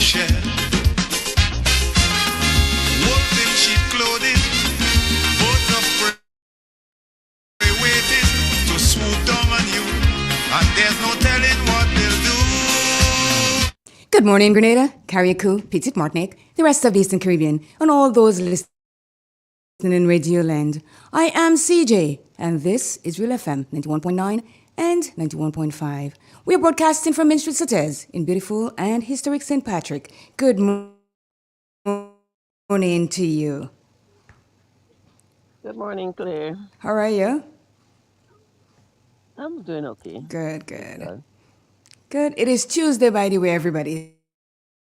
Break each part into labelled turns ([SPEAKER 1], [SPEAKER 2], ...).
[SPEAKER 1] shed. Wolves in sheep clothing, birds of prey waiting to swoop down on you, and there's no telling what they'll do.
[SPEAKER 2] Good morning, Grenada, Carriacou, Petit Martinique, the rest of the Eastern Caribbean, and all those listening in Radio Land. I am CJ, and this is Real FM 91.9 and 91.5. We are broadcasting from Main Street Sautez in beautiful and historic St. Patrick. Good morning to you.
[SPEAKER 3] Good morning, Claire.
[SPEAKER 2] How are you?
[SPEAKER 3] I'm doing okay.
[SPEAKER 2] Good,
[SPEAKER 3] Praise
[SPEAKER 2] good.
[SPEAKER 3] God.
[SPEAKER 2] Good. It is Tuesday, by the way, everybody.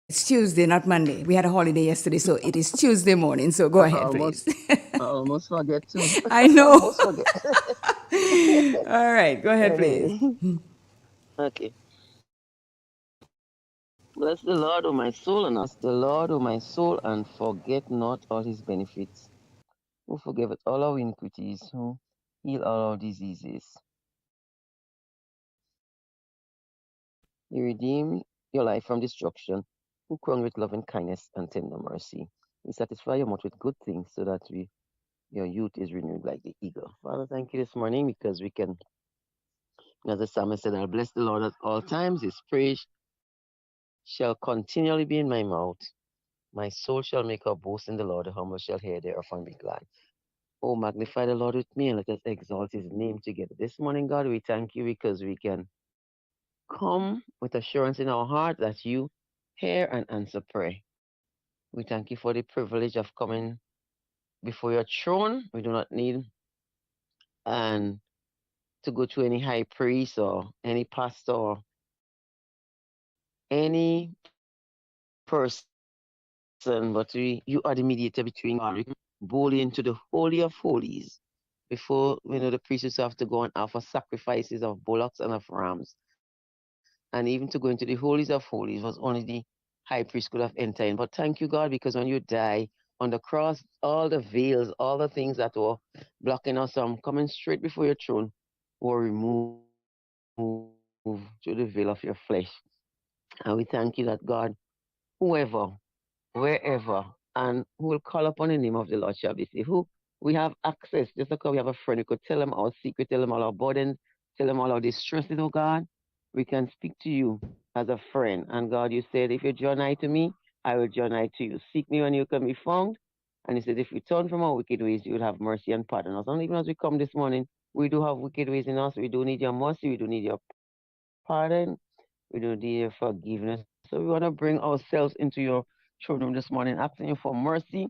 [SPEAKER 2] It's Tuesday, not Monday. We had a holiday yesterday, so it is Tuesday morning. So go ahead, please.
[SPEAKER 3] I almost forget too.
[SPEAKER 2] I know.
[SPEAKER 3] Almost forget.
[SPEAKER 2] All right, go ahead, please.
[SPEAKER 3] Anyway, okay. Bless the Lord, O my soul, and ask the Lord, O my soul, and forget not all his benefits, who forgiveth all our iniquities, who heal all our diseases. He redeemed your life from destruction, who crowned with loving kindness and tender mercy. He satisfy your mouth with good things, so that your youth is renewed like the eagle. Father, thank you this morning because we can, as the psalmist said, I'll bless the Lord at all times. His praise shall continually be in my mouth. My soul shall make her boast in the Lord. The humble shall hear thereof and be glad. Oh, magnify the Lord with me and let us exalt his name together. This morning, God, we thank you because we can come with assurance in our heart that you hear and answer prayer. We thank you for the privilege of coming before your throne. We do not need and to go to any high priest or any pastor or any person, but you are the mediator between God. We can boldly into the holy of holies. Before the priests used to have to go and offer sacrifices of bullocks and of rams. And even to go into the holies of holies was only the high priest could have entered in. But thank you, God, because when you die on the cross, all the veils, all the things that were blocking us from coming straight before your throne were removed through the veil of your flesh. And we thank you that, God, whoever, wherever, and who will call upon the name of the Lord shall be saved. Who we have access, just like how we have a friend, we could tell them our secret, tell them all our burdens, tell them all our distresses, oh God. We can speak to you as a friend. And God, you said, if you draw nigh to me, I will draw nigh to you. Seek me when you can be found. And he said, if we turn from our wicked ways, you will have mercy and pardon us. And even as we come this morning, we do have wicked ways in us. We do need your mercy. We do need your pardon. We do need your forgiveness. So we want to bring ourselves into your throne room this morning, asking you for mercy,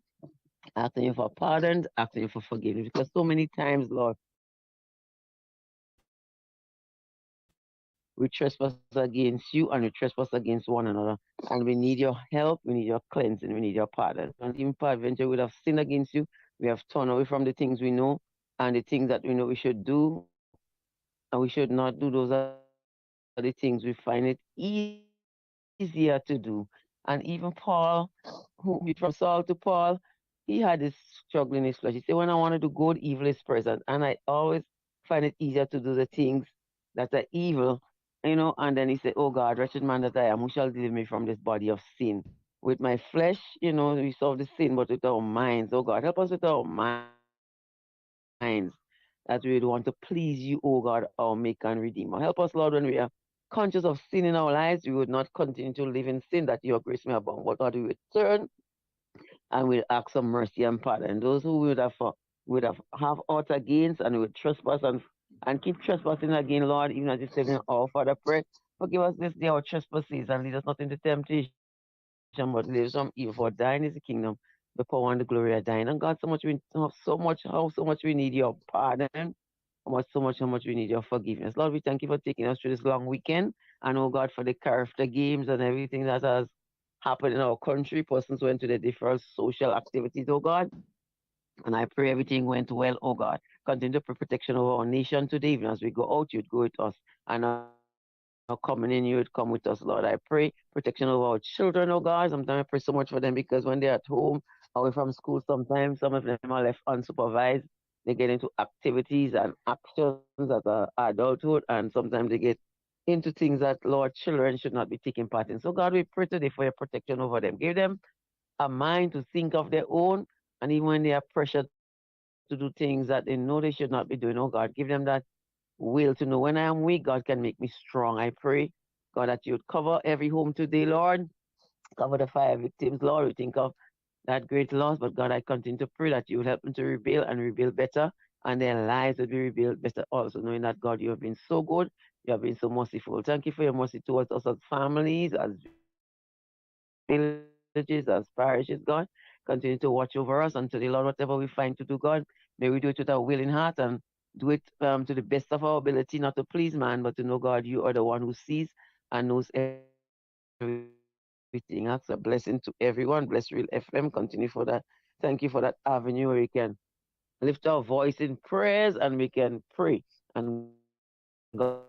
[SPEAKER 3] asking you for pardon, asking you for forgiveness. Because so many times, Lord, we trespass against you and we trespass against one another. And we need your help, we need your cleansing, we need your pardon. And even peradventure we would have sinned against you. We have turned away from the things we know and the things that we know we should do and we should not do. Those are the things we find it easier to do. And even Paul, who we read from Saul to Paul, he had this struggle in his flesh. He said, when I want to do good, evil is present. And I always find it easier to do the things that are evil, And then he said, oh God, wretched man that I am, who shall deliver me from this body of sin? With my flesh, we solve the sin, but with our minds, oh God, help us with our minds that we would want to please you, oh God, our Maker and Redeemer. Help us, Lord, when we are conscious of sin in our lives, we would not continue to live in sin that your grace may abound, but God, we would turn and we'll ask for mercy and pardon. Those who would have have ought against and would trespass and keep trespassing again, Lord, even as you said in our Father prayer, forgive us this day our trespasses and lead us not into temptation, but deliver us from evil. For thine is the kingdom, the power and the glory of thine. And God, so much we need your pardon. How much we need your forgiveness. Lord, we thank you for taking us through this long weekend. And oh God, for the character games and everything that has happened in our country. Persons went to the different social activities, oh God. And I pray everything went well, oh God. Continue to pray protection over our nation today. Even as we go out, you'd go with us. And now coming in, you would come with us, Lord. I pray protection over our children, oh God. Sometimes I pray so much for them because when they're at home, away from school, sometimes some of them are left unsupervised. They get into activities and actions that are adulthood, and sometimes they get into things that, Lord, children should not be taking part in. So, God, we pray today for your protection over them. Give them a mind to think of their own, and even when they are pressured to do things that they know they should not be doing, oh God, give them that will to know when I am weak, God can make me strong. I pray, God, that you would cover every home today, Lord. Cover the fire victims, Lord. We think of that great loss, but God, I continue to pray that you will help them to rebuild and rebuild better, and their lives will be rebuilt better also, knowing that, God, you have been so good, you have been so merciful. Thank you for your mercy towards us as families, as villages, as parishes, God. Continue to watch over us until the Lord, whatever we find to do, God, may we do it with a willing heart and do it to the best of our ability, not to please man, but to know, God, you are the one who sees and knows everything. Ask a blessing to everyone. Bless Real FM. Continue for that. Thank you for that avenue where we can lift our voice in prayers and we can pray. And God,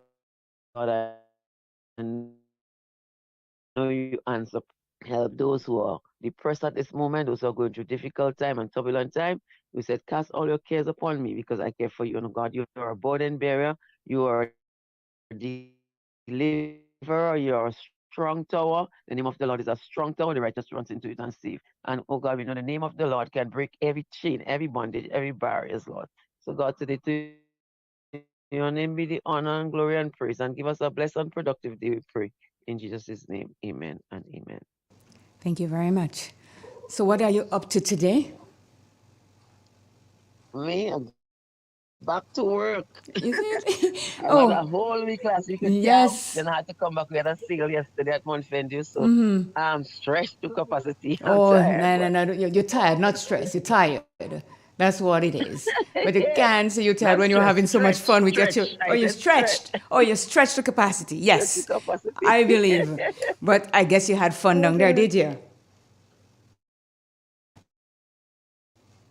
[SPEAKER 3] I know you answer. Help those who are depressed at this moment, those who are going through difficult time and turbulent time. We said, Cast all your cares upon me because I care for you. And God, you know the name of the Lord can break every chain, every bondage, every barrier is Lord. So God, today to you are a burden bearer. You are a deliverer. You are a strong tower. The name of the Lord is a strong tower. The righteous runs into it and save. And oh God, we know the name of the Lord can break every chain, every bondage, every barrier is Lord. So God, today to your name be the honor and glory and praise and give us a blessed and productive day, we pray. In Jesus' name, amen and amen.
[SPEAKER 2] Thank you very much. So, what are you up to today?
[SPEAKER 3] Me, I'm back to work.
[SPEAKER 2] Is it?
[SPEAKER 3] I've
[SPEAKER 2] Oh,
[SPEAKER 3] had a whole week last week with
[SPEAKER 2] yes.
[SPEAKER 3] camp. Then I had to come back. We had a sale yesterday at Mountain View, so I'm stretched to capacity. I'm
[SPEAKER 2] Oh, no,
[SPEAKER 3] tired,
[SPEAKER 2] no, no.
[SPEAKER 3] but
[SPEAKER 2] You're tired, not stressed. You're tired. That's what it is. But you can't say you're
[SPEAKER 3] yeah,
[SPEAKER 2] tired when you're having
[SPEAKER 3] not
[SPEAKER 2] so much
[SPEAKER 3] stressed.
[SPEAKER 2] fun with your children.
[SPEAKER 3] Stretch,
[SPEAKER 2] Oh, you're
[SPEAKER 3] stretch. I said
[SPEAKER 2] stretched. Oh,
[SPEAKER 3] stretch.
[SPEAKER 2] you're stretched to capacity. Yes,
[SPEAKER 3] Stretch to
[SPEAKER 2] I
[SPEAKER 3] capacity.
[SPEAKER 2] believe. But I guess you had fun down there, did
[SPEAKER 3] Okay.
[SPEAKER 2] you?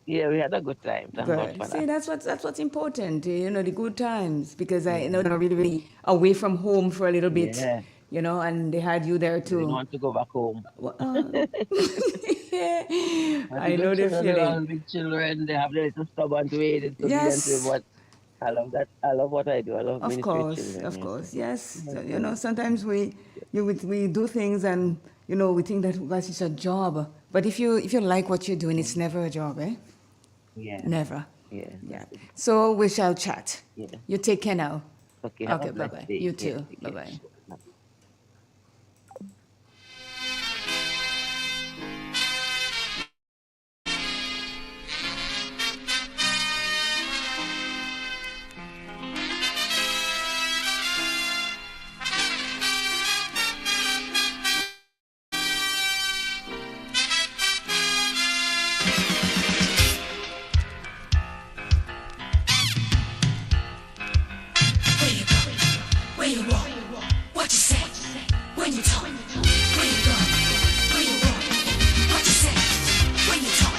[SPEAKER 3] Yeah, we had a good time. Thank God
[SPEAKER 2] Good.
[SPEAKER 3] for
[SPEAKER 2] See,
[SPEAKER 3] that.
[SPEAKER 2] that's what's important. The good times, because I know
[SPEAKER 3] Yeah,
[SPEAKER 2] they were really away from home for a little bit.
[SPEAKER 3] yeah.
[SPEAKER 2] And they had you there
[SPEAKER 3] We didn't
[SPEAKER 2] too.
[SPEAKER 3] want to go back home.
[SPEAKER 2] Well,
[SPEAKER 3] But the
[SPEAKER 2] I
[SPEAKER 3] good
[SPEAKER 2] know the
[SPEAKER 3] children are
[SPEAKER 2] feeling.
[SPEAKER 3] all big children. They have the little stubborn way, disobedient way,
[SPEAKER 2] Yes.
[SPEAKER 3] but I love that. I love what I do. I love ministry with children.
[SPEAKER 2] Of
[SPEAKER 3] Yes, sir.
[SPEAKER 2] course, yes.
[SPEAKER 3] Yes,
[SPEAKER 2] So,
[SPEAKER 3] sir.
[SPEAKER 2] sometimes we do things and we think that it's a job. But if you like what you're doing, it's
[SPEAKER 3] Mm.
[SPEAKER 2] never a job, eh?
[SPEAKER 3] Yeah,
[SPEAKER 2] Never.
[SPEAKER 3] yeah,
[SPEAKER 2] Yeah.
[SPEAKER 3] that's it.
[SPEAKER 2] So we shall chat.
[SPEAKER 3] Yeah.
[SPEAKER 2] You take care now.
[SPEAKER 3] Okay, have a
[SPEAKER 2] Okay, bye
[SPEAKER 3] blessed
[SPEAKER 2] bye.
[SPEAKER 3] day.
[SPEAKER 2] You
[SPEAKER 3] Yeah,
[SPEAKER 2] too.
[SPEAKER 3] take
[SPEAKER 2] Bye
[SPEAKER 3] care.
[SPEAKER 2] bye.
[SPEAKER 4] Where you go? Where you walk? What you say? When you talk? Where you go? Where you walk? What you say? When you talk?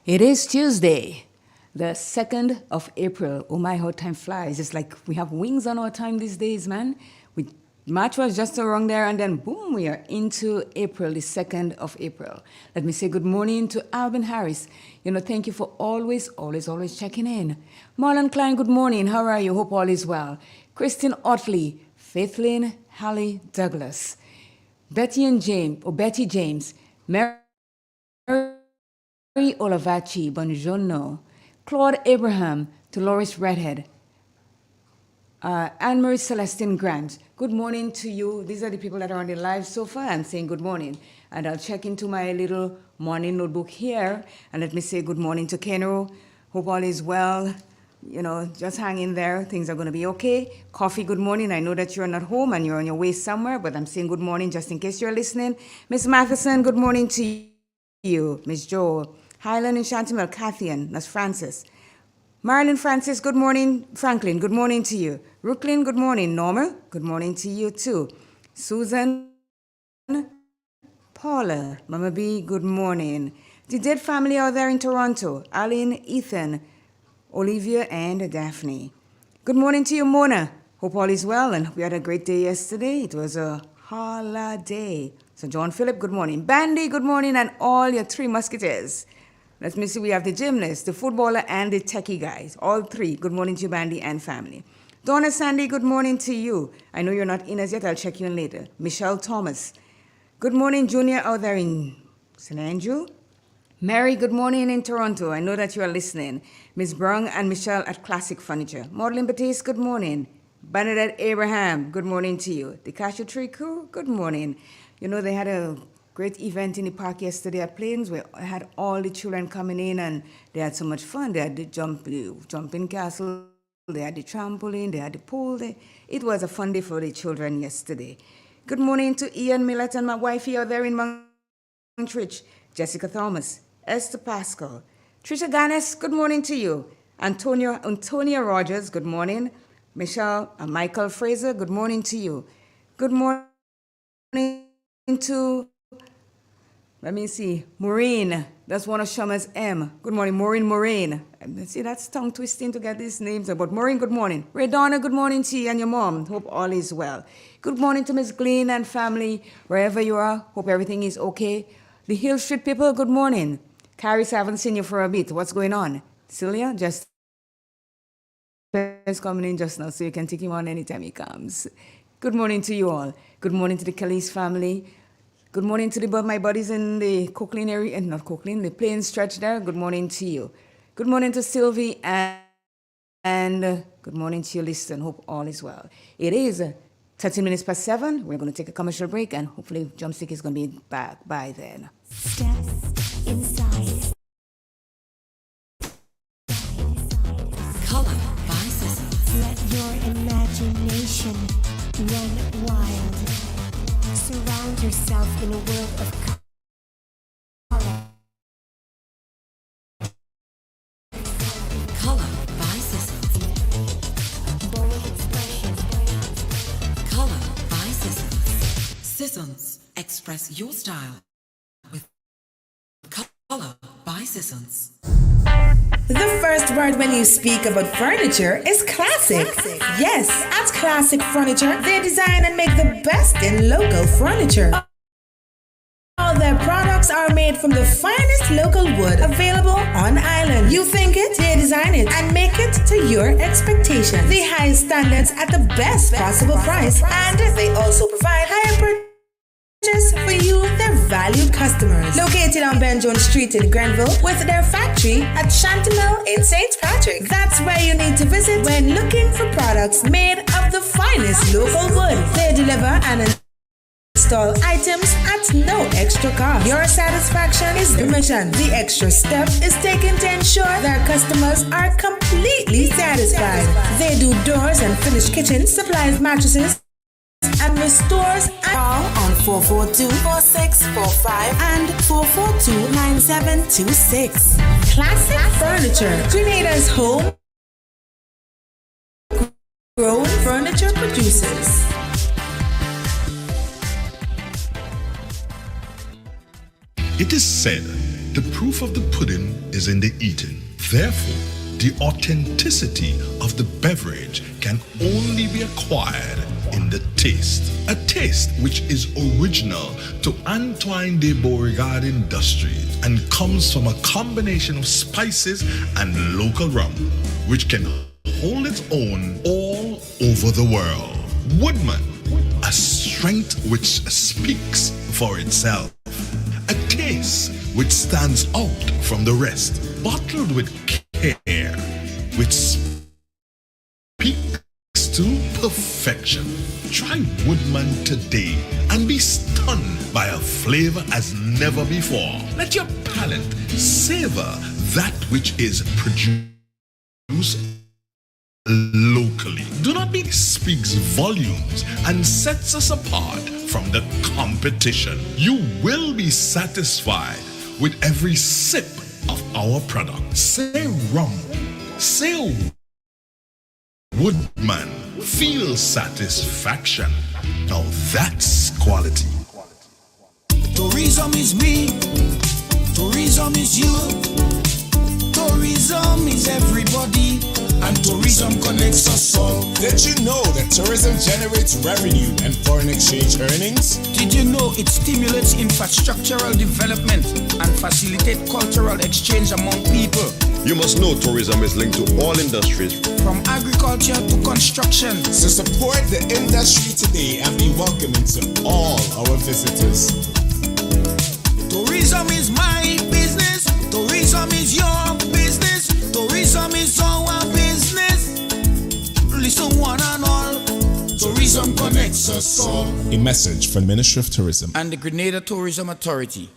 [SPEAKER 2] It is Tuesday, the 2nd of April. Oh my, how time flies. It's like we have wings on our time these days, man. March was just around there, and then boom, we are into April, the 2nd of April. Let me say good morning to Alvin Harris. Thank you for always checking in. Marlon Klein, good morning. How are you? Hope all is well. Christine Otley, Faithlyn Hallie Douglas, Betty James, Mary Olavachi, Bongiorno, Claude Abraham, Dolores Redhead, Anne-Marie Celestine Grant. Good morning to you. These are the people that are on the live so far. I'm saying good morning. And I'll check into my little morning notebook here and let me say good morning to Kenro. Hope all is well. Just hang in there. Things are going to be okay. Coffee, good morning. I know that you're not home and you're on your way somewhere, but I'm saying good morning just in case you're listening. Miss Matheson, good morning to you. Miss Joe. Highland and Chantimel, Cathian, that's Francis. Marilyn Francis, good morning. Franklin, good morning to you. Brooklyn, good morning. Norma, good morning to you too. Susan, Paula, Mama B, good morning. The Dead family are there in Toronto. Aline, Ethan, Olivia, and Daphne. Good morning to you, Mona. Hope all is well, and we had a great day yesterday. It was a holiday. So John Philip, good morning. Bandy, good morning, and all your three musketeers. Let me see, we have the gymnast, the footballer, and the techie guys. All three. Good morning to you, Bandy and family. Donna Sandy, good morning to you. I know you're not in as yet. I'll check you in later. Michelle Thomas. Good morning, Junior, out there in St. Andrew. Mary, good morning in Toronto. I know that you are listening. Miss Brown and Michelle at Classic Furniture. Maudlin Batiste, good morning. Bernadette Abraham, good morning to you. The Cashew Tree crew, good morning. You know, they had a great event in the park yesterday at Plains where I had all the children coming in and they had so much fun. They had the jumping castle, they had the trampoline, they had the pool. It was a fun day for the children yesterday. Good morning to Ian Millett and my wifey out there in Montreal. Jessica Thomas, Esther Pascal, Trisha Ganes, good morning to you. Antonia Rogers, good morning. Michelle and Michael Fraser, good morning to you. Good morning to, let me see, Maureen. That's one of Shama's M. Good morning, Maureen. See, that's tongue twisting to get these names. But Maureen, good morning. Redonna, good morning to you and your mom. Hope all is well. Good morning to Miss Glean and family, wherever you are. Hope everything is okay. The Hill Street people, good morning. Carrie, I haven't seen you for a bit. What's going on? Celia, just is coming in just now, so you can take him on anytime he comes. Good morning to you all. Good morning to the Calise family. Good morning to my buddies in the Coquelin area, and not Coquelin, the Plains stretch there. Good morning to you. Good morning to Sylvie and good morning to you, listen. Hope all is well. It is 13 minutes past 7. We're going to take a commercial break, and hopefully Jumpstick is going to be back by then.
[SPEAKER 5] Step inside.
[SPEAKER 4] Color by Sissons.
[SPEAKER 5] Let your imagination run wild. Surround yourself in a world of color.
[SPEAKER 4] Color by Sissons.
[SPEAKER 5] Bold expression.
[SPEAKER 4] Color by Sissons. Sissons, express your style with Color by Sissons.
[SPEAKER 6] The first word when you speak about furniture is classic. Yes, at Classic Furniture, they design and make the best in local furniture. All their products are made from the finest local wood available on island. You think it, they design it and make it to your expectations. The highest standards at the best possible price, and they also provide higher purchase for you, their valued customers. Located on Ben Jones Street in Grenville with their factory at Chantemelle in St. Patrick. That's where you need to visit when looking for products made of the finest local wood. They deliver and install items at no extra cost. Your satisfaction is the mission. The extra step is taken to ensure their customers are completely satisfied. They do doors and finished kitchen, supplies, mattresses, and restores. Call on 442-4645 and 442-9726. Classic Furniture, Grenada's home grown furniture producers.
[SPEAKER 7] It is said, the proof of the pudding is in the eating. Therefore, the authenticity of the beverage can only be acquired in the taste. A taste which is original to Antoine de Beauregard Industries and comes from a combination of spices and local rum, which can hold its own all over the world. Woodman, a strength which speaks for itself. A taste which stands out from the rest, bottled with care, which speaks to perfection. Try Woodman today and be stunned by a flavor as never before. Let your palate savor that which is produced locally. Do not be speaks volumes and sets us apart from the competition. You will be satisfied with every sip of our product. Say rum, say Woodman, feel satisfaction. Now that's quality.
[SPEAKER 8] Tourism is me, tourism is you, tourism is everybody, and tourism Tourism connects us all. Did you know that tourism generates revenue and foreign exchange earnings?
[SPEAKER 9] Did you know it stimulates infrastructural development and facilitate cultural exchange among people?
[SPEAKER 10] You must know tourism is linked to all industries,
[SPEAKER 9] from agriculture to construction.
[SPEAKER 8] So support the industry today and be welcoming to all our visitors.
[SPEAKER 9] Tourism is my business. Tourism is your business. Tourism is our business. Listen one and all.
[SPEAKER 8] Tourism connects us all. A message from the Ministry of Tourism
[SPEAKER 9] and the Grenada Tourism Authority.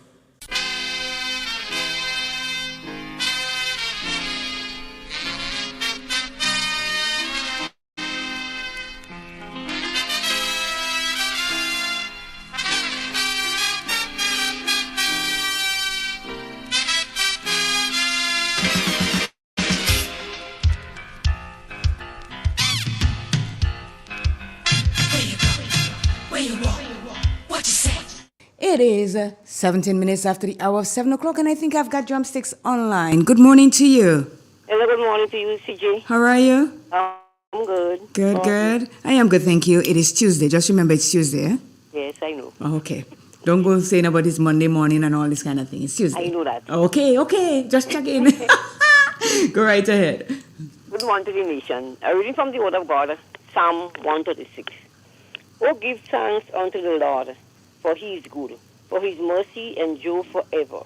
[SPEAKER 2] It is 17 minutes after the hour of 7 o'clock, and I think I've got Drumsticks online. Good morning to you.
[SPEAKER 11] Hello, good morning to you, CJ.
[SPEAKER 2] How are you?
[SPEAKER 11] I'm good.
[SPEAKER 2] Good, good. I am good, thank you. It is Tuesday. Just remember it's Tuesday, eh?
[SPEAKER 11] Yes, I know.
[SPEAKER 2] Oh, okay. Don't go saying about it's Monday morning and all this kind of thing. It's Tuesday.
[SPEAKER 11] I know that.
[SPEAKER 2] Okay. Just check in. Go right ahead.
[SPEAKER 11] Good morning to the nation. A reading from the Word of God, Psalm 136. Oh, give thanks unto the Lord, for he is good, for his mercy endures forever.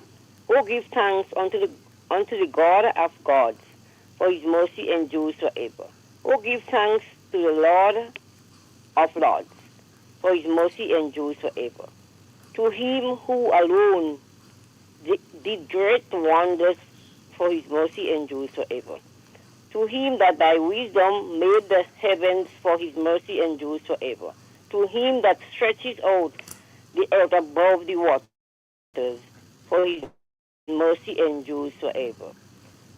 [SPEAKER 11] Oh, give thanks unto the God of gods, for his mercy endures forever. Oh, give thanks to the Lord of lords, for his mercy endures forever. To him who alone did great wonders, for his mercy endures forever. To him that by wisdom made the heavens, for his mercy endures forever. To him that stretches out the earth above the waters, for his mercy endures forever.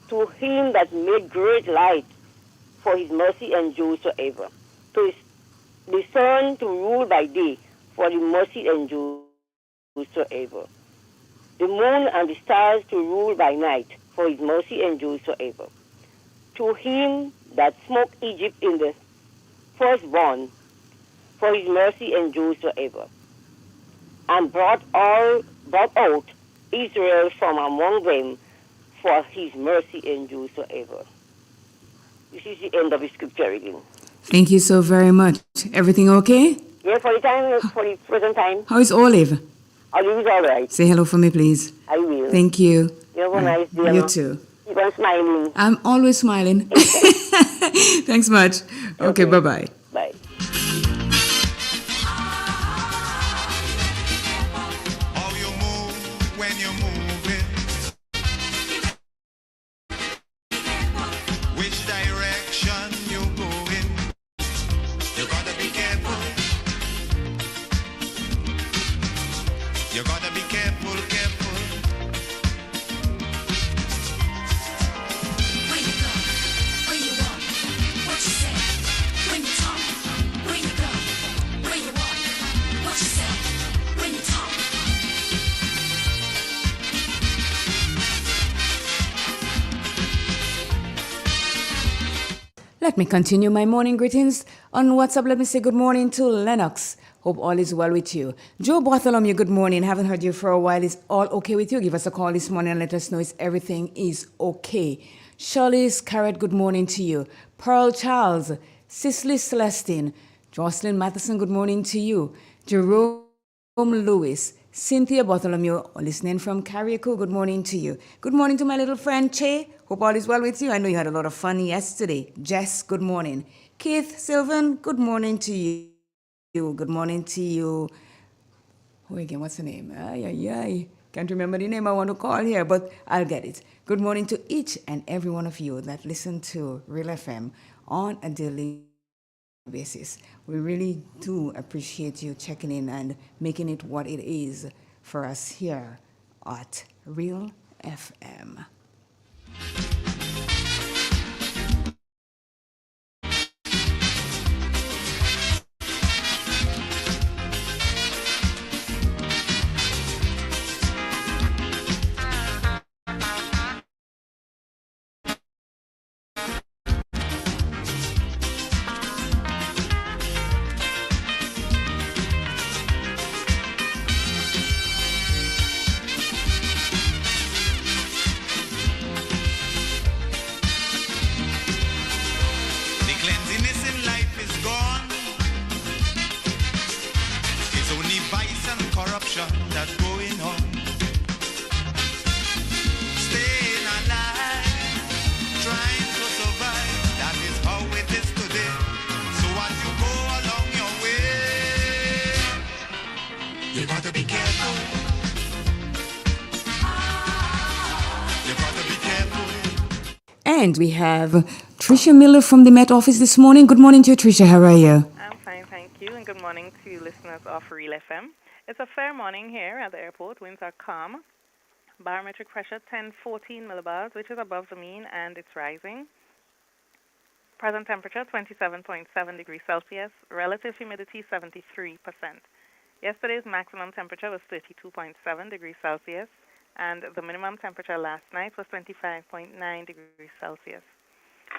[SPEAKER 11] To him that made great light, for his mercy endures forever. To the sun to rule by day, for the mercy endures forever. The moon and the stars to rule by night, for his mercy endures forever. To him that smote Egypt in the firstborn, for his mercy endures forever. And brought out Israel from among them, for his mercy endures forever. This is the end of the scripture reading.
[SPEAKER 2] Thank you so very much. Everything okay?
[SPEAKER 11] Yeah, for the present time.
[SPEAKER 2] How is Olive?
[SPEAKER 11] Olive is all right.
[SPEAKER 2] Say hello for me, please.
[SPEAKER 11] I will.
[SPEAKER 2] Thank you.
[SPEAKER 11] You have a nice day.
[SPEAKER 2] You too.
[SPEAKER 11] Keep on smiling.
[SPEAKER 2] I'm always smiling. Thanks much. Okay, bye-bye.
[SPEAKER 11] Bye.
[SPEAKER 1] How you move when you're moving? Which direction you going? You gotta be careful. You gotta be careful, careful.
[SPEAKER 4] Where you go, where you walk, what you say, when you talk. Where you go, where you walk, what you say, when you talk.
[SPEAKER 2] Let me continue my morning greetings. On WhatsApp, let me say good morning to Lennox. Hope all is well with you. Joe Bartholomew, good morning. Haven't heard you for a while. Is all okay with you? Give us a call this morning and let us know if everything is okay. Shirley's Carrot, good morning to you. Pearl Charles, Cicely Celestine, Jocelyn Matheson, good morning to you. Jerome Lewis, Cynthia Bartholomew, listening from Carriacou, good morning to you. Good morning to my little friend Che. Hope all is well with you. I know you had a lot of fun yesterday. Jess, good morning. Keith Sylvan, good morning to you. Good morning to you. Oh, again, what's the name? Can't remember the name I want to call here, but I'll get it. Good morning to each and every one of you that listen to Real FM on a daily basis. We really do appreciate you checking in and making it what it is for us here at Real FM. And we have Tricia Miller from the Met Office this morning. Good morning to you, Tricia. How are you?
[SPEAKER 12] I'm fine, thank you, and good morning to listeners of Real FM. It's a fair morning here at the airport. Winds are calm. Barometric pressure 1014 millibars, which is above the mean, and it's rising. Present temperature 27.7 degrees Celsius. Relative humidity 73%. Yesterday's maximum temperature was 32.7 degrees Celsius, and the minimum temperature last night was 25.9 degrees Celsius.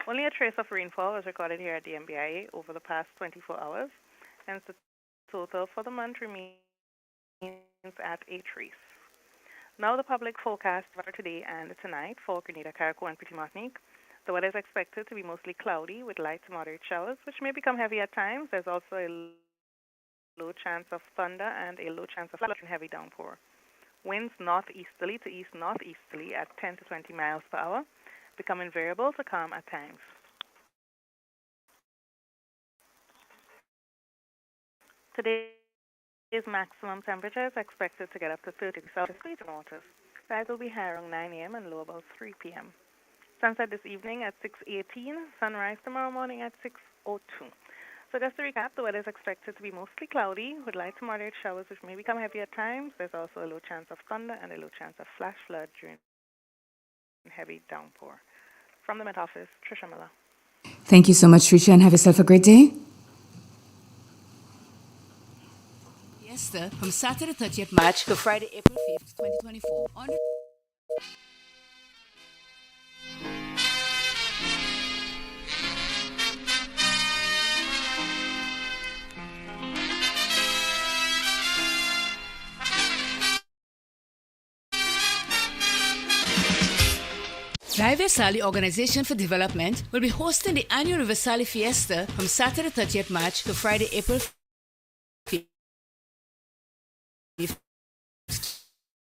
[SPEAKER 12] Only a trace of rainfall was recorded here at the MBIA over the past 24 hours, hence the total for the month remains at a trace. Now the public forecast for today and tonight for Grenada, Carriacou, and Petite Martinique. The weather is expected to be mostly cloudy with light to moderate showers, which may become heavy at times. There's also a low chance of thunder and a low chance of and heavy downpour. Winds northeasterly to east-northeasterly at 10 to 20 miles per hour, becoming variable to calm at times. Today's maximum temperature is expected to get up to 30 degrees Celsius in waters. Tide will be high around 9 a.m. and low about 3 p.m. Sunset this evening at 6:18, sunrise tomorrow morning at 6:02. So just to recap, the weather is expected to be mostly cloudy with light to moderate showers, which may become heavy at times. There's also a low chance of thunder and a low chance of flash flood during heavy downpour. From the Met Office, Tricia Miller.
[SPEAKER 2] Thank you so much, Tricia, and have yourself a great day. Fiesta from Saturday 30th March to Friday, April 5th, 2024. On the River Sally Organization for Development will be hosting the annual River Sally Fiesta from Saturday 30th March to Friday, April 5th,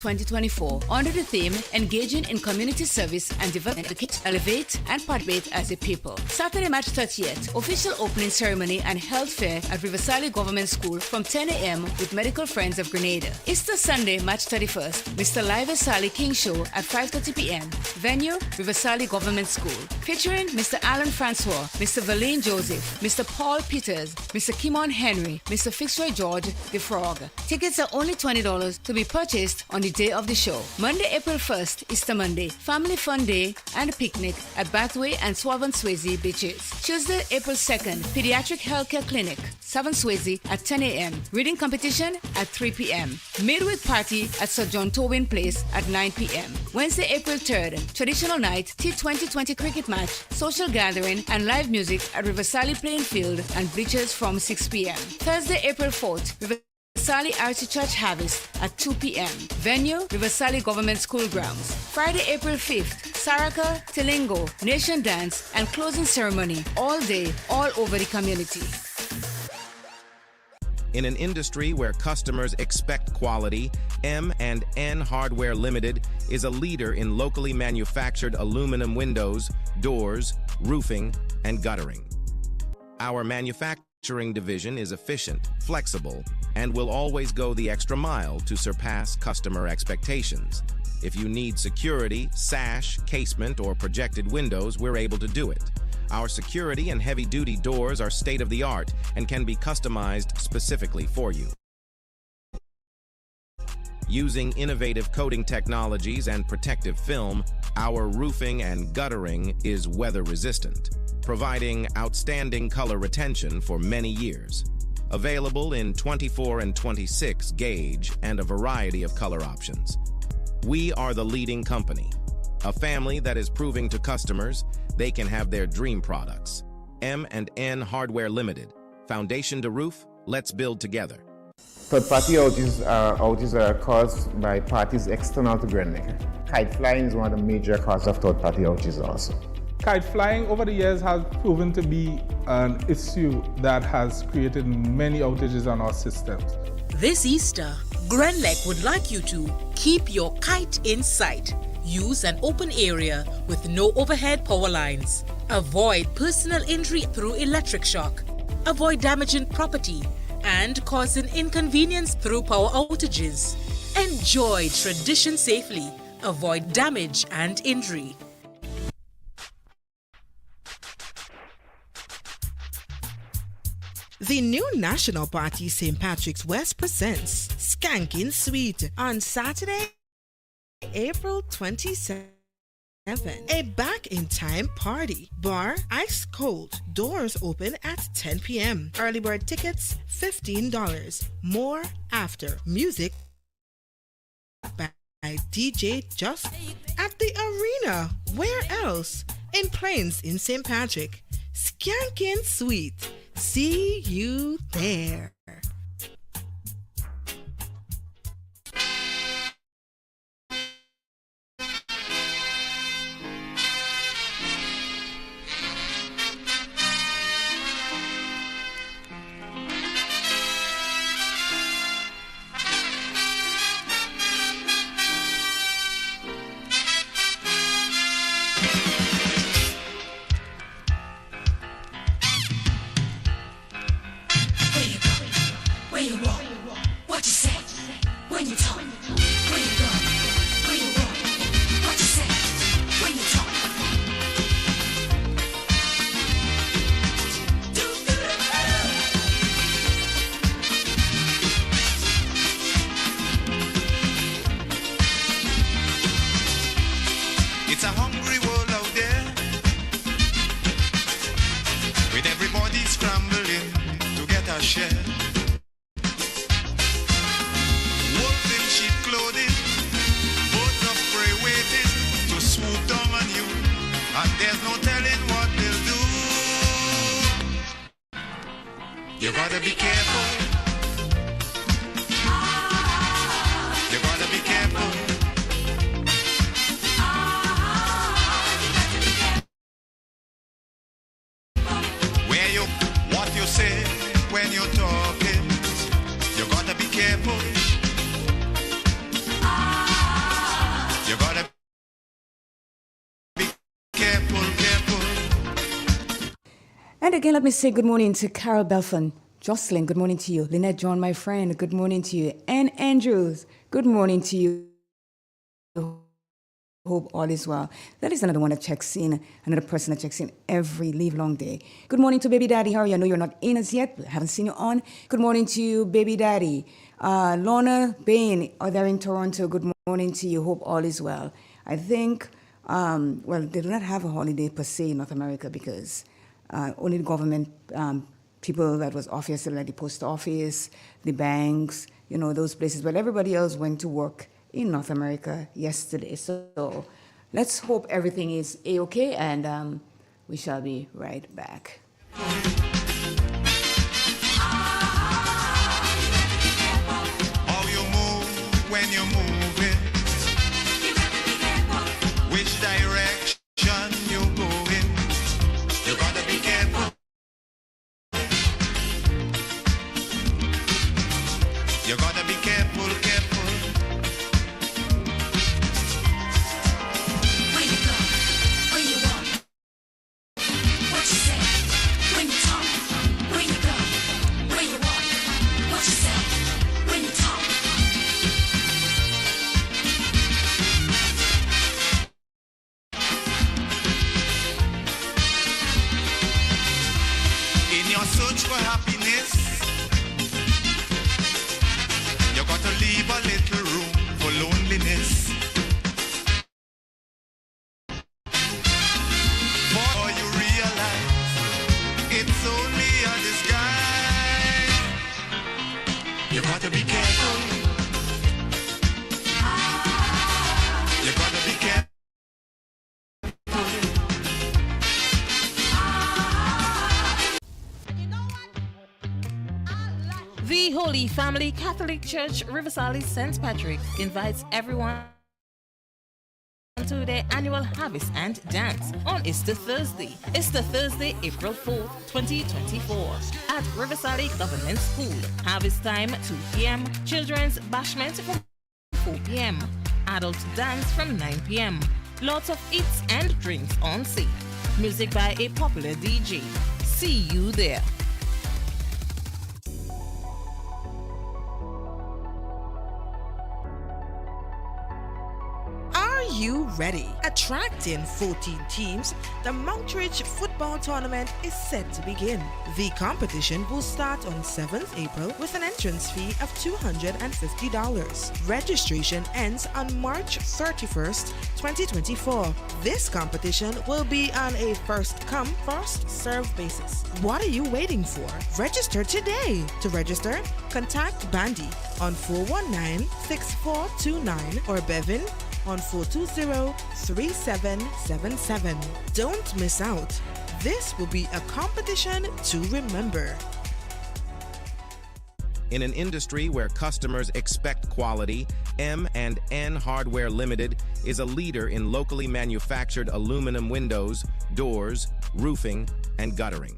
[SPEAKER 2] 2024, under the theme Engaging in Community Service and Development, Educate, Elevate, and Participate as a People. Saturday, March 30th, official opening ceremony and health fair at Riverside Government School from 10 a.m. with Medical Friends of Grenada. Easter Sunday, March 31st, Mr. Live Sally King Show at 5:30 p.m. Venue, Riverside Government School. Featuring Mr. Alan Francois, Mr. Valine Joseph, Mr. Paul Peters, Mr. Kimon Henry, Mr. Fitzroy George, the Frog. Tickets are only $20 to be purchased on the day of the show. Monday, April 1st, Easter Monday, Family Fun Day and Picnic at Bathway and Swavan Swayze beaches. Tuesday, April 2nd, Pediatric Healthcare Clinic, Savon Swayze at 10 a.m. Reading competition at 3 p.m. Midweek party at Sir John Tobin Place at 9 p.m. Wednesday, April 3rd, traditional night, T2020 cricket match, social gathering and live music at Riverside Playing Field and bleachers from 6 p.m. Thursday, April 4th, Riverside Archie Church Harvest at 2 p.m. Venue, Riverside Government School Grounds. Friday, April 5th, Saraka, Tilingo, Nation Dance, and closing ceremony all day, all over the community.
[SPEAKER 13] In an industry where customers expect quality, M&N Hardware Limited is a leader in locally manufactured aluminum windows, doors, roofing, and guttering. Our manufacturing division is efficient, flexible, and will always go the extra mile to surpass customer expectations. If you need security, sash, casement, or projected windows, we're able to do it. Our security and heavy-duty doors are state-of-the-art and can be customized specifically for you. Using innovative coating technologies and protective film, our roofing and guttering is weather-resistant, providing outstanding color retention for many years. Available in 24 and 26 gauge and a variety of color options. We are the leading company, a family that is proving to customers they can have their dream products. M&N Hardware Limited. Foundation to roof, let's build together.
[SPEAKER 14] Third-party outages are caused by parties external to Greenmaker. Kite flying is one of the major causes of third-party outages also.
[SPEAKER 15] Kite flying over the years has proven to be an issue that has created many outages on our systems.
[SPEAKER 16] This Easter, Grenlec would like you to keep your kite in sight. Use an open area with no overhead power lines. Avoid personal injury through electric shock. Avoid damaging property and causing inconvenience through power outages. Enjoy tradition safely. Avoid damage and injury.
[SPEAKER 17] The new National Party St. Patrick's West presents Skankin' Sweet on Saturday, April 27th. A back-in-time party. Bar ice cold. Doors open at 10 p.m. Early bird tickets $15. More after. Music by DJ Just at the arena. Where else? In Plains in St. Patrick. Skankin' Sweet. See you there.
[SPEAKER 2] And again, let me say good morning to Carol Belfon. Jocelyn, good morning to you. Lynette John, my friend, good morning to you. And Andrews, good morning to you. Hope all is well. That is another one that checks in, another person that checks in every live-long day. Good morning to Baby Daddy. How are you? I know you're not in as yet, but I haven't seen you on. Good morning to you, Baby Daddy. Lorna Bain, are there in Toronto? Good morning to you. Hope all is well. I think, well, they do not have a holiday per se in North America because only the government people that was off yesterday, like the post office, the banks, you know, those places. But everybody else went to work in North America yesterday. So let's hope everything is A-okay, and we shall be right back.
[SPEAKER 1] How you move when you're moving, which direction you're going, you gotta be careful. You gotta be careful, careful.
[SPEAKER 4] Where you go, where you walk, what you say, when you talk. Where you go, where you walk, what you say, when you talk.
[SPEAKER 1] In your search for happiness, you gotta leave a little room for loneliness. For you realize it's only a disguise. You gotta be careful. You gotta be careful.
[SPEAKER 16] The Holy Family Catholic Church Riverside St. Patrick invites everyone to their annual Harvest and Dance on Easter Thursday, April 4th, 2024 at Riverside Government School. Harvest time 2 p.m. Children's bashment from 4 p.m. Adult dance from 9 p.m. Lots of eats and drinks on sale. Music by a popular DJ. See you there.
[SPEAKER 17] you ready? Attracting 14 teams, the Mount Ridge Football Tournament is set to begin. The competition will start on 7th April with an entrance fee of $250. Registration ends on March 31st, 2024. This competition will be on a first-come, first-served basis. What are you waiting for? Register today. To register, contact Bandy on 419-6429 or Bevin on 420-3777. Don't miss out. This will be a competition to remember.
[SPEAKER 13] In an industry where customers expect quality, M&N Hardware Limited is a leader in locally manufactured aluminum windows, doors, roofing, and guttering.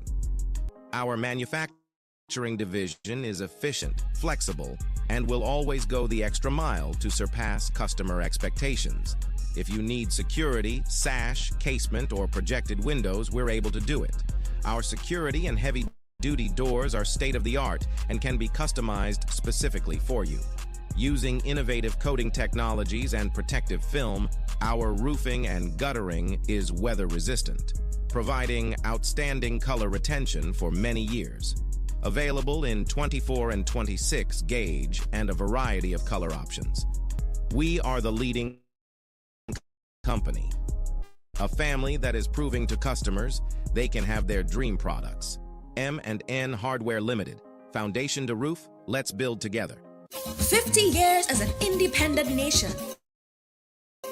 [SPEAKER 13] Our manufacturing division is efficient, flexible, and will always go the extra mile to surpass customer expectations. If you need security, sash, casement, or projected windows, we're able to do it. Our security and heavy-duty doors are state-of-the-art and can be customized specifically for you. Using innovative coating technologies and protective film, our roofing and guttering is weather-resistant, providing outstanding color retention for many years. Available in 24 and 26 gauge and a variety of color options. We are the leading company, a family that is proving to customers they can have their dream products. M&N Hardware Limited, foundation to roof, let's build together.
[SPEAKER 18] 50 years as an independent nation.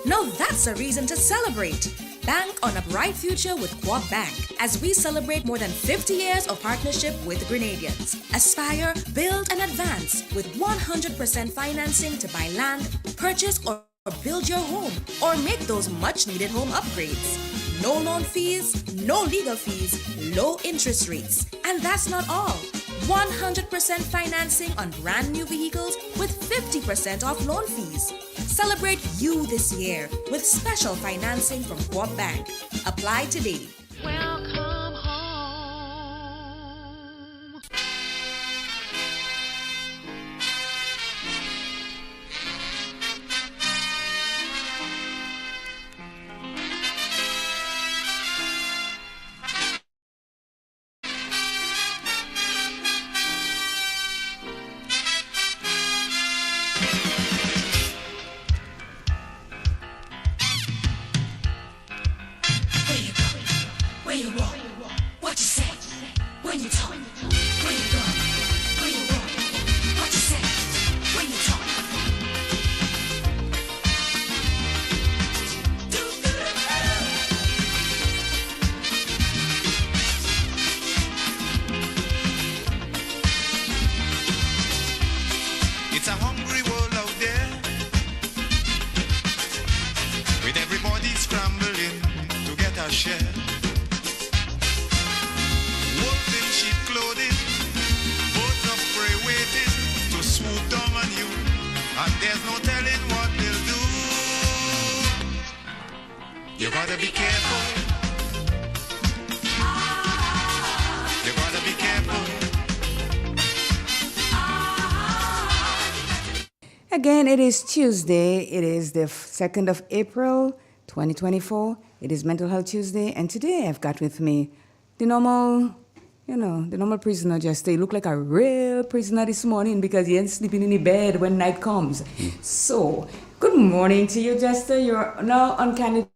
[SPEAKER 18] Now that's a reason to celebrate. Bank on a bright future with Co-op Bank as we celebrate more than 50 years of partnership with Grenadians. Aspire, build, and advance with 100% financing to buy land, purchase or build your home, or make those much-needed home upgrades. No loan fees, no legal fees, low interest rates. And that's not all. 100% financing on brand new vehicles with 50% off loan fees. Celebrate you this year with special financing from Co-op Bank. Apply today.
[SPEAKER 4] Welcome home. Where you walk, what you say, when you talk, where you go, where you walk, what you say, when you talk.
[SPEAKER 1] It's a hungry world out there, with everybody scrambling to get a share. Wolves in sheep clothing, birds of prey waiting to swoop down on you, and there's no telling what they'll do. You gotta be careful. You gotta be careful.
[SPEAKER 2] Again, it is Tuesday. It is the 2nd of April, 2024. It is Mental Health Tuesday, and today I've got with me the normal prisoner, Jester. You look like a real prisoner this morning because you ain't sleeping in the bed when night comes. So, good morning to you, Jester. You're now on camera,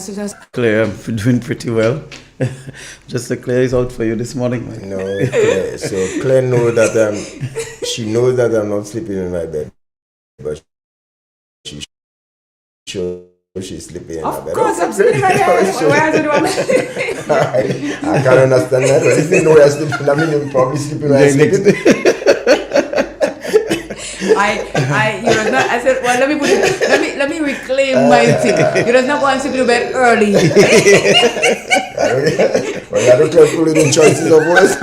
[SPEAKER 2] so just...
[SPEAKER 19] Claire, I'm doing pretty well. Just Claire is out for you this morning.
[SPEAKER 20] No, Claire. So Claire knows that she knows that I'm not sleeping in my bed, but she's sure she's sleeping in my bed.
[SPEAKER 2] Of course, I'm sleeping in my bed. Why is it one?
[SPEAKER 20] I can't understand that. But if you know you're sleeping, I mean you're probably sleeping while you're sleeping.
[SPEAKER 2] I said, well, let me reclaim my thing. You does not go and sleep in bed early.
[SPEAKER 20] Well, you don't careful in choices of words.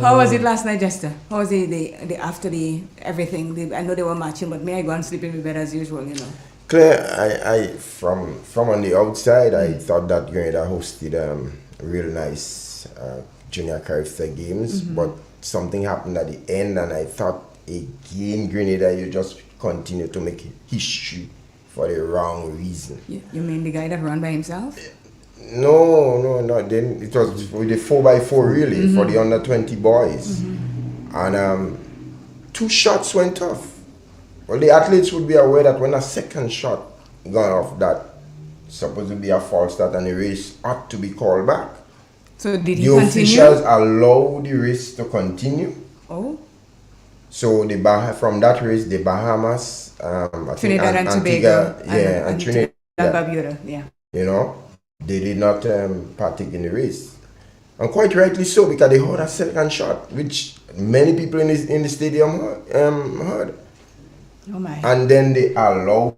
[SPEAKER 2] How was it last night, Jester? How was the after the everything? I know they were matching, but may I go and sleep in my bed as usual, you know?
[SPEAKER 20] Claire, I from on the outside, I thought that Grenada hosted real nice junior Caribbean games, but something happened at the end, and I thought again Grenada, you just continue to make history for the wrong reason.
[SPEAKER 2] You mean the guy that ran by himself?
[SPEAKER 20] No. Then it was with the 4x4 really for the under 20 boys, and 2 shots went off. Well, the athletes would be aware that when a second shot gone off, that supposed to be a false start, and the race ought to be called back.
[SPEAKER 2] So did he
[SPEAKER 20] the
[SPEAKER 2] continue?
[SPEAKER 20] officials allow the race to continue.
[SPEAKER 2] Oh.
[SPEAKER 20] So from that race, the Bahamas,
[SPEAKER 2] Trinidad and Tobago,
[SPEAKER 20] and Trinidad
[SPEAKER 2] and Barbuda, yeah.
[SPEAKER 20] You know, they did not partake in the race, and quite rightly so, because they heard a second shot, which many people in the stadium heard.
[SPEAKER 2] Oh my!
[SPEAKER 20] And then they allow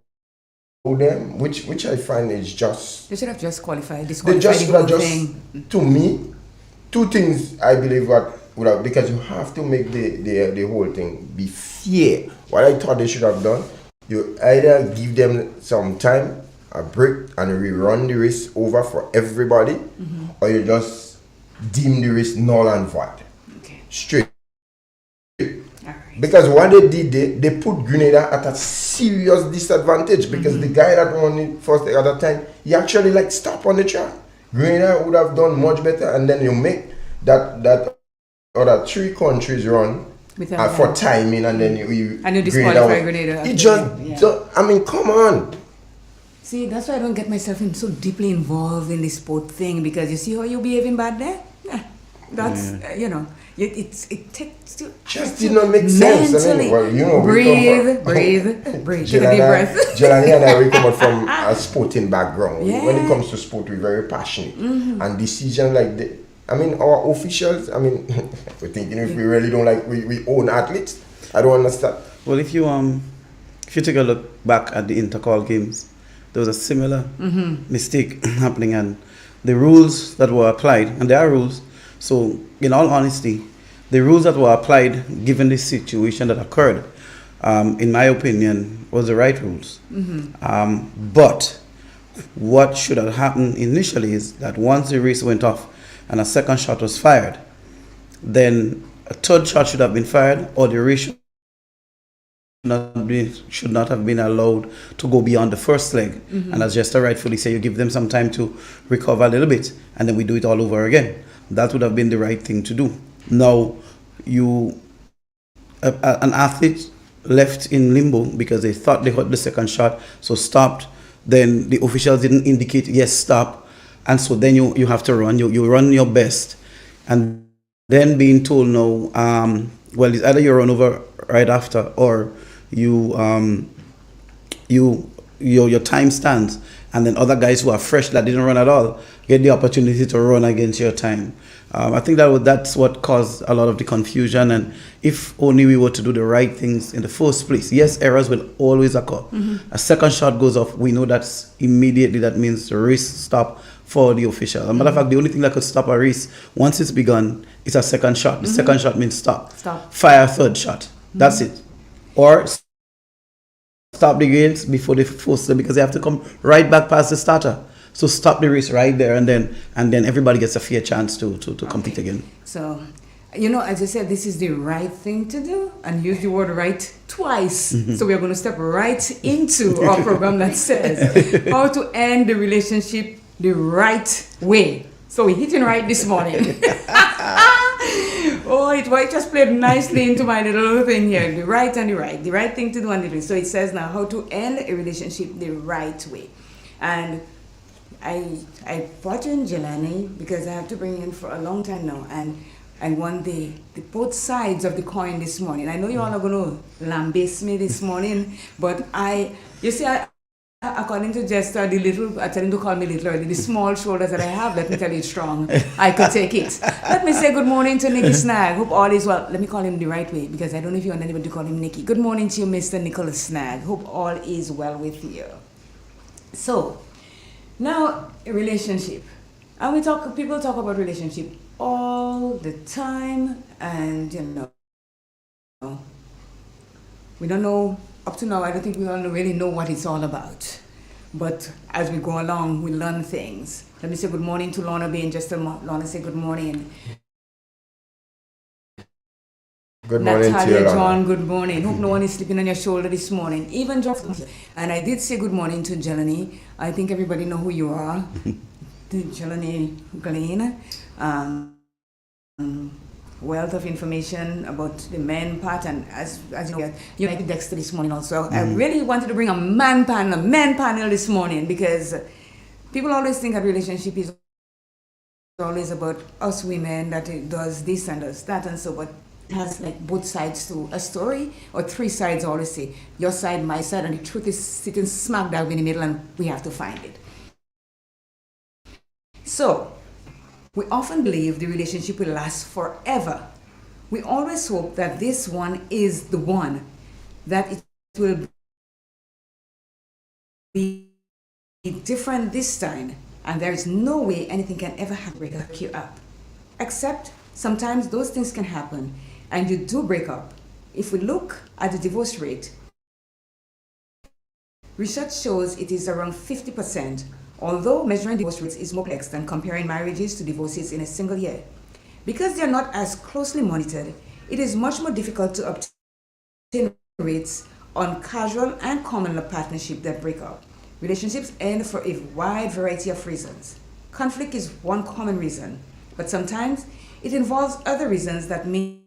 [SPEAKER 20] them, which I find is just.
[SPEAKER 2] They should have just qualified.
[SPEAKER 20] They just
[SPEAKER 2] the whole
[SPEAKER 20] just
[SPEAKER 2] thing.
[SPEAKER 20] To me, 2 things I believe would have, because you have to make the whole thing be fair. What I thought they should have done, you either give them some time, a break, and rerun the race over for everybody, or you just deem the race null and void.
[SPEAKER 2] Okay.
[SPEAKER 20] Straight. Because what they did, they put Grenada at a serious disadvantage, because the guy that won it first at that time, he actually stopped on the track. Grenada would have done much better, and then you make that other 3 countries run for timing, and then you
[SPEAKER 2] disqualify Grenada.
[SPEAKER 20] It I mean, come on.
[SPEAKER 2] See, that's why I don't get myself so deeply involved in the sport thing, because you see how you're behaving bad there? Yeah. That's, it takes you.
[SPEAKER 20] Just did not make sense. I mean, well,
[SPEAKER 2] breathe. Take a deep breath.
[SPEAKER 20] Jelani and I come from a sporting background.
[SPEAKER 2] Yeah.
[SPEAKER 20] When it comes to sport, we're very passionate. And decisions like that, I mean, our officials, I mean, we're thinking if we really don't we own athletes. I don't understand.
[SPEAKER 19] Well, if you take a look back at the intercall games, there was a similar mistake happening, and the rules that were applied, and there are rules. So, in all honesty, the rules that were applied, given the situation that occurred, in my opinion, was the right rules. But what should have happened initially is that once the race went off and a second shot was fired, then a third shot should have been fired, or the race should not have been allowed to go beyond the first leg. And as Jester rightfully say, you give them some time to recover a little bit, and then we do it all over again. That would have been the right thing to do. Now, an athlete left in limbo because they thought they heard the second shot, so stopped. Then the officials didn't indicate, yes, stop. And so then you have to run. You run your best. And then being told, no, well, it's either you run over right after, or your time stands. And then other guys who are fresh that didn't run at all get the opportunity to run against your time. I think that's what caused a lot of the confusion. And if only we were to do the right things in the first place. Yes, errors will always occur. A second shot goes off, we know that's immediately, that means the race stop for the official. As a matter of fact, the only thing that could stop a race once it's begun is a second shot. The second shot means stop. Fire a third shot. That's it. Or stop the games before they force them, because they have to come right back past the starter. So stop the race right there, and then everybody gets a fair chance to compete again.
[SPEAKER 2] So, as I said, this is the right thing to do, and use the word right twice. So we are going to step right into our program that says how to end the relationship the right way. So we're hitting right this morning. Oh, it just played nicely into my little thing here. The right and the right. The right thing to do and the right. So it says now how to end a relationship the right way. And I brought in Jelani because I have to bring in for a long time now. And I want the both sides of the coin this morning. I know you all are going to lambaste me this morning, but according to Jester, I tell him to call me little early. The small shoulders that I have, let me tell you, it's strong. I could take it. Let me say good morning to Nicky Snag. Hope all is well. Let me call him the right way, because I don't know if you want anybody to call him Nicky. Good morning to you, Mr. Nicholas Snag. Hope all is well with you. So, now, a relationship. And people talk about relationship all the time, and we don't know. Up to now, I don't think we all really know what it's all about. But as we go along, we learn things. Let me say good morning to Lorna B. and just Lorna say good morning.
[SPEAKER 20] Good morning to
[SPEAKER 2] Natalia,
[SPEAKER 20] you, Lana.
[SPEAKER 2] John, good morning. Hope no one is sleeping on your shoulder this morning. Even John. And I did say good morning to Jelani. I think everybody know who you are. Jelani Glenn. Wealth of information about the men part, and as you know, you like Dexter this morning also. I really wanted to bring a men panel this morning, because people always think a relationship is always about us women, that it does this and does that and so, but it has like both sides to a story, or three sides, always say your side, my side, and the truth is sitting smack dab in the middle, and we have to find it. So we often believe the relationship will last forever. We always hope that this one is the one, that it will be different this time, and there is no way anything can ever break you up. Except sometimes those things can happen and you do break up. If we look at the divorce rate, research shows it is around 50%, although measuring divorce rates is more complex than comparing marriages to divorces in a single year. Because they are not as closely monitored, it is much more difficult to obtain rates on casual and common law partnerships that break up. Relationships end for a wide variety of reasons. Conflict is one common reason, but sometimes it involves other reasons that mean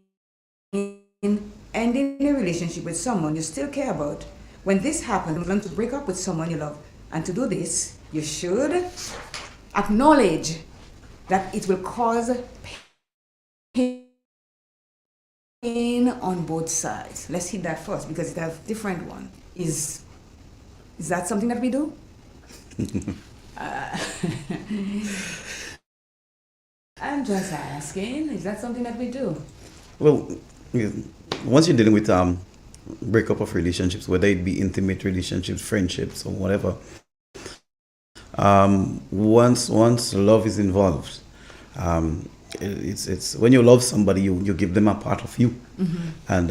[SPEAKER 2] ending a relationship with someone you still care about. When this happens, learn to break up with someone you love. And to do this, you should acknowledge that it will cause pain on both sides. Let's hit that first, because it has different one. Is that something that we do? I'm just asking, is that something that we do?
[SPEAKER 19] Well, once you're dealing with breakup of relationships, whether it be intimate relationships, friendships, or whatever, once love is involved, it's when you love somebody, you give them a part of you, and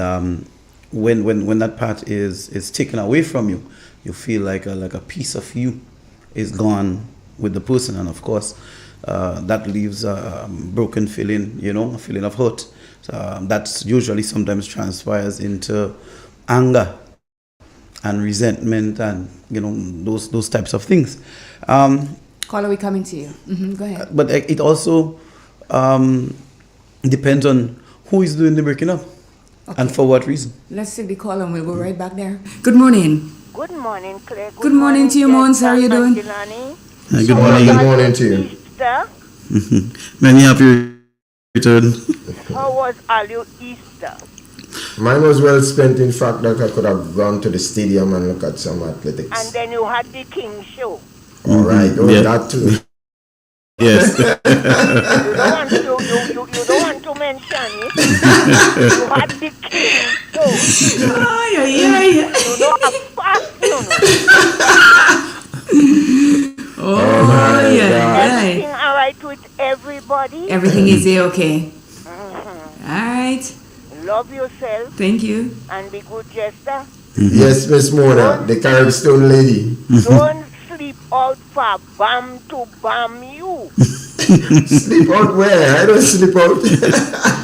[SPEAKER 19] when that part is taken away from you, you feel like a piece of you is gone with the person, and of course that leaves a broken feeling, a feeling of hurt. That's usually sometimes transpires into anger and resentment, and those types of things.
[SPEAKER 2] Caller, we coming to you. Go ahead.
[SPEAKER 19] But it also depends on who is doing the breaking up, and for what reason.
[SPEAKER 2] Let's take the call and we'll go right back there. Good morning.
[SPEAKER 21] Good morning, Claire.
[SPEAKER 2] Good morning to you, Mons. How are you doing?
[SPEAKER 19] Good morning.
[SPEAKER 21] Good morning to you. Easter?
[SPEAKER 19] Many happy return.
[SPEAKER 21] How was all your Easter?
[SPEAKER 20] Mine was well spent. In fact, that I could have gone to the stadium and look at some athletics.
[SPEAKER 21] And then you had the King show.
[SPEAKER 20] All right, that too.
[SPEAKER 19] Yes.
[SPEAKER 21] You don't want to mention it. You had the King show. You don't have fast, Everything all right with everybody?
[SPEAKER 2] Everything is okay. All right.
[SPEAKER 21] Love yourself.
[SPEAKER 2] Thank you.
[SPEAKER 21] And be good jester.
[SPEAKER 20] Yes, Miss Mona, the Carib Stone lady.
[SPEAKER 21] Don't sleep out for bam to bam you.
[SPEAKER 20] Sleep out where? I don't sleep out.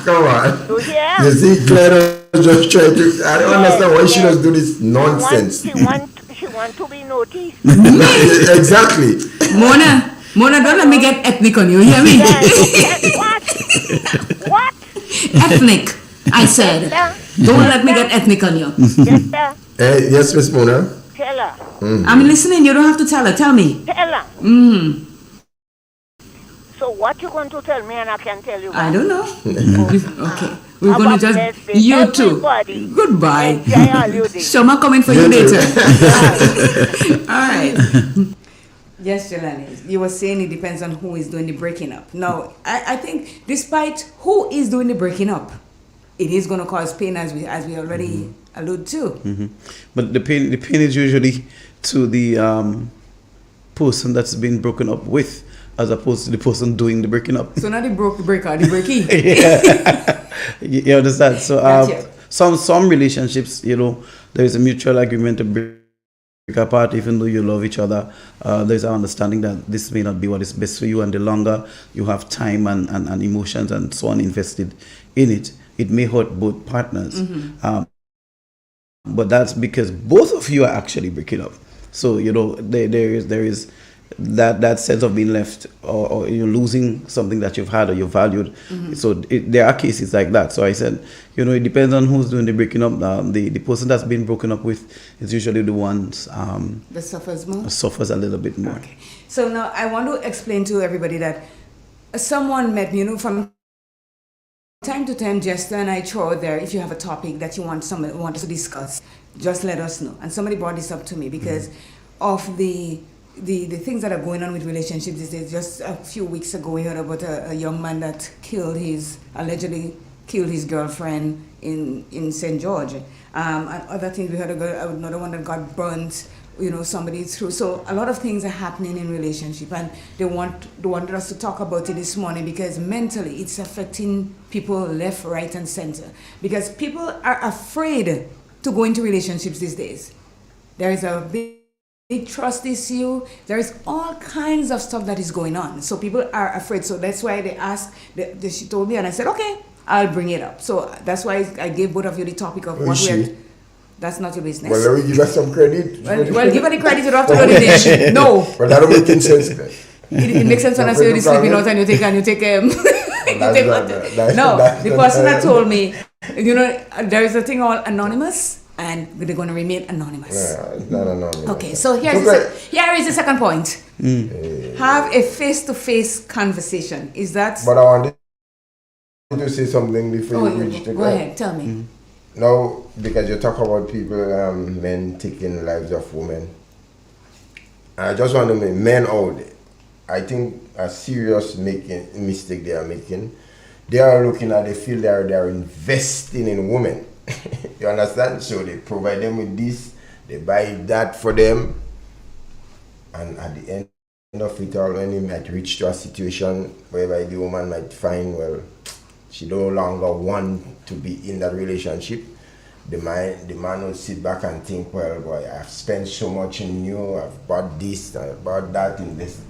[SPEAKER 20] Come on.
[SPEAKER 21] You hear?
[SPEAKER 20] You see, Claire just trying to. I don't understand why she does do this nonsense.
[SPEAKER 21] She want to be noticed.
[SPEAKER 20] Exactly.
[SPEAKER 2] Mona, don't let me get ethnic on you. Hear me?
[SPEAKER 21] What?
[SPEAKER 2] Ethnic. I said. Don't let me get ethnic on you.
[SPEAKER 20] Yes, Miss Mona.
[SPEAKER 21] Tell her.
[SPEAKER 2] I'm listening. You don't have to tell her. Tell me.
[SPEAKER 21] Tell her. So what you going to tell me and I can tell you?
[SPEAKER 2] I don't know. Okay. We're going to just... You too. Goodbye. Shoma coming for you later. All right. Yes, Jelani. You were saying it depends on who is doing the breaking up. Now, I think despite who is doing the breaking up, it is going to cause pain, as we already allude to.
[SPEAKER 19] But the pain is usually to the person that's been broken up with, as opposed to the person doing the breaking up.
[SPEAKER 2] So not the breaker, the breaking.
[SPEAKER 19] You understand? So some relationships, there is a mutual agreement to break apart, even though you love each other. There's an understanding that this may not be what is best for you, and the longer you have time and emotions and so on invested in it, it may hurt both partners. But that's because both of you are actually breaking up. So there is that sense of being left or losing something that you've had or you valued. So there are cases like that. So I said, it depends on who's doing the breaking up. The person that's been broken up with is usually the ones
[SPEAKER 2] that suffers more.
[SPEAKER 19] Suffers a little bit more.
[SPEAKER 2] Okay. So now I want to explain to everybody that someone met me, from time to time, Jester and I throw out there, if you have a topic that you want us to discuss, just let us know. And somebody brought this up to me because of the things that are going on with relationships these days. Just a few weeks ago, we heard about a young man that allegedly killed his girlfriend in St. George. And other things, we heard another one that got burnt, somebody through. So a lot of things are happening in relationship, and they wanted us to talk about it this morning because mentally it's affecting people left, right, and center. Because people are afraid to go into relationships these days. There is a big trust issue. There is all kinds of stuff that is going on. So people are afraid. So that's why they asked. She told me, and I said, okay, I'll bring it up. So that's why I gave both of you the topic of what we are. That's not your business.
[SPEAKER 20] Well, let me give her some credit.
[SPEAKER 2] Well, give her the credit. You don't have to go to the No.
[SPEAKER 20] Well, that don't make any sense then.
[SPEAKER 2] It makes sense when I say you're sleeping out and you take the person that told me, there is a thing called anonymous, and they're going to remain anonymous.
[SPEAKER 20] Yeah, it's not anonymous.
[SPEAKER 2] Okay, so here is the second point. Have a face-to-face conversation. Is that?
[SPEAKER 20] But I wanted to say something before you reach the
[SPEAKER 2] Go ahead, tell me.
[SPEAKER 20] Now, because you talk about people, men taking the lives of women, I just want to make men out there. I think a serious mistake they are making. They are looking at, they feel they are investing in women. You understand? So they provide them with this, they buy that for them, and at the end of it all, when you might reach to a situation whereby the woman might find, well, she no longer want to be in that relationship, the man will sit back and think, well, boy, I've spent so much in you, I've bought this, I've bought that in this,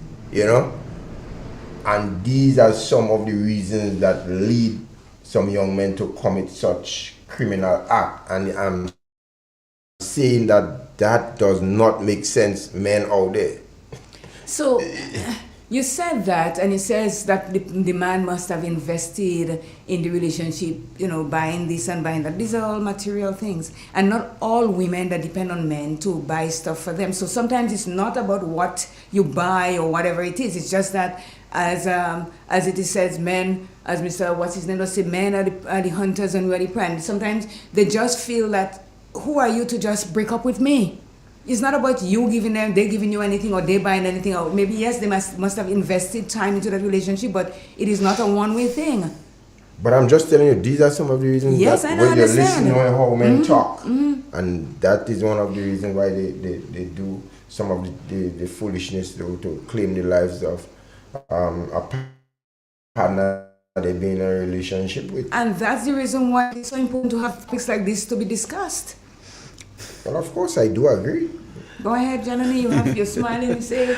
[SPEAKER 20] And these are some of the reasons that lead some young men to commit such criminal act. And I'm saying that does not make sense, men out there.
[SPEAKER 2] So you said that, and it says that the man must have invested in the relationship, buying this and buying that. These are all material things. And not all women that depend on men to buy stuff for them. So sometimes it's not about what you buy or whatever it is. It's just that as it says, men, as Mr. What's his name, say, men are the hunters and we're the prey. Sometimes they just feel that, who are you to just break up with me? It's not about you giving them, they giving you anything or they buying anything. Or maybe, yes, they must have invested time into that relationship, but it is not a one-way thing.
[SPEAKER 20] But I'm just telling you, these are some of the reasons
[SPEAKER 2] yes,
[SPEAKER 20] that
[SPEAKER 2] when
[SPEAKER 20] you listen to how men talk.
[SPEAKER 2] And
[SPEAKER 20] that is one of the reasons why they do some of the foolishness to claim the lives of a partner they've been in a relationship with.
[SPEAKER 2] And that's the reason why it's so important to have topics like this to be discussed.
[SPEAKER 20] Well, of course, I do agree.
[SPEAKER 2] Go ahead, Janani. You're smiling. You say it.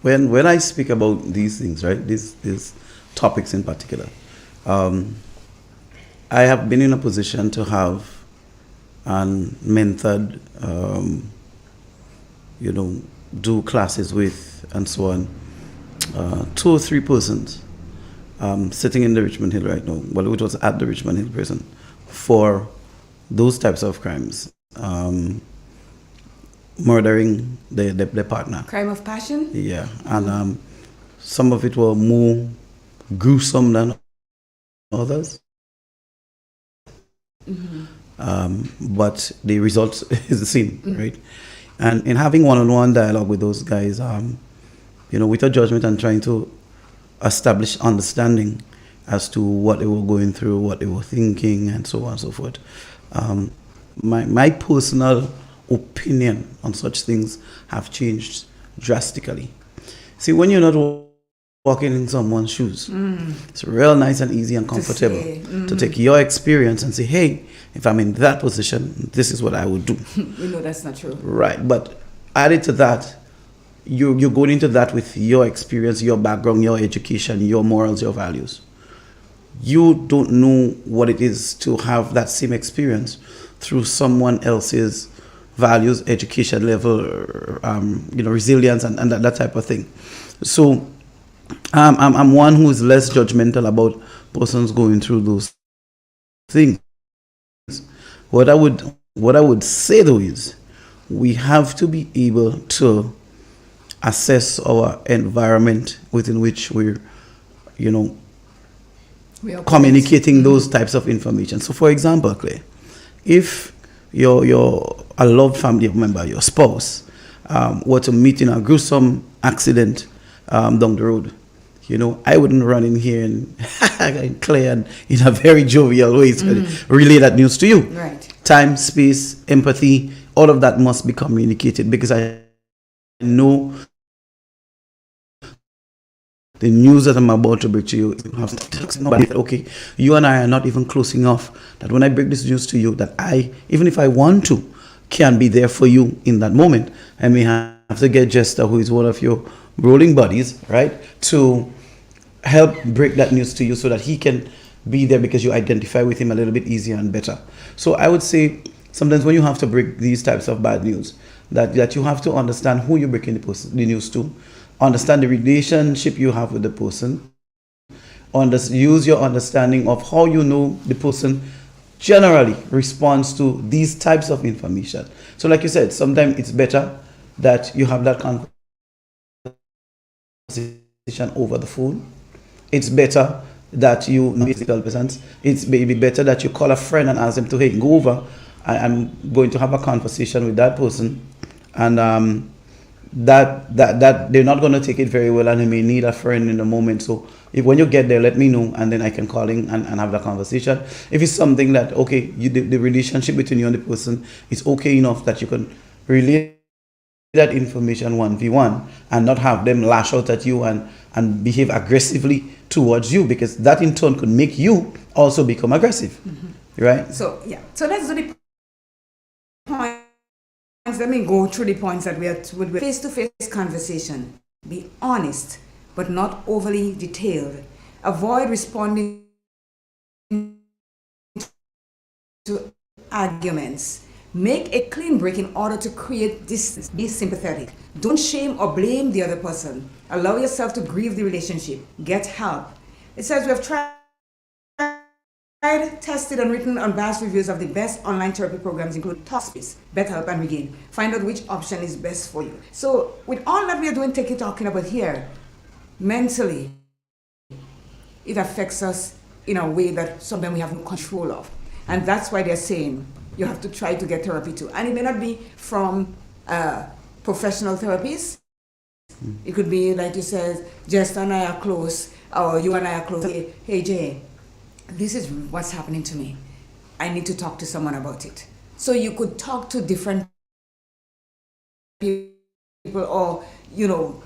[SPEAKER 19] When I speak about these things, right, these topics in particular, I have been in a position to have and mentored, do classes with and so on, 2 or 3 persons sitting in the Richmond Hill right now. Well, it was at the Richmond Hill prison for those types of crimes, murdering the partner.
[SPEAKER 2] Crime of passion?
[SPEAKER 19] Yeah, and some of it were more gruesome than others. But the result is the same, right? And in having one-on-one dialogue with those guys, with a judgment and trying to establish understanding as to what they were going through, what they were thinking, and so on and so forth. My personal opinion on such things have changed drastically. See, when you're not walking in someone's shoes, it's real nice and easy and comfortable to take your experience and say, hey, if I'm in that position, this is what I would do.
[SPEAKER 2] We know that's not true.
[SPEAKER 19] Right, but added to that, you're going into that with your experience, your background, your education, your morals, your values. you don't know what it is to have that same experience through someone else's values, education level, resilience, and that type of thing. So I'm one who is less judgmental about persons going through those things. What I would say though is we have to be able to assess our environment within which we're, communicating those types of information. So, for example, Clay, if you're a loved family member, your spouse, were to meet in a gruesome accident down the road, I wouldn't run in here and Clay and in a very jovial way relay that news to you.
[SPEAKER 2] Right.
[SPEAKER 19] Time, space, empathy, all of that must be communicated because I know the news that I'm about to break to you, okay, you and I are not even close enough that when I break this news to you, that I, even if I want to, can be there for you in that moment. I may have to get Jester, who is one of your rolling buddies, right, to help break that news to you so that he can be there because you identify with him a little bit easier and better. So I would say sometimes when you have to break these types of bad news, that you have to understand who you're breaking the news to, understand the relationship you have with the person, use your understanding of how the person generally responds to these types of information. So like you said, sometimes it's better that you have that conversation over the phone. It's better that you physical presence. It's maybe better that you call a friend and ask them to, hey, go over. I'm going to have a conversation with that person, and that they're not going to take it very well, and they may need a friend in the moment. So when you get there, let me know, and then I can call in and have that conversation. If it's something that, okay, the relationship between you and the person is okay enough that you can relay that information 1v1 and not have them lash out at you and behave aggressively towards you, because that in turn could make you also become aggressive, right?
[SPEAKER 2] So let's do the points. Let me go through the points that we are with face-to-face conversation. Be honest, but not overly detailed. Avoid responding to arguments. Make a clean break in order to create distance. Be sympathetic. Don't shame or blame the other person. Allow yourself to grieve the relationship. Get help. It says we have tried, tested, and written unbiased reviews of the best online therapy programs, including Talkspace, BetterHelp, and Regain. Find out which option is best for you. So with all that we are talking about here, mentally, it affects us in a way that sometimes we have no control of. And that's why they're saying you have to try to get therapy too. And it may not be from professional therapists. It could be, like you said, Jess and I are close, or you and I are close. Hey Jay, this is what's happening to me. I need to talk to someone about it. So you could talk to different people, or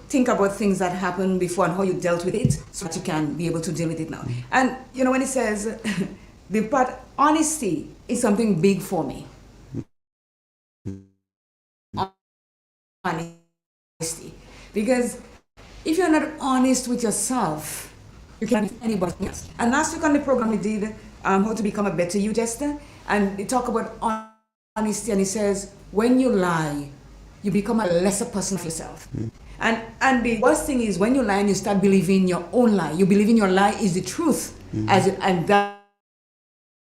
[SPEAKER 2] think about things that happened before and how you dealt with it, so that you can be able to deal with it now. And when it says the part honesty is something big for me. Honesty, because if you're not honest with yourself, you can't be anybody else. And last week on the program we did how to become a better you, Jester, and we talk about honesty, and it says when you lie, you become a lesser person for yourself. And the worst thing is when you lie and you start believing your own lie. You believe in your lie is the truth, and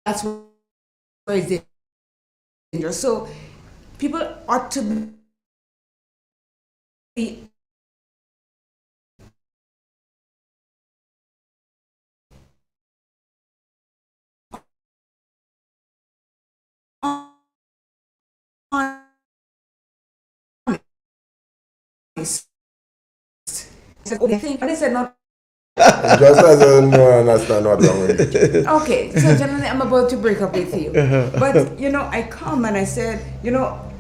[SPEAKER 2] that's where it's dangerous. So people ought to be honest. I said not.
[SPEAKER 20] Just as I don't understand what's wrong with it.
[SPEAKER 2] Okay, so generally I'm about to break up with you, but I come and I said,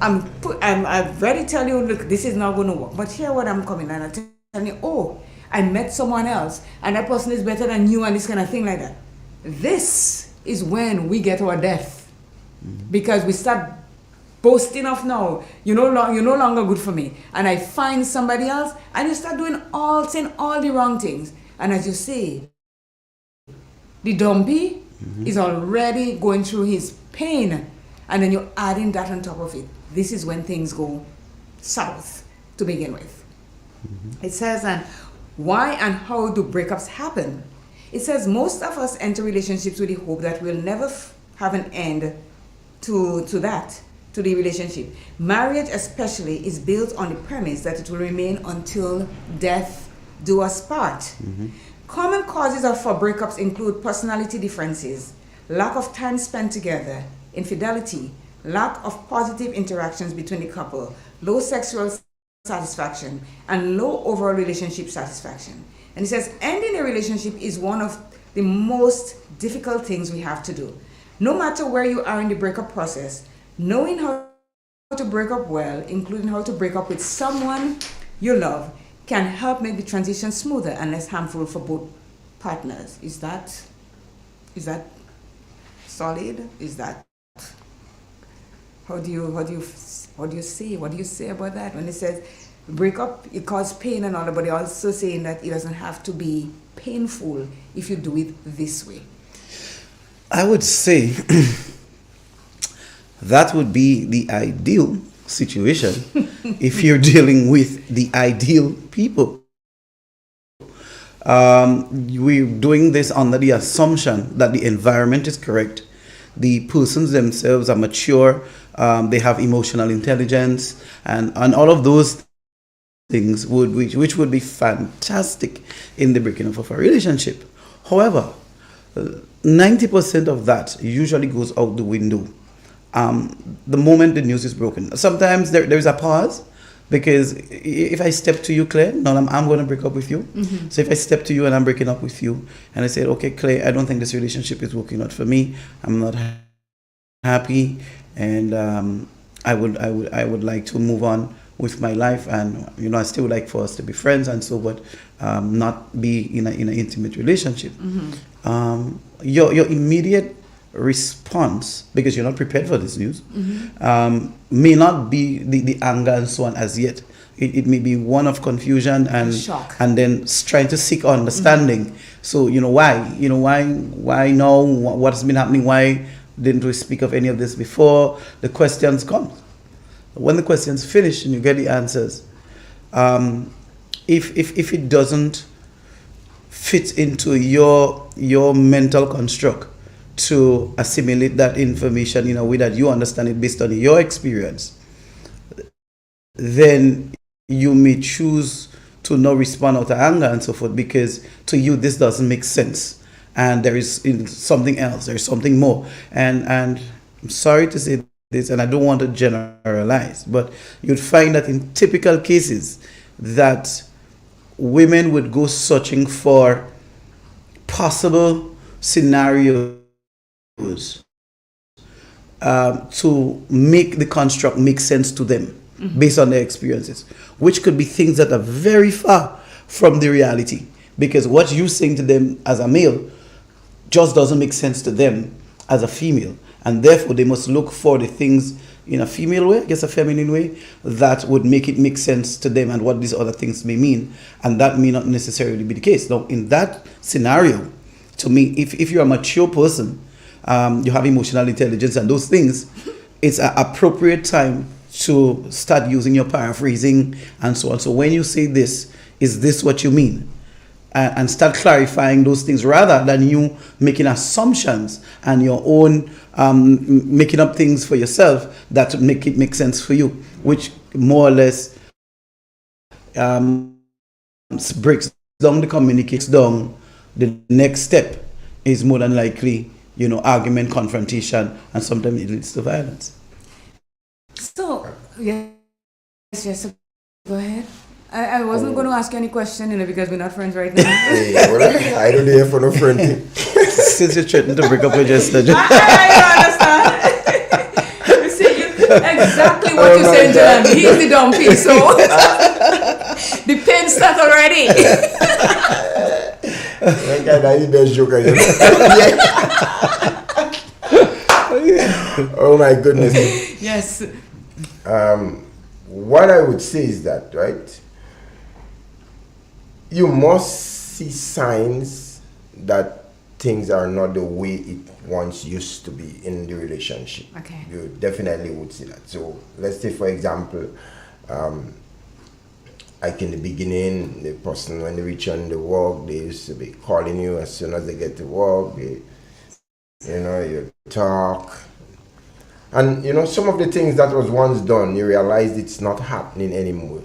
[SPEAKER 2] I'm ready to tell you, look, this is not going to work. But here what I'm coming and I tell you, oh, I met someone else and that person is better than you and this kind of thing like that. This is when we get our death, because we start boasting of now, you're no longer good for me, and I find somebody else and you start saying all the wrong things. And as you say, The dumpy is already going through his pain, and then you're adding that on top of it. This is when things go south to begin with. It says, and why and how do breakups happen? It says most of us enter relationships with the hope that we'll never have an end to the relationship. Marriage especially is built on the premise that it will remain until death do us part. Common causes for breakups include personality differences, lack of time spent together, infidelity, lack of positive interactions between the couple, low sexual satisfaction, and low overall relationship satisfaction. And it says ending a relationship is one of the most difficult things we have to do. No matter where you are in the breakup process, knowing how to break up well, including how to break up with someone you love, can help make the transition smoother and less harmful for both partners. Is that solid? Is that how do you say about that when it says break up, it causes pain and all that, but they're also saying that it doesn't have to be painful if you do it this way?
[SPEAKER 19] I would say that would be the ideal situation if you're dealing with the ideal people. We're doing this under the assumption that the environment is correct, the persons themselves are mature, they have emotional intelligence, and all of those things which would be fantastic in the breaking up of a relationship. However, 90% of that usually goes out the window the moment the news is broken. Sometimes there is a pause, because if I step to you, Claire, no, I'm going to break up with you. So if I step to you and I'm breaking up with you, and I say, okay, Claire, I don't think this relationship is working out for me. I'm not happy, and I would like to move on with my life, and I still like for us to be friends and so, but not be in an intimate relationship. Your immediate response, because you're not prepared for this news, may not be the anger and so on as yet. It may be one of confusion and
[SPEAKER 2] shock,
[SPEAKER 19] and then trying to seek understanding. So why now? What's been happening? Why didn't we speak of any of this before? The questions come. When the questions finish and you get the answers, if it doesn't fit into your mental construct to assimilate that information in a way that you understand it based on your experience, then you may choose to not respond out of anger and so forth, because to you this doesn't make sense, and there is something else, there's something more. And I'm sorry to say this, and I don't want to generalize, but you'd find that in typical cases that women would go searching for possible scenarios to make the construct make sense to them based on their experiences, which could be things that are very far from the reality, because what you're saying to them as a male just doesn't make sense to them as a female, and therefore they must look for the things in a female way, I guess a feminine way, that would make it make sense to them and what these other things may mean, and that may not necessarily be the case. Now, in that scenario, to me, if you're a mature person, you have emotional intelligence and those things, it's an appropriate time to start using your paraphrasing and so on. So when you say this, is this what you mean? And start clarifying those things, rather than you making assumptions and your own making up things for yourself that make it make sense for you, which more or less breaks down the communicates down. The next step is more than likely, argument, confrontation, and sometimes it leads to violence.
[SPEAKER 2] So, yes, go ahead. I wasn't going to ask you any question, because we're not friends right now.
[SPEAKER 20] Hey, well, I don't hear for no friend.
[SPEAKER 19] Since you're threatening to break up with just
[SPEAKER 2] I understand. You see, exactly what you're saying to him. He's the dumpy, so the pain starts already.
[SPEAKER 20] That guy, that's the best joker. Oh my goodness.
[SPEAKER 2] Yes.
[SPEAKER 20] What I would say is that, right, you must see signs that things are not the way it once used to be in the relationship.
[SPEAKER 2] Okay.
[SPEAKER 20] You definitely would see that. So let's say, for example, like in the beginning, the person, when they reach on the work, they used to be calling you as soon as they get to work. You talk. And, some of the things that was once done, you realize it's not happening anymore.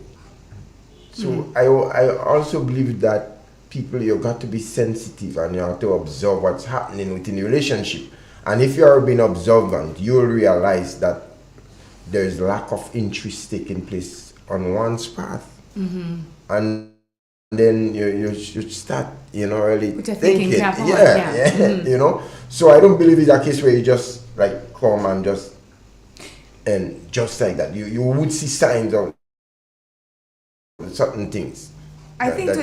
[SPEAKER 20] So I also believe that people, you got to be sensitive and you have to observe what's happening within the relationship. And if you are being observant, you'll realize that there's lack of interest taking place on one's part.
[SPEAKER 2] Mm-hmm.
[SPEAKER 20] And then you start, really thinking.
[SPEAKER 2] Mm-hmm.
[SPEAKER 20] So I don't believe it's a case where you just like come and just like that. You would see signs of certain things.
[SPEAKER 2] I think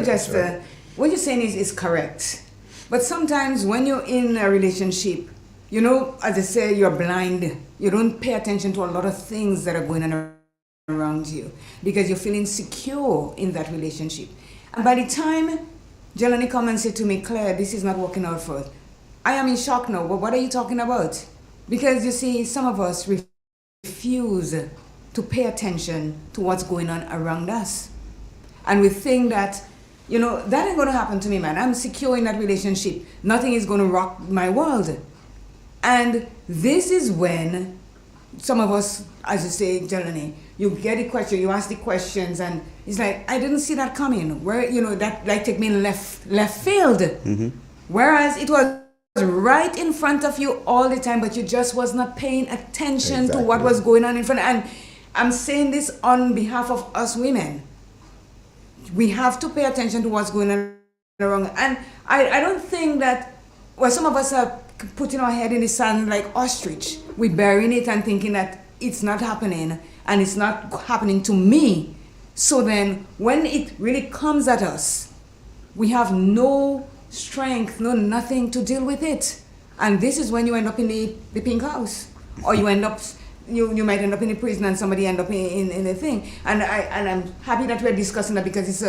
[SPEAKER 2] what you're saying is correct. But sometimes when you're in a relationship, as I say, you're blind. You don't pay attention to a lot of things that are going on around you because you're feeling secure in that relationship. And by the time Jelani come and say to me, Claire, this is not working out for us, I am in shock now. But what are you talking about? Because you see, some of us refuse to pay attention to what's going on around us. And we think that, that ain't going to happen to me, man. I'm secure in that relationship. Nothing is going to rock my world. And this is when some of us, as you say, Jelani, you get a question, you ask the questions, and it's like, I didn't see that coming. Where, that like take me in left field.
[SPEAKER 19] Mm-hmm.
[SPEAKER 2] Whereas it was right in front of you all the time, but you just was not paying attention to what was going on in front. And I'm saying this on behalf of us women. We have to pay attention to what's going on around. And I don't think that, some of us are putting our head in the sand like ostrich. We're burying it and thinking that it's not happening and it's not happening to me. So then when it really comes at us, we have no strength, nothing to deal with it. And this is when you end up in the pink house. Or you end up, you might end up in a prison and somebody end up in a thing. And I'm happy that we're discussing that because it's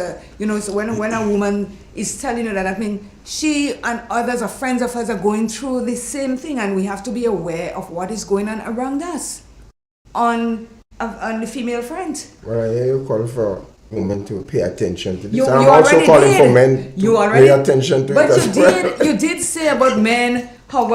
[SPEAKER 2] so when a woman is telling you that she and others or friends of hers are going through the same thing, and we have to be aware of what is going on around us on the female front.
[SPEAKER 20] Well, I hear you call for women to pay attention to this.
[SPEAKER 2] You
[SPEAKER 20] I'm also calling for men to pay attention to it as well.
[SPEAKER 2] But you did say about men how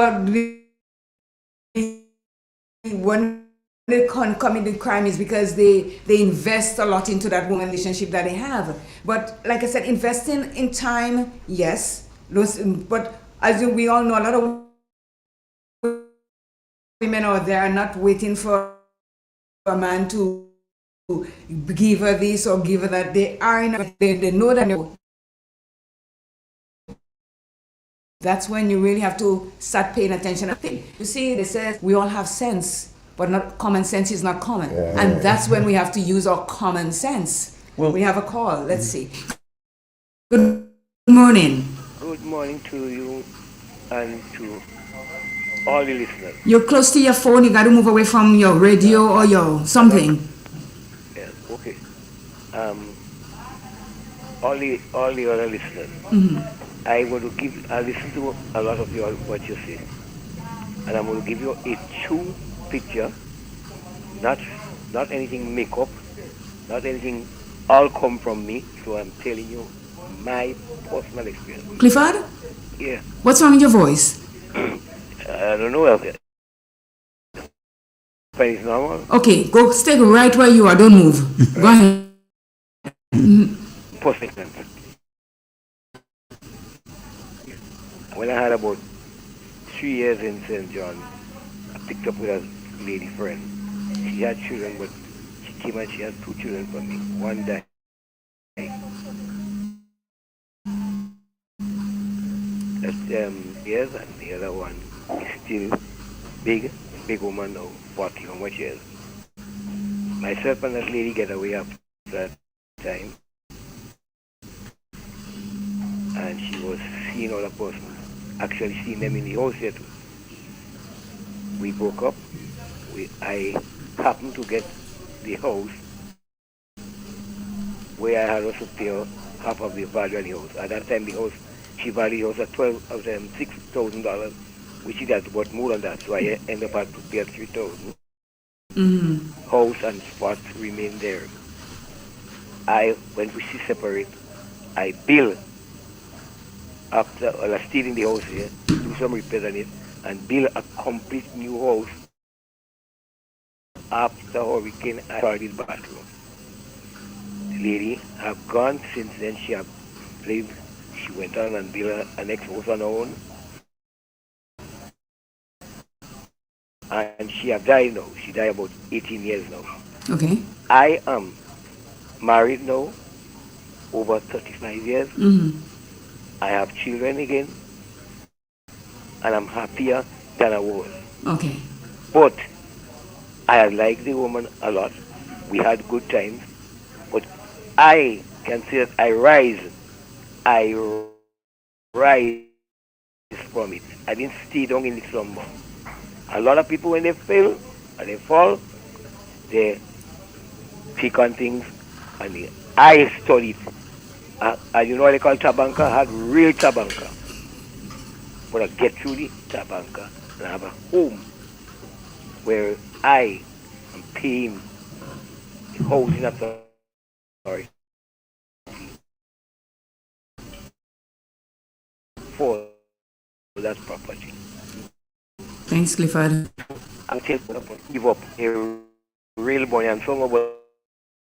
[SPEAKER 2] when they commit the crime is because they invest a lot into that woman relationship that they have. But like I said, investing in time, yes. But as we all know, a lot of women out there are not waiting for a man to give her this or give her that. They know that. That's when you really have to start paying attention. You see, they say we all have sense, but not common sense is not common. And that's when we have to use our common sense. Well, we have a call. Let's see. Good morning.
[SPEAKER 3] Good morning to you and to all the listeners.
[SPEAKER 2] You're close to your phone. You got to move away from your radio or your something.
[SPEAKER 3] Yes, okay. All the other listeners.
[SPEAKER 2] Mm-hmm.
[SPEAKER 3] I listen to a lot of what you say, and I'm going to give you a true picture, not anything make up, not anything, all come from me. So I'm telling you my personal experience.
[SPEAKER 2] Clifford?
[SPEAKER 3] Yeah.
[SPEAKER 2] What's wrong with your voice?
[SPEAKER 3] I don't know. It's normal.
[SPEAKER 2] Okay, go stay right where you are. Don't move. Go ahead.
[SPEAKER 3] Perfect. When I had about 3 years in St. John, I picked up with a lady friend. She had children, but she came and she had 2 children from me. One died. That's years, and the other one is still big woman now, 40 or much years. Myself and that lady get away after that time, and she was seeing other persons. Actually seen them in the house yet. We broke up. I happened to get the house where I had also pay half of the value of the house. At that time the house she valued the house at $6,000, which is worth more than that. So I end up at to pay $3,000. House and spot remain there. When we separate, I build after still in the house here, do some repairs on it, and build a complete new house. After hurricane, I started bathroom. The lady have gone since then. She have lived. She went on and built a next house on her own. And she have died now. She died about 18 years now.
[SPEAKER 2] Okay.
[SPEAKER 3] I am married now, over 35 years. I have children again, and I'm happier than I was.
[SPEAKER 2] Okay.
[SPEAKER 3] But I like the woman a lot. We had good times, but I can say that I rise from it. I didn't stay down in the slumber. A lot of people, when they fail and they fall, they pick on things, and I studied. You know what they call tabanka? I had real tabanka. But I get through the tabanka and I have a home where I am paying the housing authority for that property.
[SPEAKER 2] Thanks, Clifford.
[SPEAKER 3] I'm telling you, give up a real money, and some of us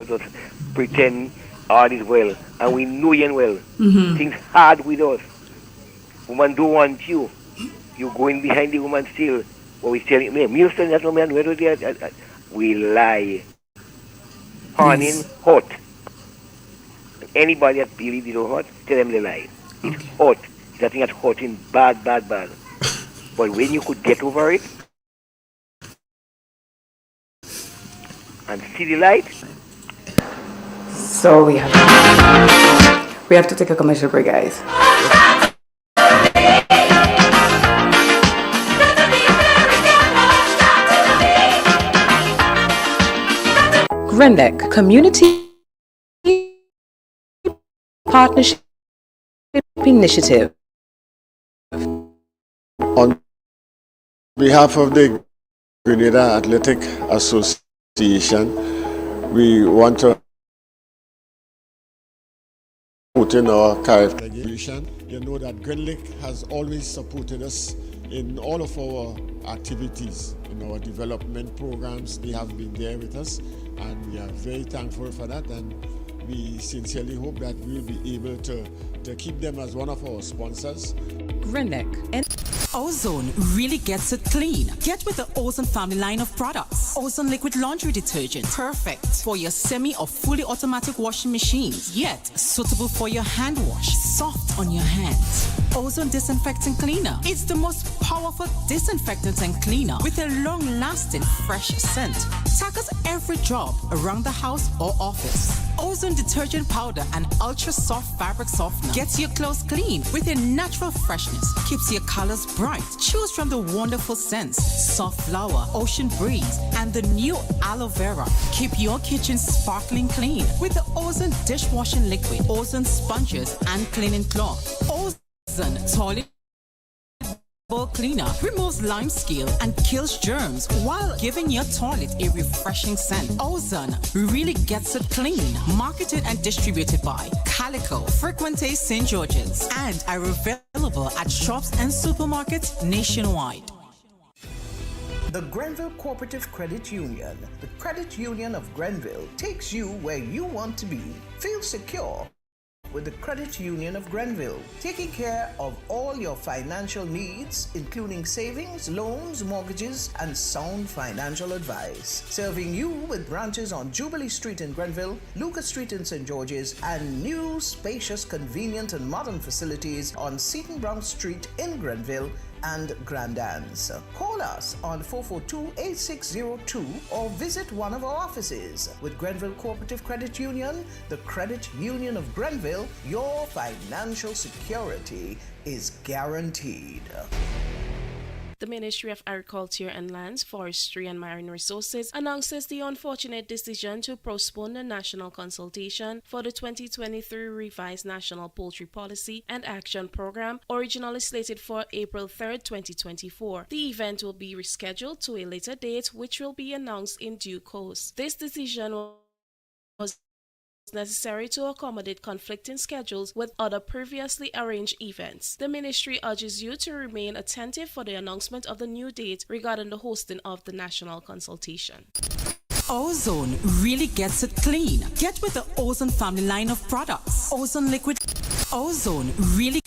[SPEAKER 3] just pretend all is well, and we know you well. Things hard with us. Woman don't want you. You going behind the woman still. But we telling me, Milton, that's no man, where do they? We lie. Honey, hot. Anybody that believes it's hot, tell them they lie. It's hot. That thing that's hot in bad. But when you could get over it and see the light.
[SPEAKER 2] So we have to take a commercial break, guys. Grendek Community Partnership Initiative.
[SPEAKER 10] On behalf of the Grenada Athletic Association, we want to put in our characterization. You know that Grenlake has always supported us in all of our activities, in our development programs. They have been there with us, and we are very thankful for that, and we sincerely hope that we'll be able to keep them as one of our sponsors.
[SPEAKER 5] Grendek and Ozone really gets it clean. Get with the Ozone family line of products. Ozone liquid laundry detergent, perfect for your semi or fully automatic washing machines, yet suitable for your hand wash, soft on your hands. Ozone disinfectant cleaner. It's the most powerful disinfectant and cleaner with a long-lasting fresh scent. Tackles every job around the house or office. Ozone detergent powder and ultra soft fabric softener gets your clothes clean with a natural freshness, keeps your colors bright. Choose from the wonderful scents: soft flower, ocean breeze, and the new aloe vera. Keep your kitchen sparkling clean with the Ozone dishwashing liquid, Ozone sponges and cleaning cloth. Ozone toilet bowl cleaner removes lime scale and kills germs while giving your toilet a refreshing scent. Ozone really gets it clean. Marketed and distributed by Calico, Frequente St. George's, and are available at shops and supermarkets nationwide.
[SPEAKER 22] The Grenville Cooperative Credit Union, the credit union of Grenville, takes you where you want to be. Feel secure with the Credit Union of Grenville, taking care of all your financial needs, including savings, loans, mortgages, and sound financial advice. Serving you with branches on Jubilee Street in Grenville, Lucas Street in St. George's, and new, spacious, convenient, and modern facilities on Seton Brown Street in Grenville and Grand Anse. Call us on 442-8602 or visit one of our offices. With Grenville Cooperative Credit Union, the Credit Union of Grenville, your financial security is guaranteed.
[SPEAKER 6] The Ministry of Agriculture and Lands, Forestry and Marine Resources announces the unfortunate decision to postpone the national consultation for the 2023 revised National Poultry Policy and Action Program, originally slated for April 3, 2024. The event will be rescheduled to a later date, which will be announced in due course. This decision was necessary to accommodate conflicting schedules with other previously arranged events. The ministry urges you to remain attentive for the announcement of the new date regarding the hosting of the national consultation.
[SPEAKER 5] Ozone really gets it clean. Get with the Ozone family line of products. Ozone Liquid. Ozone really...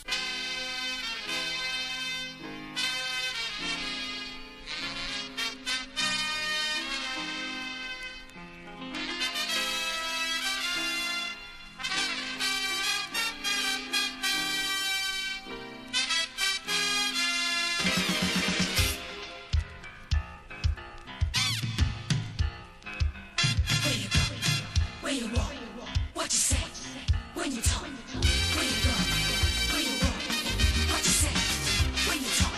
[SPEAKER 4] Where you walk, what you say, when you talk, where you go, where you walk, what you say, when you talk.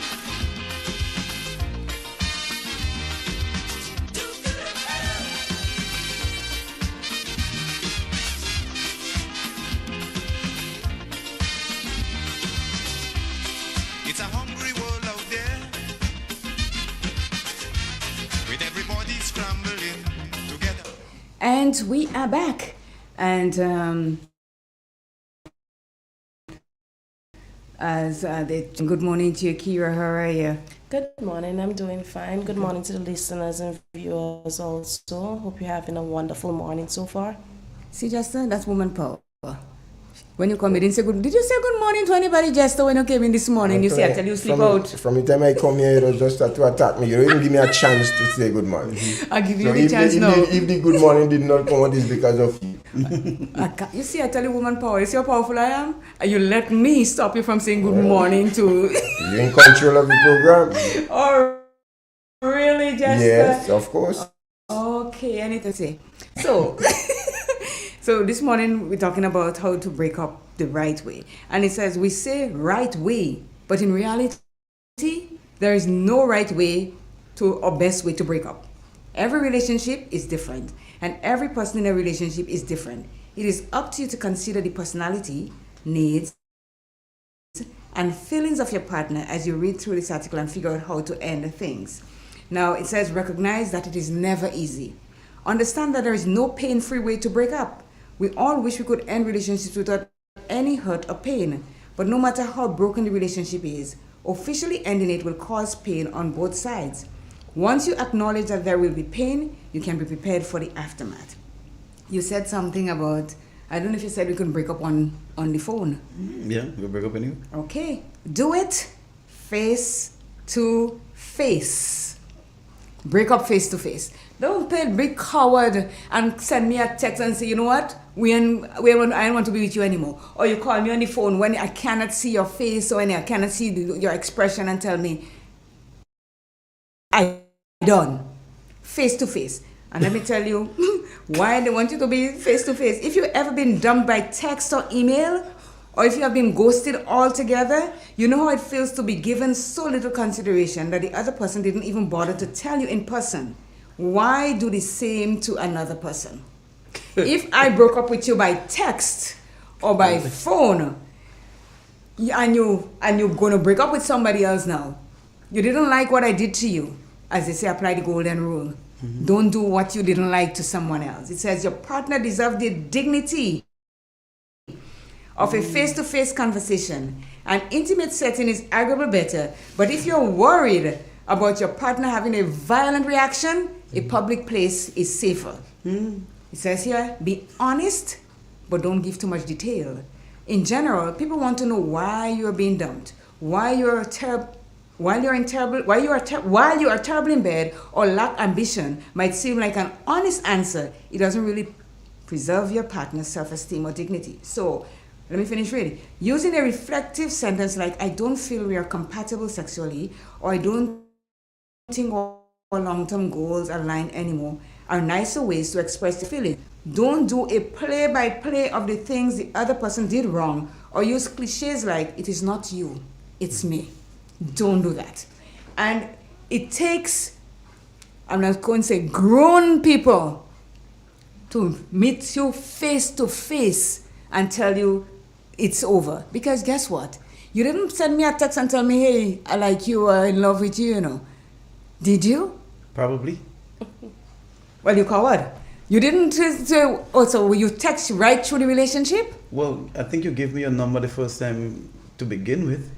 [SPEAKER 1] It's a hungry world out there, with everybody scrambling together.
[SPEAKER 2] And we are back. And good morning to you, Kira. How are you?
[SPEAKER 7] Good morning. I'm doing fine. Good morning to the listeners and viewers also. Hope you're having a wonderful morning so far.
[SPEAKER 2] See, Justin, that's woman power. When you come in, did you say good morning to anybody, Jester, when you came in this morning? You see, I tell you sleep out.
[SPEAKER 20] From the time I come here, it was just to attack me. You don't even give me a chance to say good morning.
[SPEAKER 2] I'll give you the chance now.
[SPEAKER 20] If the good morning did not come out, it's because of you.
[SPEAKER 2] You see, I tell you, woman power. You see how powerful I am? And you let me stop you from saying good morning to...
[SPEAKER 20] You're in control of the program.
[SPEAKER 2] Oh, really, Jester?
[SPEAKER 20] Yes, of course.
[SPEAKER 2] Okay, I need to say. So... So this morning we're talking about how to break up the right way. And it says we say right way, but in reality, there is no right way to or best way to break up. Every relationship is different, and every person in a relationship is different. It is up to you to consider the personality, needs, and feelings of your partner as you read through this article and figure out how to end things. Now it says recognize that it is never easy. Understand that there is no pain-free way to break up. We all wish we could end relationships without any hurt or pain, but no matter how broken the relationship is, officially ending it will cause pain on both sides. Once you acknowledge that there will be pain, you can be prepared for the aftermath. You said something about, I don't know if you said we can break up on the phone.
[SPEAKER 19] Yeah, we'll break up anyway.
[SPEAKER 2] Okay, do it face to face. Break up face to face. Don't play big coward and send me a text and say, you know what? I don't want to be with you anymore. Or you call me on the phone when I cannot see your face or when I cannot see your expression and tell me, I'm done. Face to face. And let me tell you why they want you to be face to face. If you've ever been dumped by text or email, or if you have been ghosted altogether, you know how it feels to be given so little consideration that the other person didn't even bother to tell you in person. Why do the same to another person? If I broke up with you by text or by phone, and you're going to break up with somebody else now, you didn't like what I did to you. As they say, apply the golden rule. Mm-hmm. Don't do what you didn't like to someone else. It says your partner deserves the dignity of a face-to-face conversation. An intimate setting is arguably better, but if you're worried about your partner having a violent reaction, a public place is safer. It says here, be honest, but don't give too much detail. In general, people want to know why you're being dumped, why you are terrible in bed, or lack ambition might seem like an honest answer. It doesn't really preserve your partner's self-esteem or dignity. So, let me finish reading. Using a reflective sentence like, I don't feel we are compatible sexually, or I don't think our long-term goals align anymore, are nicer ways to express the feeling. Don't do a play-by-play of the things the other person did wrong, or use cliches like, it is not you, it's me. Don't do that. And it takes, I'm not going to say grown people, to meet you face to face and tell you it's over. Because guess what? You didn't send me a text and tell me, hey, I like you, or in love with you, you know. Did you?
[SPEAKER 19] Probably.
[SPEAKER 2] Well, you coward. You didn't say, oh, so you text right through the relationship?
[SPEAKER 19] Well, I think you gave me your number the first time to begin with.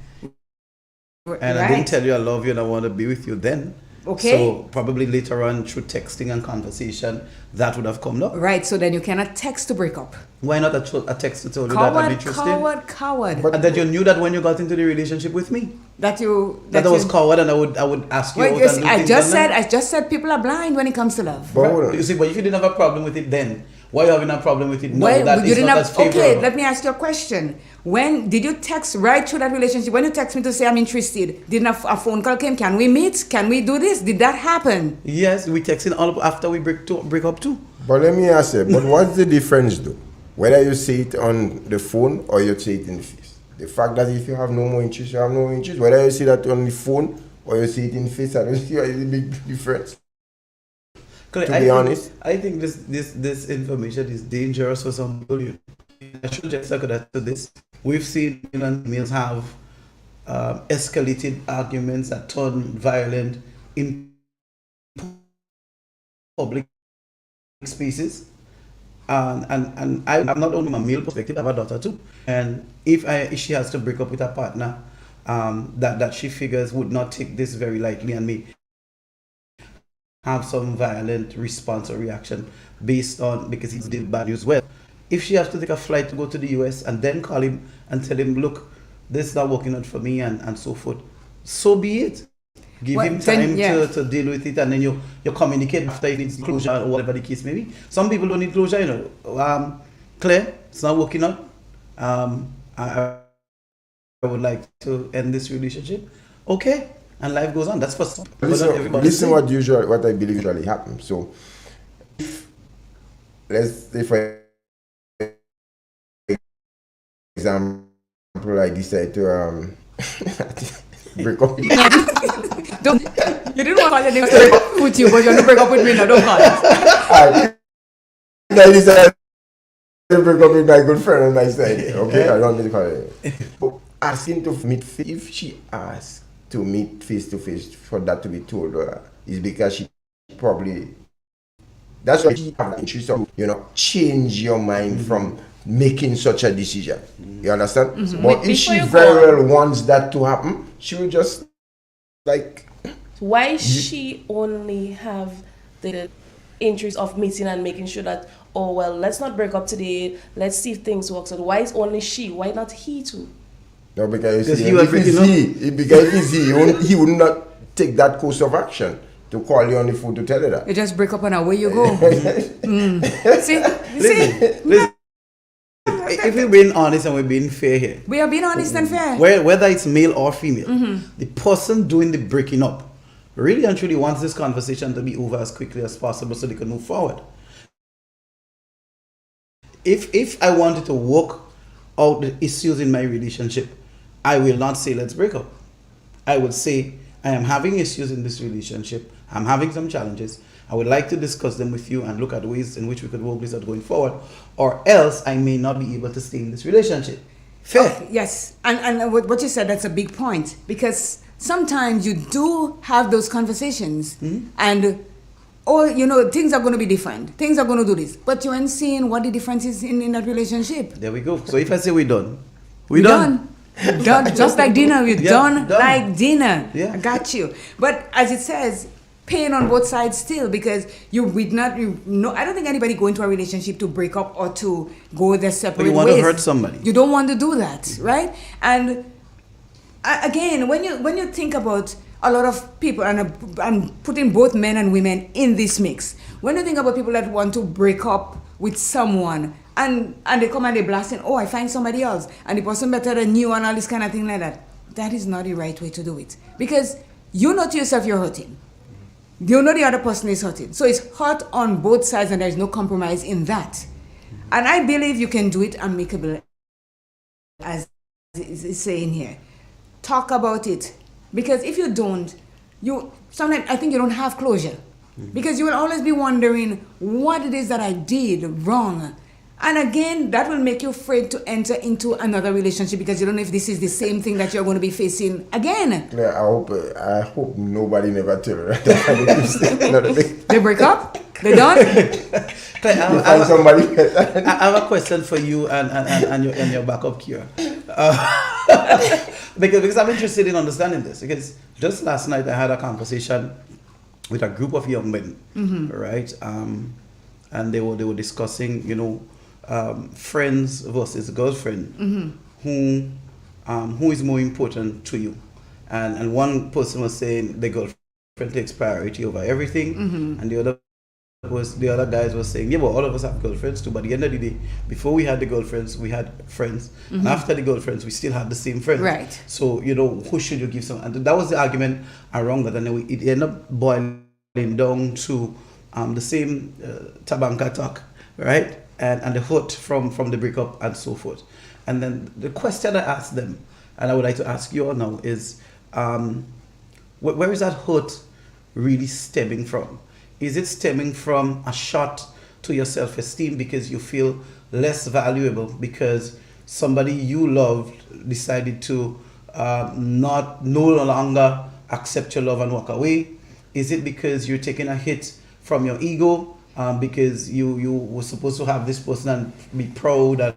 [SPEAKER 19] And
[SPEAKER 2] Right.
[SPEAKER 19] I didn't tell you I love you and I want to be with you then.
[SPEAKER 2] Okay.
[SPEAKER 19] So probably later on through texting and conversation, that would have come up.
[SPEAKER 2] Right, so then you cannot text to break up.
[SPEAKER 19] Why not a text to tell you that I'm interested?
[SPEAKER 2] Coward.
[SPEAKER 19] And that you knew that when you got into the relationship with me.
[SPEAKER 2] That
[SPEAKER 19] I was coward and I would ask you
[SPEAKER 2] Well,
[SPEAKER 19] out and do things
[SPEAKER 2] I just said people are blind when it comes to love.
[SPEAKER 19] Right. You see, but if you didn't have a problem with it then, why are you having a problem with it now?
[SPEAKER 2] Well,
[SPEAKER 19] That
[SPEAKER 2] you
[SPEAKER 19] is
[SPEAKER 2] didn't
[SPEAKER 19] not
[SPEAKER 2] have,
[SPEAKER 19] as favorable.
[SPEAKER 2] okay, let me ask you a question. When did you text right through that relationship? When you text me to say I'm interested, didn't a phone call came? Can we meet? Can we do this? Did that happen?
[SPEAKER 19] Yes, we texting all up after we break up too.
[SPEAKER 20] But let me ask you, but what's the difference though? Whether you say it on the phone or you say it in the face. The fact that if you have no more interest, you have no more interest. Whether you say that on the phone or you say it in the face, I don't see a big difference. To be honest.
[SPEAKER 19] I think this information is dangerous for some people. I should just look at this. We've seen males have escalated arguments that turn violent in public spaces. And I'm not only from a male perspective, I have a daughter too. And if she has to break up with her partner, that she figures would not take this very lightly and may have some violent response or reaction based on, because he did bad news. Well, if she has to take a flight to go to the US and then call him and tell him, look, this is not working out for me and so forth, so be it. Give him time to deal with it, and then you communicate after it needs closure or whatever the case may be. Some people don't need closure, Claire, it's not working out. I would like to end this relationship. Okay, and life goes on. That's for some.
[SPEAKER 20] Listen what I believe usually happens. So, let's say for example, I decide to break up.
[SPEAKER 2] You didn't want to call your name to break up with you, but you're going to break up with me now. Don't call it.
[SPEAKER 20] I decided to break up with my good friend on my side. Okay, I don't need to call it. But asking to meet, if she asks to meet face to face for that to be told her, is because she probably, that's why she have interest of, change your mind from making such a decision. You understand?
[SPEAKER 7] Mm-hmm.
[SPEAKER 20] But if she very well wants that to happen, she will just
[SPEAKER 7] why she only have the interest of meeting and making sure that, oh well, let's not break up today, let's see if things work out. Why is only she? Why not he too?
[SPEAKER 20] No, because if he would not take that course of action to call you on the phone to tell you that.
[SPEAKER 2] You just break up and away you go. See?
[SPEAKER 19] Listen. If we're being honest and we're being fair here.
[SPEAKER 2] We are being honest and fair.
[SPEAKER 19] Whether it's male or female, the person doing the breaking up really and truly wants this conversation to be over as quickly as possible so they can move forward. If I wanted to work out the issues in my relationship, I will not say let's break up. I would say I am having issues in this relationship. I'm having some challenges. I would like to discuss them with you and look at ways in which we could work this out going forward, or else I may not be able to stay in this relationship. Fair.
[SPEAKER 2] Okay, yes, and what you said, that's a big point, because sometimes you do have those conversations and things are going to be different. Things are going to do this, but you ain't seeing what the difference is in that relationship.
[SPEAKER 19] There we go. So if I say we're done,
[SPEAKER 2] we're done. Done, just like dinner. We're done like dinner.
[SPEAKER 19] Yeah.
[SPEAKER 2] I got you. But as it says, pain on both sides still, because I don't think anybody go into a relationship to break up or to go their separate ways.
[SPEAKER 19] You want to hurt somebody.
[SPEAKER 2] You don't want to do that, right? And again, when you think about a lot of people, and I'm putting both men and women in this mix, when you think about people that want to break up with someone and they come and they blast in, oh, I find somebody else and the person better than you and all this kind of thing like that, that is not the right way to do it, because you know to yourself you're hurting. You know the other person is hurting. So it's hurt on both sides and there's no compromise in that. And I believe you can do it amicably, as it's saying here. Talk about it. Because if you don't, sometimes I think you don't have closure. Because you will always be wondering what it is that I did wrong. And again, that will make you afraid to enter into another relationship because you don't know if this is the same thing that you're going to be facing again.
[SPEAKER 20] Yeah, I hope nobody never tell her that.
[SPEAKER 2] They break up? They done?
[SPEAKER 19] I have a question for you and your backup cure. Because I'm interested in understanding this. Because just last night I had a conversation with a group of young men, right? And they were discussing, friends versus girlfriend. Who is more important to you? And one person was saying the girlfriend takes priority over everything, and the other guys were saying, yeah, but all of us have girlfriends too. But at the end of the day, before we had the girlfriends, we had friends, and after the girlfriends, we still had the same friends.
[SPEAKER 2] Right.
[SPEAKER 19] So who should you give some? And that was the argument around that, and then it ended up boiling down to the same tabanka talk, right? And the hurt from the breakup and so forth. And then the question I asked them, and I would like to ask you all now, is where is that hurt really stemming from? Is it stemming from a shot to your self-esteem because you feel less valuable because somebody you loved decided to no longer accept your love and walk away? Is it because you're taking a hit from your ego because you were supposed to have this person and be proud and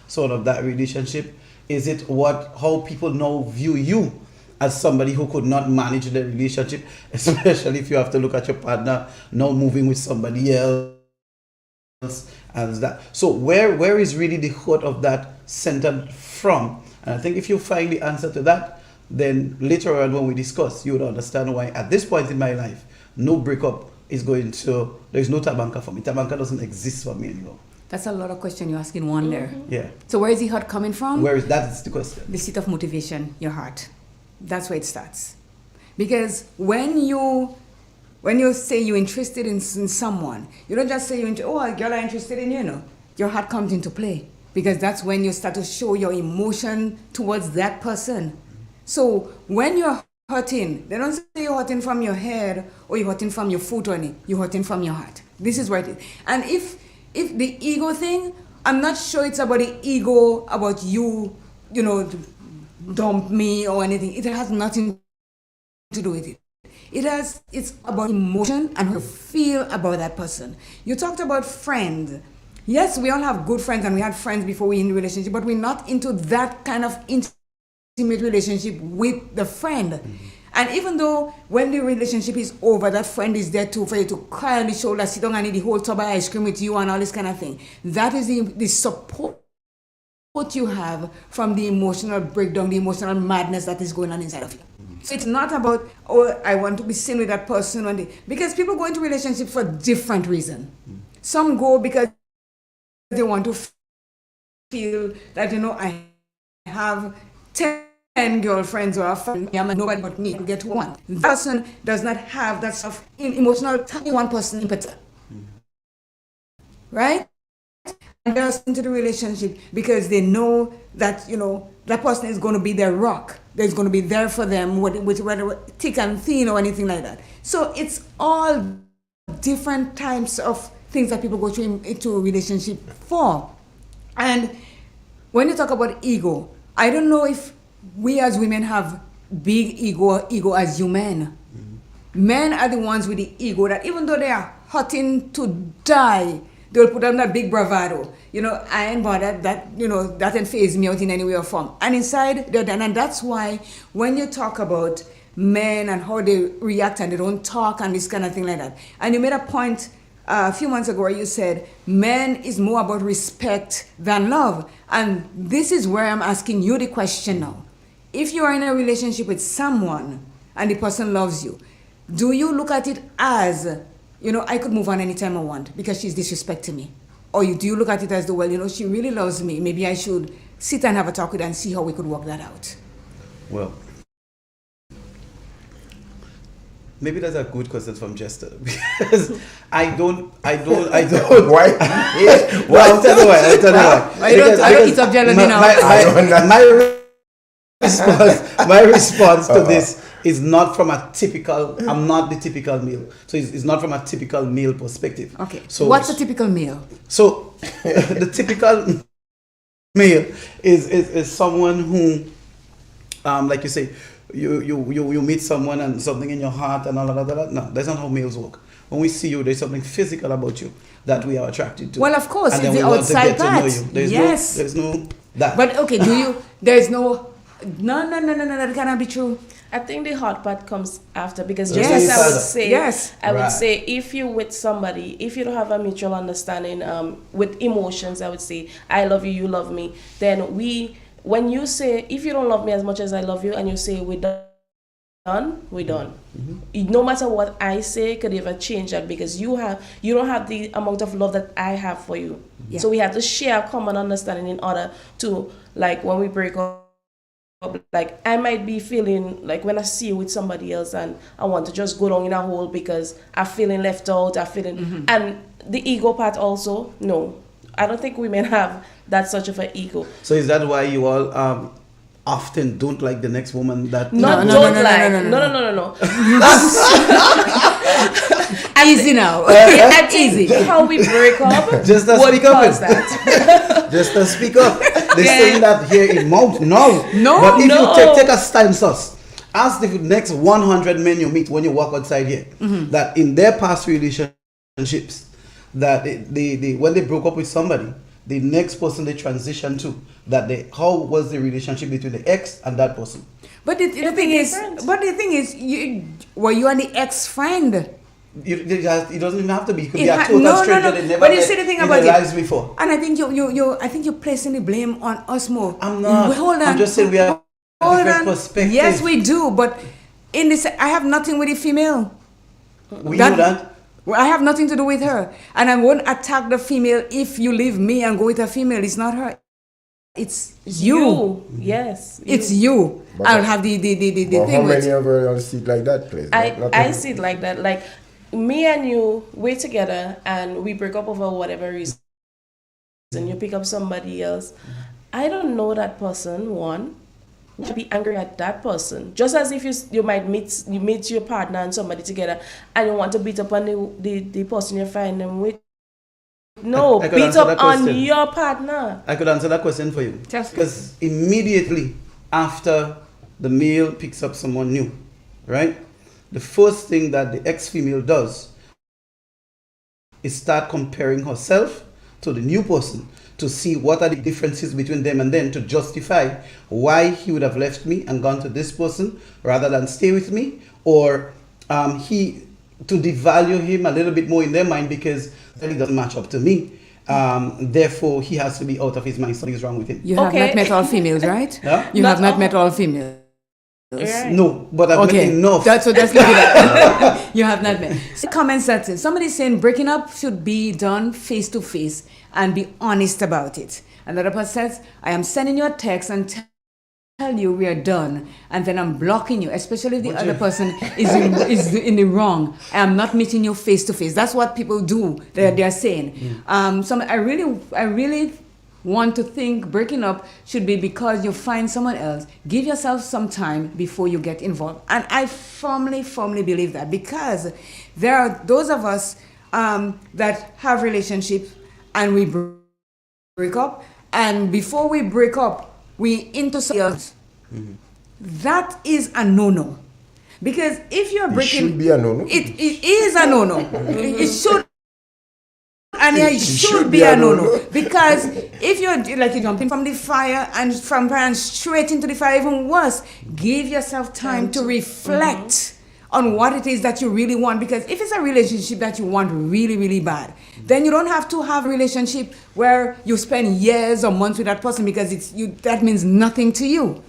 [SPEAKER 19] sort of that relationship? Is it how people now view you as somebody who could not manage the relationship, especially if you have to look at your partner now moving with somebody else and that? So where is really the hurt of that centered from? And I think if you find the answer to that, then later on when we discuss, you would understand why at this point in my life, no breakup is going to, there's no tabanka for me. Tabanka doesn't exist for me anymore.
[SPEAKER 2] That's a lot of questions you're asking one there.
[SPEAKER 19] Yeah.
[SPEAKER 2] So where is the hurt coming from?
[SPEAKER 19] That's the question.
[SPEAKER 2] The seat of motivation, your heart. That's where it starts. Because when you say you're interested in someone, you don't just say a girl, I'm interested in you. Your heart comes into play. Because that's when you start to show your emotion towards that person. So when you're hurting, they don't say you're hurting from your head or you're hurting from your foot or anything. You're hurting from your heart. This is where it is. And if the ego thing, I'm not sure it's about the ego, about you, dump me or anything. It has nothing to do with it. It's about emotion and how you feel about that person. You talked about friends. Yes, we all have good friends and we had friends before we in a relationship, but we're not into that kind of intimate relationship with the friend. And even though when the relationship is over, that friend is there too for you to cry on the shoulder, sit down and eat the whole tub of ice cream with you and all this kind of thing. That is the support you have from the emotional breakdown, the emotional madness that is going on inside of you. So it's not about, I want to be seen with that person one day. Because people go into relationships for different reasons. Some go because they want to feel that, I have 10 girlfriends or a friend, and nobody but me to get one. The person does not have that sort of emotional, one person in particular. Right? And they're into the relationship because they know that, that person is going to be their rock. There's going to be there for them with whether thick and thin or anything like that. So it's all different types of things that people go through into a relationship for. And when you talk about ego, I don't know if we as women have big ego as you men. Men are the ones with the ego that even though they are hurting to die, they'll put on that big bravado. I ain't bothered, that doesn't phase me out in any way or form. And inside, they're done. And that's why when you talk about men and how they react and they don't talk and this kind of thing like that. And you made a point a few months ago where you said men is more about respect than love. And this is where I'm asking you the question now. If you are in a relationship with someone and the person loves you, do you look at it as, I could move on anytime I want because she's disrespecting me? Or do you look at it as though, she really loves me. Maybe I should sit and have a talk with her and see how we could work that out.
[SPEAKER 19] Well, maybe that's a good question from Jester because I don't. Why?
[SPEAKER 2] Well, I'll tell you why. I don't eat up jealousy now.
[SPEAKER 19] My my response to this is not from a typical. I'm not the typical male, so it's not from a typical male perspective.
[SPEAKER 2] Okay.
[SPEAKER 19] So
[SPEAKER 2] what's a typical male?
[SPEAKER 19] So the typical male is someone who, like you say, you meet someone and something in your heart and all of that. No, that's not how males work. When we see you, there's something physical about you that we are attracted to.
[SPEAKER 2] Well, of course,
[SPEAKER 19] and
[SPEAKER 2] it's
[SPEAKER 19] then
[SPEAKER 2] the
[SPEAKER 19] we want to
[SPEAKER 2] outside
[SPEAKER 19] get to know
[SPEAKER 2] part.
[SPEAKER 19] you. There's
[SPEAKER 2] Yes.
[SPEAKER 19] there's no that.
[SPEAKER 2] But okay, there's no, that cannot be true.
[SPEAKER 7] I think the hard part comes after, because
[SPEAKER 2] Yes.
[SPEAKER 7] just as I would say,
[SPEAKER 2] Yes.
[SPEAKER 7] I would
[SPEAKER 19] Right.
[SPEAKER 7] say if you with somebody, if you don't have a mutual understanding with emotions, I would say I love you, you love me. Then when you say, if you don't love me as much as I love you, and you say we're done, we're done. No matter what I say could ever change that, because you don't have the amount of love that I have for you.
[SPEAKER 2] Yeah.
[SPEAKER 7] So we have to share a common understanding in order to, like, when we break up, like I might be feeling like when I see you with somebody else and I want to just go down in a hole because I'm feeling left out, and the ego part also, no. I don't think women have that such of an ego.
[SPEAKER 19] So is that why you all often don't like the next woman that?
[SPEAKER 7] No.
[SPEAKER 2] Easy now.
[SPEAKER 7] Easy. How we break up
[SPEAKER 19] Just to
[SPEAKER 7] would
[SPEAKER 19] speak up.
[SPEAKER 7] cause that.
[SPEAKER 19] Just to speak up. They're saying that here in mouth. No. But if you take a census, ask the next 100 men you meet when you walk outside here, that in their past relationships, that they when they broke up with somebody, the next person they transition to, how was the relationship between the ex and that person?
[SPEAKER 2] But the thing is, were you and the ex-friend?
[SPEAKER 19] It doesn't even have to be. It could be a total stranger they never
[SPEAKER 2] But you
[SPEAKER 19] met
[SPEAKER 2] see the thing
[SPEAKER 19] in
[SPEAKER 2] about
[SPEAKER 19] their lives before.
[SPEAKER 2] And I think I think you're placing the blame on us more.
[SPEAKER 19] I'm not.
[SPEAKER 2] Hold on.
[SPEAKER 19] I'm just saying we have different perspectives.
[SPEAKER 2] Yes, we do. But in this, I have nothing with the female.
[SPEAKER 19] We know that.
[SPEAKER 2] I have nothing to do with her, and I won't attack the female if you leave me and go with a female. It's not her. It's you.
[SPEAKER 7] Yes.
[SPEAKER 2] It's you.
[SPEAKER 20] But
[SPEAKER 2] I'll have the thing
[SPEAKER 20] how
[SPEAKER 2] with.
[SPEAKER 20] many of you see it like that, please?
[SPEAKER 7] I see it like that. Like me and you, we're together and we break up over whatever reason. And you pick up somebody else. I don't know that person. One, to be angry at that person. Just as if you might meet your partner and somebody together and you want to beat up on the person you find them with. No,
[SPEAKER 19] I could
[SPEAKER 7] beat
[SPEAKER 19] answer
[SPEAKER 7] up
[SPEAKER 19] that
[SPEAKER 7] on
[SPEAKER 19] question.
[SPEAKER 7] your partner.
[SPEAKER 19] I could answer that question for you. Because immediately after the male picks up someone new, right? The first thing that the ex-female does is start comparing herself to the new person to see what are the differences between them, and then to justify why he would have left me and gone to this person rather than stay with me, or to devalue him a little bit more in their mind because he doesn't match up to me. Therefore, he has to be out of his mind. Something's wrong with him.
[SPEAKER 2] You have not met all females, right?
[SPEAKER 19] Huh?
[SPEAKER 2] You have not met all females.
[SPEAKER 7] Right.
[SPEAKER 19] No, but I've met enough.
[SPEAKER 2] That's look at that. You have not met. So comments that somebody's saying breaking up should be done face to face and be honest about it. Another person says, I am sending you a text and tell you we are done, and then I'm blocking you, especially if the other person is in the wrong. I am not meeting you face to face. That's what people do. They're saying. I really want to think breaking up should be because you find someone else. Give yourself some time before you get involved. And I firmly believe that, because there are those of us that have relationships and we break up, and before we break up, we into something else. That is a no-no. Because if you're breaking...
[SPEAKER 20] It should be a no-no.
[SPEAKER 2] It is a no-no. It should... And it should be a no-no. Because if you're like you're jumping from the fire and straight into the fire, even worse, give yourself time to reflect on what it is that you really want. Because if it's a relationship that you want really, really bad, then you don't have to have a relationship where you spend years or months with that person, because that means nothing to you.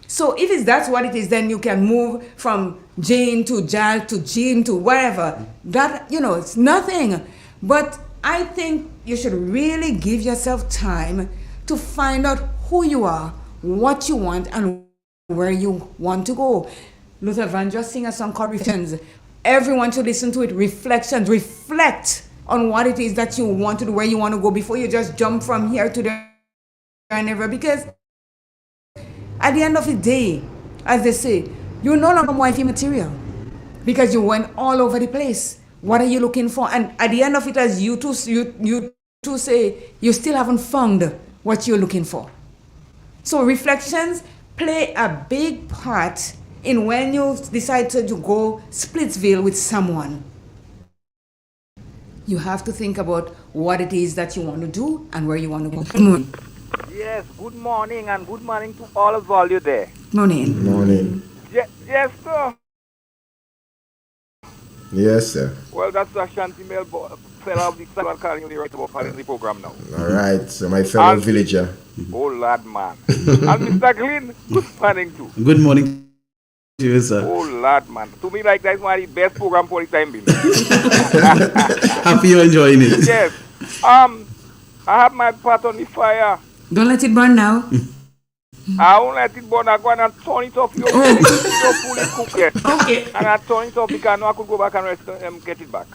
[SPEAKER 2] So if that's what it is, then you can move from Jane to Jal to Jean to wherever. That, it's nothing. But I think you should really give yourself time to find out who you are, what you want, and where you want to go. Luther Vandross sing a song called Reflections. Everyone should listen to it. Reflections. Reflect on what it is that you want to do, where you want to go, before you just jump from here to there and ever. Because At the end of the day, as they say, you're no longer wifey material because you went all over the place. What are you looking for? And at the end of it, as you two say, you still haven't found what you're looking for. So reflections play a big part in when you decide to go Splitsville with someone. You have to think about what it is that you want to do and where you want to go. Good morning.
[SPEAKER 8] Yes, good morning and good morning to all of you there.
[SPEAKER 2] Morning.
[SPEAKER 20] Morning.
[SPEAKER 8] Yes, sir.
[SPEAKER 20] Yes, sir.
[SPEAKER 8] Well, that's a shanty male fella of the Salon calling you right about calling the program now.
[SPEAKER 20] All right, so my fellow villager.
[SPEAKER 8] Oh, lad, man. And Mr. Glynn, good morning too.
[SPEAKER 19] Good morning to you, sir.
[SPEAKER 8] Oh, lad, man. To me, like, that's one of the best program for the time being.
[SPEAKER 19] Happy you're enjoying it.
[SPEAKER 8] Yes. I have my pot on the fire.
[SPEAKER 2] Don't let it burn now.
[SPEAKER 8] I won't let it burn. I go and turn it off. You're fully cooked yet.
[SPEAKER 2] Okay.
[SPEAKER 8] And I turn it off because I know I could go back and rest, get it back.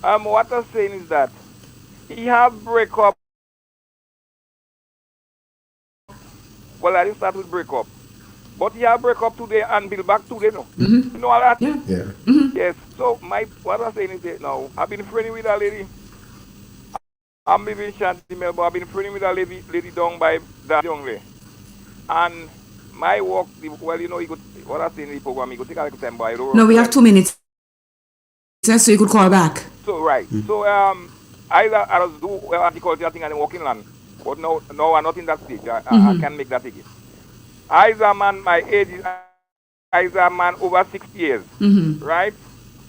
[SPEAKER 8] What I'm saying is that he have break up. Well, I didn't start with break up. But he have break up today and build back today, no?
[SPEAKER 2] Mm-hmm.
[SPEAKER 8] You know all that?
[SPEAKER 2] Yeah.
[SPEAKER 8] Mm-hmm. Yes. So what I'm saying is that now, I've been friendly with a lady. I'm living in Shanty Melbourne. I've been friendly with a lady down by that young lady. And my work, well, you know, what I say in the program, you could take a little time, but I don't.
[SPEAKER 2] No, we have 2 minutes. So you could call back.
[SPEAKER 8] So, right. So, I just do horticulture thing and working land. But no, I'm not in that stage. I can't make that again. I is a man, my age is, I is a man over 60 years. Right?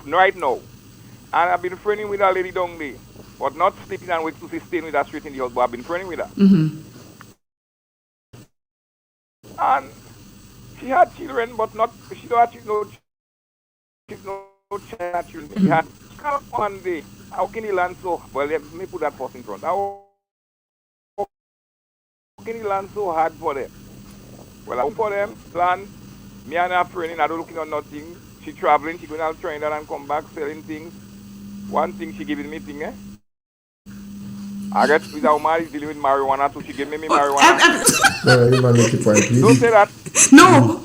[SPEAKER 8] Right now. And I've been friending with a lady down there. But not sleeping and wait to see staying with her straight in the house, but I've been friending with her. And she had children, but not, she don't have children. She had one day. How can he land so? Well, let me put that first in front. How can he land so hard for them? Well, I for them, land, me and her friend, I don't looking on nothing. She traveling, she going out Trinidad and come back selling things. One thing she giving me thing, I guess with our man is dealing with marijuana, so she gave me marijuana.
[SPEAKER 20] No, you man make it point, please.
[SPEAKER 8] Don't say that.
[SPEAKER 2] No.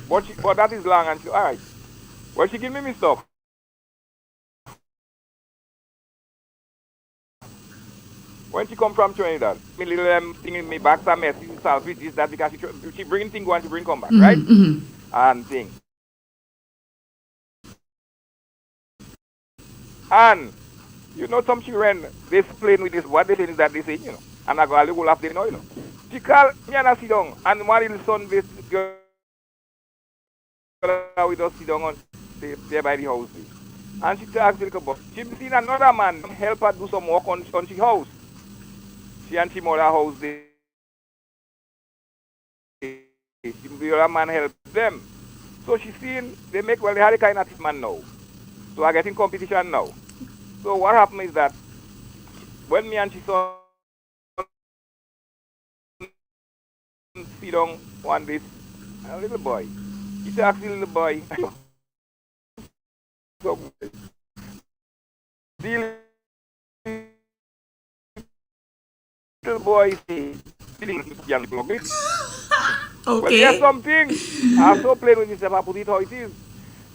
[SPEAKER 8] But that is long and she, all right. Well, she give me stuff. When she come from Trinidad, me little thing in me back some mess, salvage this, that, because she bring thing go and she bring come back, right? And thing. And you know some children, they explain with this, what they say is that they say, you know. And I go a little laugh, they know, you know. She call me and I sit down, and one little son, this girl with us sit down on there by the house. And she asked the little boy, she seen another man help her do some work on she house. She and she mother house there. The other man help them. So she seen, they make, well, they had a kind of man now. So I get in competition now. So what happened is that when me and she saw sit down one day, a little boy, he said, ask the little boy, so, the little boy say, okay. But there's something, I so playing with myself, I put it how it is.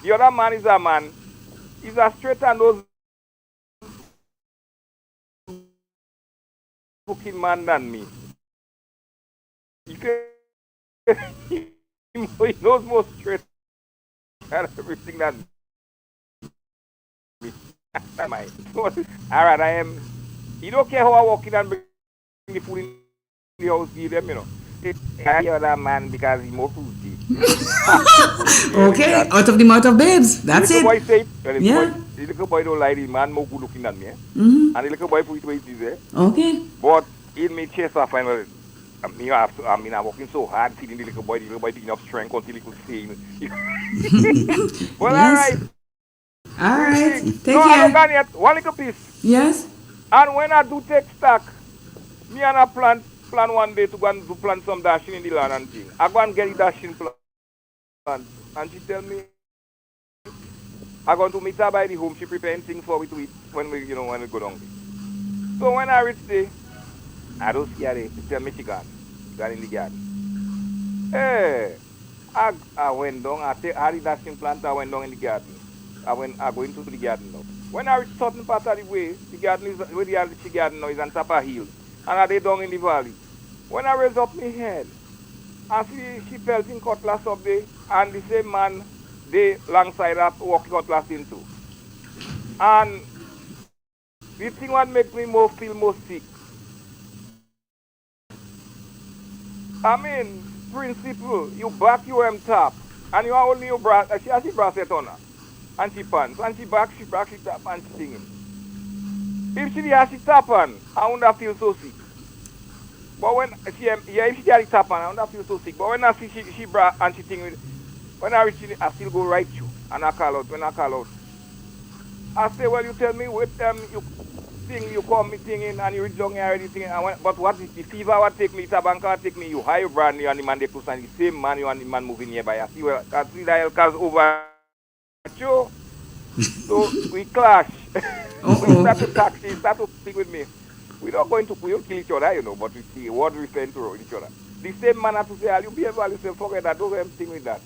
[SPEAKER 8] The other man is a man, he's a straight and nose looking man than me. He knows more straight and everything than me. Alright, I am. He don't care how I walk in and bring the food in the house, give them, you know. I hear that man because he's more fruity.
[SPEAKER 2] Okay, out of the mouth of babes. That's
[SPEAKER 8] the
[SPEAKER 2] it.
[SPEAKER 8] Boy say,
[SPEAKER 2] Yeah.
[SPEAKER 8] The little boy don't like the man more good looking than me.
[SPEAKER 2] Mhm.
[SPEAKER 8] And the little boy put it where it is there.
[SPEAKER 2] Okay.
[SPEAKER 8] But in me chest, I find well, I'm working so hard feeding the little boy picking up strength until he could see. Well,
[SPEAKER 2] Yes. All right. Take care.
[SPEAKER 8] I don't yet. One little piece.
[SPEAKER 2] Yes.
[SPEAKER 8] And when I do take stock, me and I plan one day to go and do plant some dashing in the land and thing. I go and get the dashing plant. And she tell me, I go to meet her by the home. She preparing things for me to eat when we go down there. So when I reach there, I don't see her there. She tell me she gone in the garden. Hey, I went down, I did that same plant, I went down in the garden. I go into the garden now. When I reach certain part of the way, the garden is, where the garden now is on top of a hill. And I did down in the valley. When I raise up my head, I see she pelting cutlass up there, and the same man, they alongside that walk cutlass into. And the thing what make me feel more sick. I mean, principle, you back your top, and you are only your brass, she has the bracelet on her, and she pants, and she back, she tap, and she singing. If she has the tap on, I wouldn't feel so sick. But when if she has the tap on, I wouldn't feel so sick. But when I see she bra and she singing, when I reach it, I still go right through, and I call out, when I call out. I say, well, you tell me what you thing, you call me singing, and you reach down here already singing. But what is the fever? What take me? Tabanka take me? You high brand new and the man they close and the same man you and the man moving nearby. I see the cars over. So we clash. We start to talk. She start to speak with me. We're not going to kill each other, but we see what we send to each other. The same man has to say, "I'll be able to say, forget that. Don't have anything with that."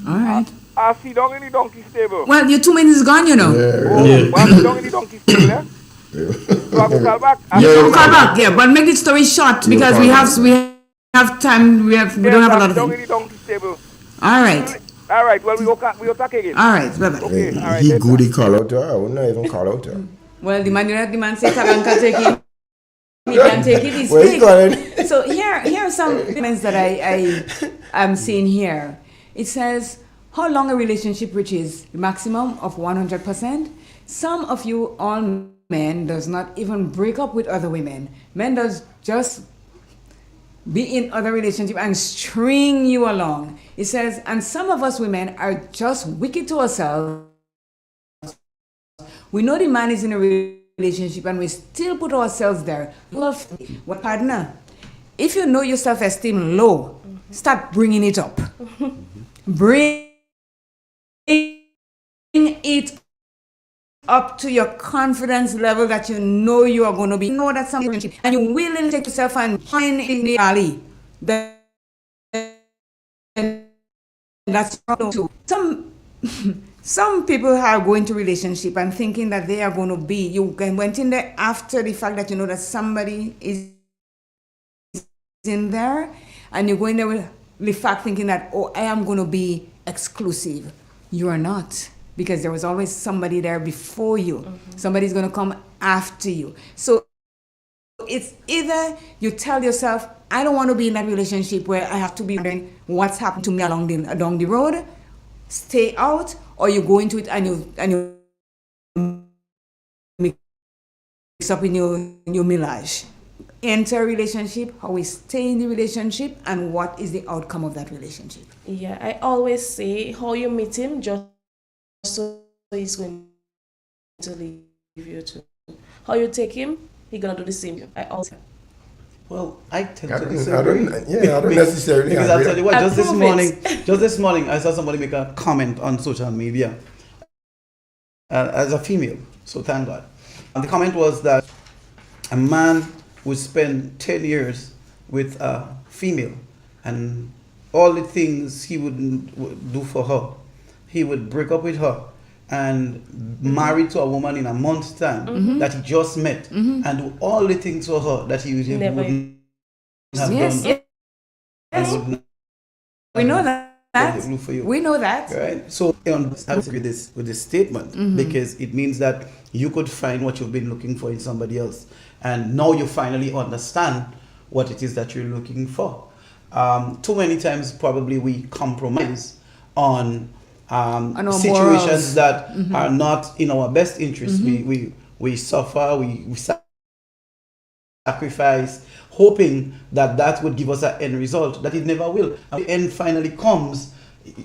[SPEAKER 2] All right.
[SPEAKER 8] I see down in the donkey stable.
[SPEAKER 2] Well, your 2 minutes is gone, you know.
[SPEAKER 8] I see down in the donkey stable, eh? So I go call back.
[SPEAKER 2] Call back, yeah. But make the story short because we have time. We don't have a lot of
[SPEAKER 8] down
[SPEAKER 2] time.
[SPEAKER 8] in the donkey stable.
[SPEAKER 2] All right.
[SPEAKER 8] All right. Well, we'll talk again.
[SPEAKER 2] All right. Bye bye.
[SPEAKER 8] Okay. All right.
[SPEAKER 20] He good. He call out to her. I wouldn't even call out to her.
[SPEAKER 2] Well, the man said Tabanka take it. He can take it. He's
[SPEAKER 20] Where
[SPEAKER 2] big.
[SPEAKER 20] you going?
[SPEAKER 2] So here are some comments that I am seeing here. It says, how long a relationship reaches the maximum of 100%? Some of you all men does not even break up with other women. Men does just be in other relationship and string you along. It says, and some of us women are just wicked to ourselves. We know the man is in a relationship and we still put ourselves there. Well, partner, if you know your self-esteem low, start bringing it up. Bring it up to your confidence level that you know you are going to be. You know that something, and you willingly take yourself and join in the alley. That's too. Some people are going to relationship and thinking that they are going to be. You went in there after the fact that you know that somebody is in there, and you go in there with the fact thinking that, oh, I am going to be exclusive. You are not, because there was always somebody there before you. Mm-hmm. Somebody's going to come after you. So it's either you tell yourself, I don't want to be in that relationship where I have to be wondering what's happened to me along the road. Stay out, or you go into it and you mix up in your millage. Enter a relationship, how we stay in the relationship, and what is the outcome of that relationship.
[SPEAKER 7] Yeah, I always say how you meet him just so he's going to leave you too. How you take him, he's gonna do the same. I always.
[SPEAKER 19] Well, I tend to
[SPEAKER 20] disagree. I don't necessarily.
[SPEAKER 19] Because I'll tell you what, just this morning, I saw somebody make a comment on social media as a female. So thank God. And the comment was that a man would spend 10 years with a female, and all the things he would do for her, he would break up with her and marry to a woman in a month's time that he just met, and do all the things for her that he wouldn't have done.
[SPEAKER 2] Yes. We know that. We know that.
[SPEAKER 19] Right. So I agree with this statement because it means that you could find what you've been looking for in somebody else, and now you finally understand what it is that you're looking for. Too many times probably we compromise on situations that are not in our best interest. We suffer, we sacrifice, hoping that would give us an end result, that it never will. And the end finally comes.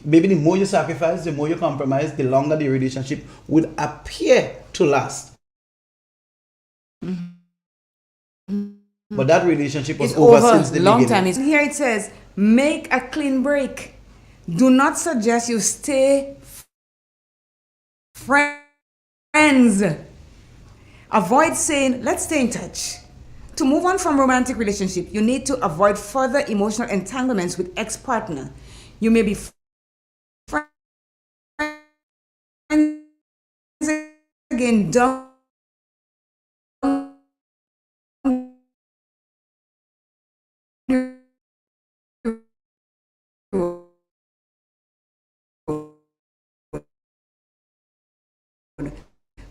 [SPEAKER 19] Maybe the more you sacrifice, the more you compromise, the longer the relationship would appear to last. But that relationship was over since the
[SPEAKER 2] long
[SPEAKER 19] beginning.
[SPEAKER 2] time. Here it says, make a clean break. Do not suggest you stay friends. Avoid saying, let's stay in touch. To move on from romantic relationship, you need to avoid further emotional entanglements with ex-partner. You may be friends again, don't.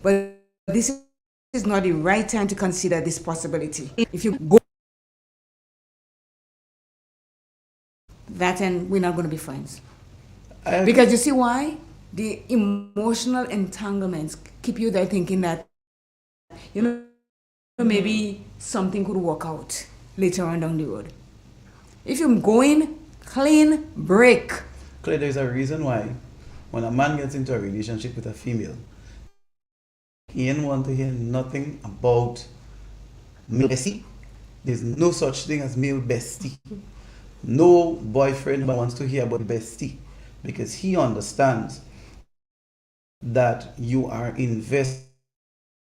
[SPEAKER 2] But this is not the right time to consider this possibility. If you go that, and we're not going to be friends. Because you see why? The emotional entanglements keep you there thinking that, maybe something could work out later on down the road. If you're going clean break.
[SPEAKER 19] Claire, there's a reason why when a man gets into a relationship with a female, he ain't want to hear nothing about male bestie. There's no such thing as male bestie. No boyfriend wants to hear about bestie because he understands that you are investing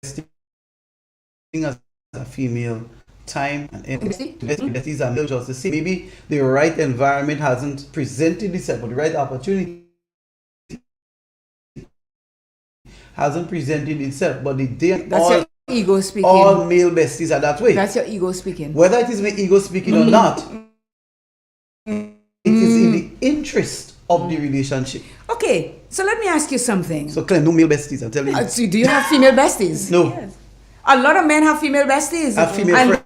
[SPEAKER 19] as a female time and energy. Besties are not just the same. Maybe the right environment hasn't presented itself, but the right opportunity hasn't presented itself. But the day
[SPEAKER 2] that's your ego speaking.
[SPEAKER 19] All male besties are that way.
[SPEAKER 2] That's your ego speaking.
[SPEAKER 19] Whether it is my ego speaking or not, it is in the interest of the relationship.
[SPEAKER 2] Okay, so let me ask you something.
[SPEAKER 19] So, Claire, no male besties, I'm telling you.
[SPEAKER 2] So do you have female besties?
[SPEAKER 19] No. Yes.
[SPEAKER 2] A lot of men have female besties.
[SPEAKER 19] Have female friends.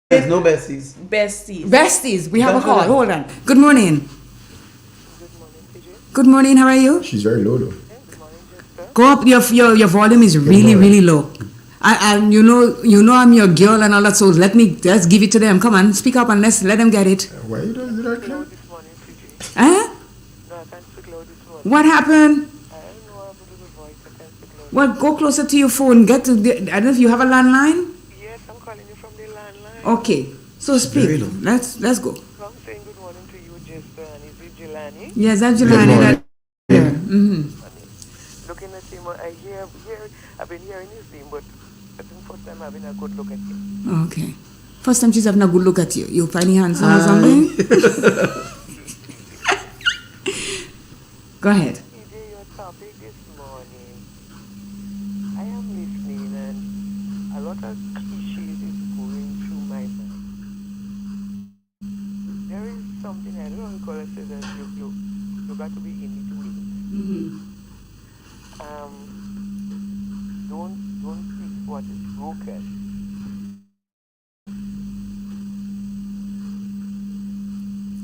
[SPEAKER 19] There's no besties.
[SPEAKER 2] Besties. We have a call. Hold on. Good morning. Good morning. How are you?
[SPEAKER 20] She's very low though.
[SPEAKER 2] Go up. Your volume is really low. You know I'm your girl and all that. So let's give it to them. Come on, speak up and let them get it.
[SPEAKER 20] Why you don't do that, Claire?
[SPEAKER 2] Huh? What happened? Well, go closer to your phone. I don't know if you have a landline.
[SPEAKER 9] Yes, I'm calling you from the landline.
[SPEAKER 2] Okay, so speak. Let's go.
[SPEAKER 9] So I'm saying good morning to you, Jester, and is it Jelani?
[SPEAKER 2] Yes, that's Jelani.
[SPEAKER 9] Looking at him, I've been hearing his name, but it's the first time having a good look at him.
[SPEAKER 2] Okay. First time she's having a good look at you. You find your handsome or something? Go ahead.
[SPEAKER 9] Your topic this morning, I am listening and a lot of cliches is going through my mind. There is something, I don't know how to say that you got to be in between. Don't fix what is broken.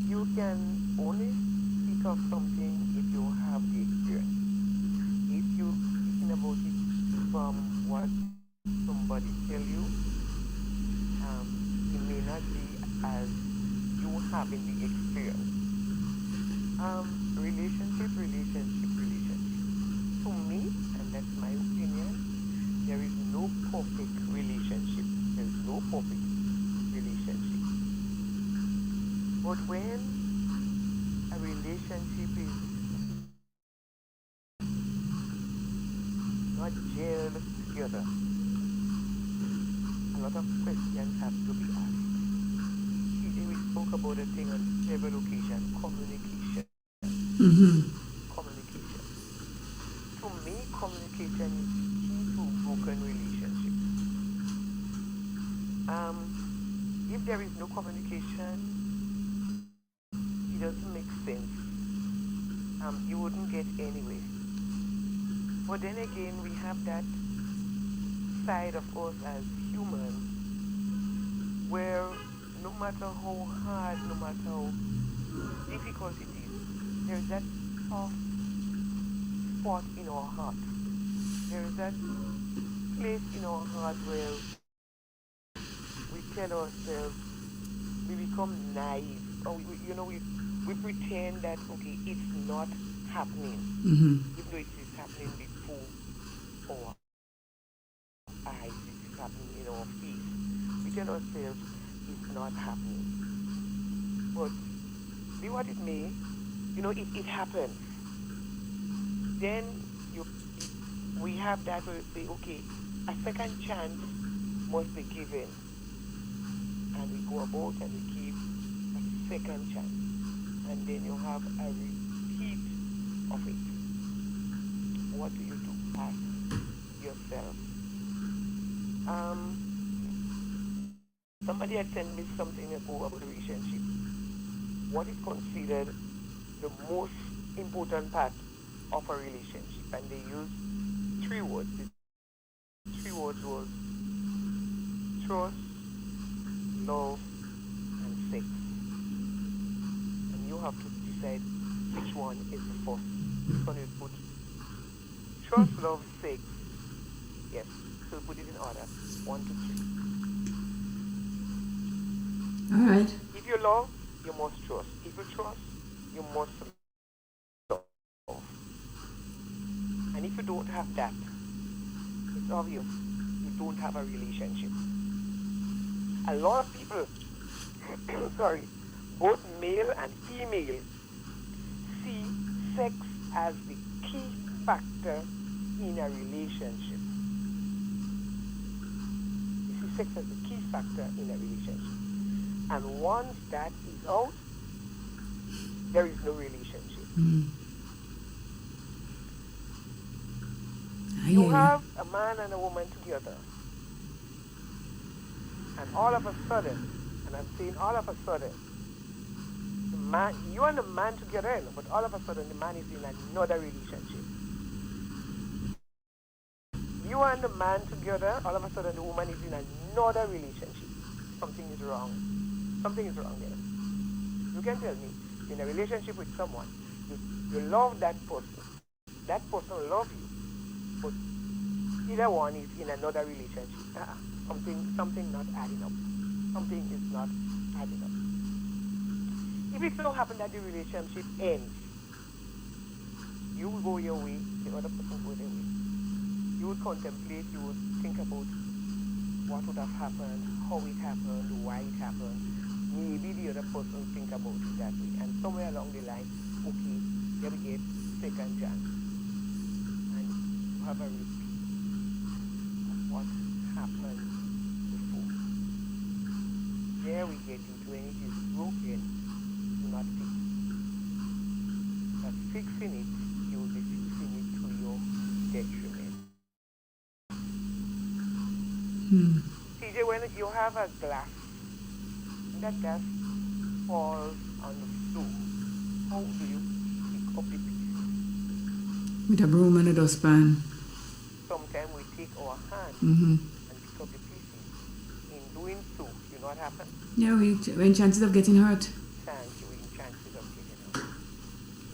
[SPEAKER 9] You can only speak of something if you have the experience. If you're speaking about it from what somebody tell you, it may not be as you having the experience. Relationship. To me, and that's my opinion, there is no perfect relationship. There's no perfect relationship. But when a relationship is not gelled together, a lot of questions have to be asked. We spoke about a thing on several occasions, communication. Communication. To me, communication is key to broken relationship. If there is no communication, it doesn't make sense. You wouldn't get anywhere. But then again, we have that side of us as humans where no matter how hard, no matter how difficult it is, there's that soft spot in our heart. There's that place in our heart where we tell ourselves, we become naive, or we pretend that it's not happening, even though it is happening before our eyes, it is happening in our face. We tell ourselves it's not happening, but be what it may, it happens. Then we have that where we say, okay, a second chance must be given. and we go about and we give a second chance, and then you have a repeat of it. What do you do? Ask yourself. Somebody had sent me something about relationship. What is considered the most important part of a relationship? And they used 3 words. The 3 words was trust, love, and sex. And you have to decide which one is the first. Which one you put? Trust, love, sex. Yes. So put it in order. 1, 2, 3.
[SPEAKER 2] All right.
[SPEAKER 9] If you love, you must trust. If you trust, you must love. And if you don't have that, it's obvious you don't have a relationship. A lot of people, sorry, both male and female, see sex as the key factor in a relationship. You see sex as the key factor in a relationship. And once that is out, there is no relationship. You have a man and a woman together. And all of a sudden, and I'm saying all of a sudden, the man, you and the man together, but all of a sudden the man is in another relationship. You and the man together, all of a sudden the woman is in another relationship. Something is wrong. Something is wrong there. You can tell me, in a relationship with someone, you love that person. That person loves you. But either one is in another relationship. Something not adding up. Something is not adding up. If it so happens that the relationship ends, you will go your way, the other person will go their way. You would contemplate, you would think about what would have happened, how it happened, why it happened. Maybe the other person think about it that way. And somewhere along the line, okay, here we get second chance. And you have a repeat of what happened before. There we get it. When it is broken, do not fix it. But fixing it, you will be fixing it to your detriment. CJ, when you have a glass, that glass falls on the floor, how do you pick up the pieces?
[SPEAKER 2] With a broom and a dustpan.
[SPEAKER 9] Sometimes we take our hand
[SPEAKER 2] Mm-hmm.
[SPEAKER 9] and pick up the pieces. In doing so, you know what happens?
[SPEAKER 2] Yeah, we're in chances of getting hurt.
[SPEAKER 9] Thank you, in chances of getting hurt.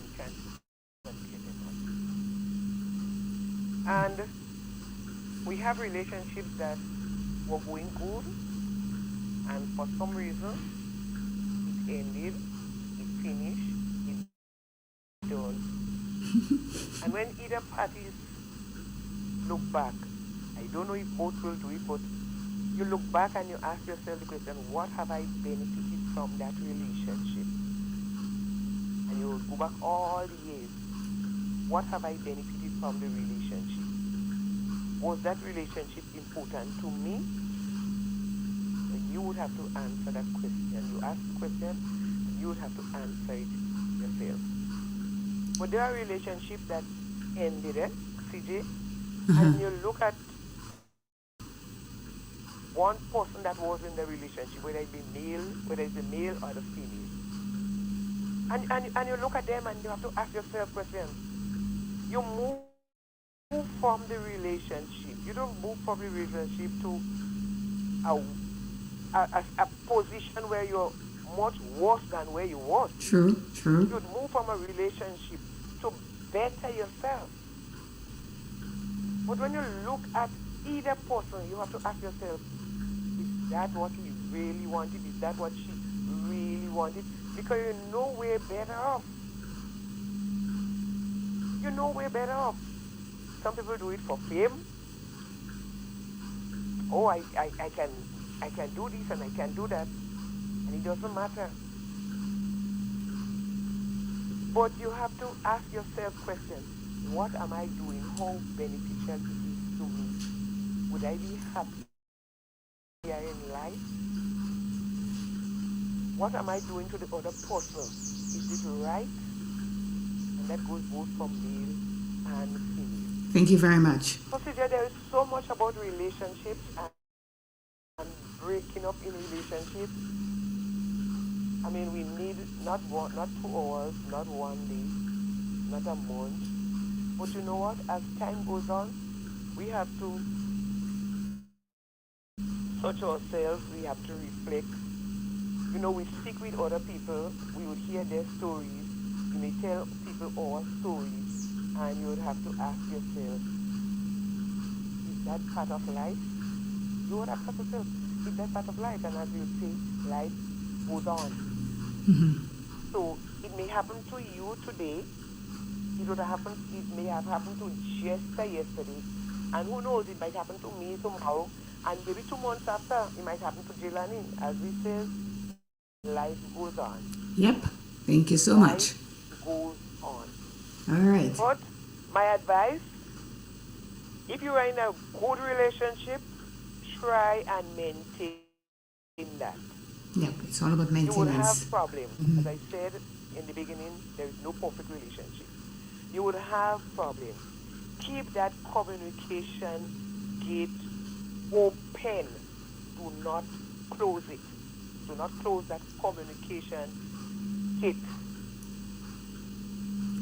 [SPEAKER 9] In chances of getting hurt. And we have relationships that were going good, and for some reason, it ended, it finished, it done. And when either parties look back, I don't know if both will do it, but you look back and you ask yourself the question, what have I benefited from that relationship? And you will go back all the years. What have I benefited from the relationship? Was that relationship important to me? You would have to answer that question. You ask the question, and you would have to answer it yourself. But there are relationships that ended, CJ, and you look at one person that was in the relationship, whether it be male, whether it's the male or the female. And you look at them and you have to ask yourself questions. You move from the relationship. You don't move from the relationship to a position where you're much worse than where you was.
[SPEAKER 2] True.
[SPEAKER 9] You'd move from a relationship to better yourself. But when you look at either person, you have to ask yourself, is that what he really wanted? Is that what she really wanted? Because you're nowhere better off. You're nowhere better off. Some people do it for fame. Oh, I can do this and I can do that. And it doesn't matter. But you have to ask yourself questions. What am I doing? How beneficial it is to me? Would I be happier in life? what am I doing to the other person? Is it right? And that goes both for male and female.
[SPEAKER 2] Thank you very much.
[SPEAKER 9] Procedure, there is so much about relationships and breaking up in relationships. I mean, we need not 2 hours, not 1 day, not a month. But you know what? As time goes on, we have to search ourselves. We have to reflect. You know, we speak with other people. We would hear their stories. You may tell people our stories, and you would have to ask yourself, is that part of life? You would have to ask yourself, is that part of life? And as you say, life goes on. So it may happen to you today. It may have happened to Jester yesterday. And who knows, it might happen to me tomorrow. And maybe 2 months after, it might happen to Jelani. As we say, life goes on.
[SPEAKER 2] Yep. Thank you so much.
[SPEAKER 9] Life goes on.
[SPEAKER 2] All right.
[SPEAKER 9] But my advice, if you are in a good relationship, try and maintain that.
[SPEAKER 2] Yep, it's all about maintenance.
[SPEAKER 9] You will have problems. As I said in the beginning, there is no perfect relationship. You would have problems. Keep that communication gate open. Do not close it. Do not close that communication gate.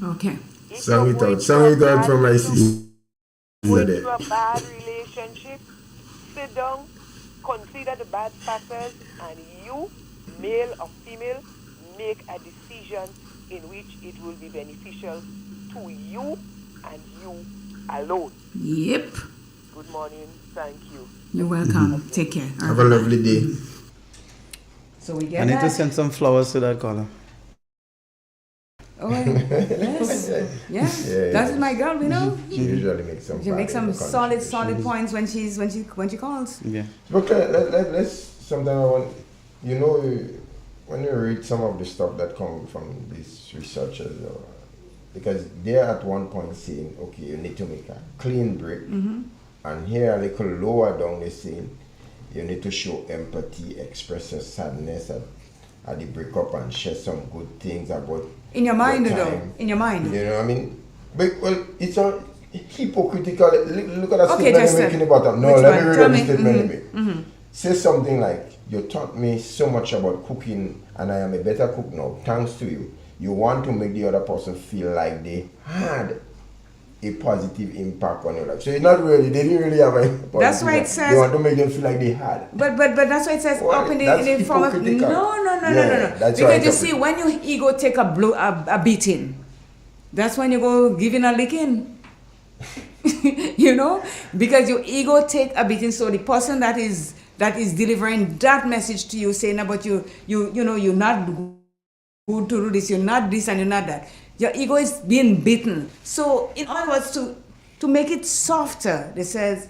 [SPEAKER 2] Okay.
[SPEAKER 20] Song it out from my sister.
[SPEAKER 9] Going through a bad relationship, sit down, consider the bad factors, and you, male or female, make a decision in which it will be beneficial to you and you alone.
[SPEAKER 2] Yep.
[SPEAKER 9] Good morning. Thank you.
[SPEAKER 2] You're welcome. Take care.
[SPEAKER 20] Have a lovely day.
[SPEAKER 2] So we get
[SPEAKER 19] I need to
[SPEAKER 2] that.
[SPEAKER 19] send some flowers to that caller.
[SPEAKER 2] Oh, yes. Yeah. That is my girl, you know.
[SPEAKER 20] She usually makes some.
[SPEAKER 2] She makes some solid points when she calls.
[SPEAKER 19] Yeah.
[SPEAKER 20] Okay, let's something I want. You know, when you read some of the stuff that come from these researchers, because they're at one point saying, okay, you need to make a clean break, and here a little lower down they're saying, you need to show empathy, express your sadness at the breakup, and share some good things about.
[SPEAKER 2] In your mind, though. In your mind.
[SPEAKER 20] You know what I mean? But, well, it's a hypocritical. Look at that
[SPEAKER 2] Okay,
[SPEAKER 20] statement you're making about them. No, let me read the statement a bit. Say something like, you taught me so much about cooking and I am a better cook now, thanks to you. You want to make the other person feel like they had a positive impact on your life. So it's not really, they didn't really have a positive
[SPEAKER 2] That's why it
[SPEAKER 20] impact.
[SPEAKER 2] says.
[SPEAKER 20] You want to make them feel like they had.
[SPEAKER 2] But that's why it says up in the form of no. Because you see, when your ego take a beating, that's when you go giving a licking. You know, because your ego take a beating. So the person that is delivering that message to you, saying about you know you're not good to do this, you're not this and you're not that. Your ego is being beaten. So in other words, to make it softer, they says,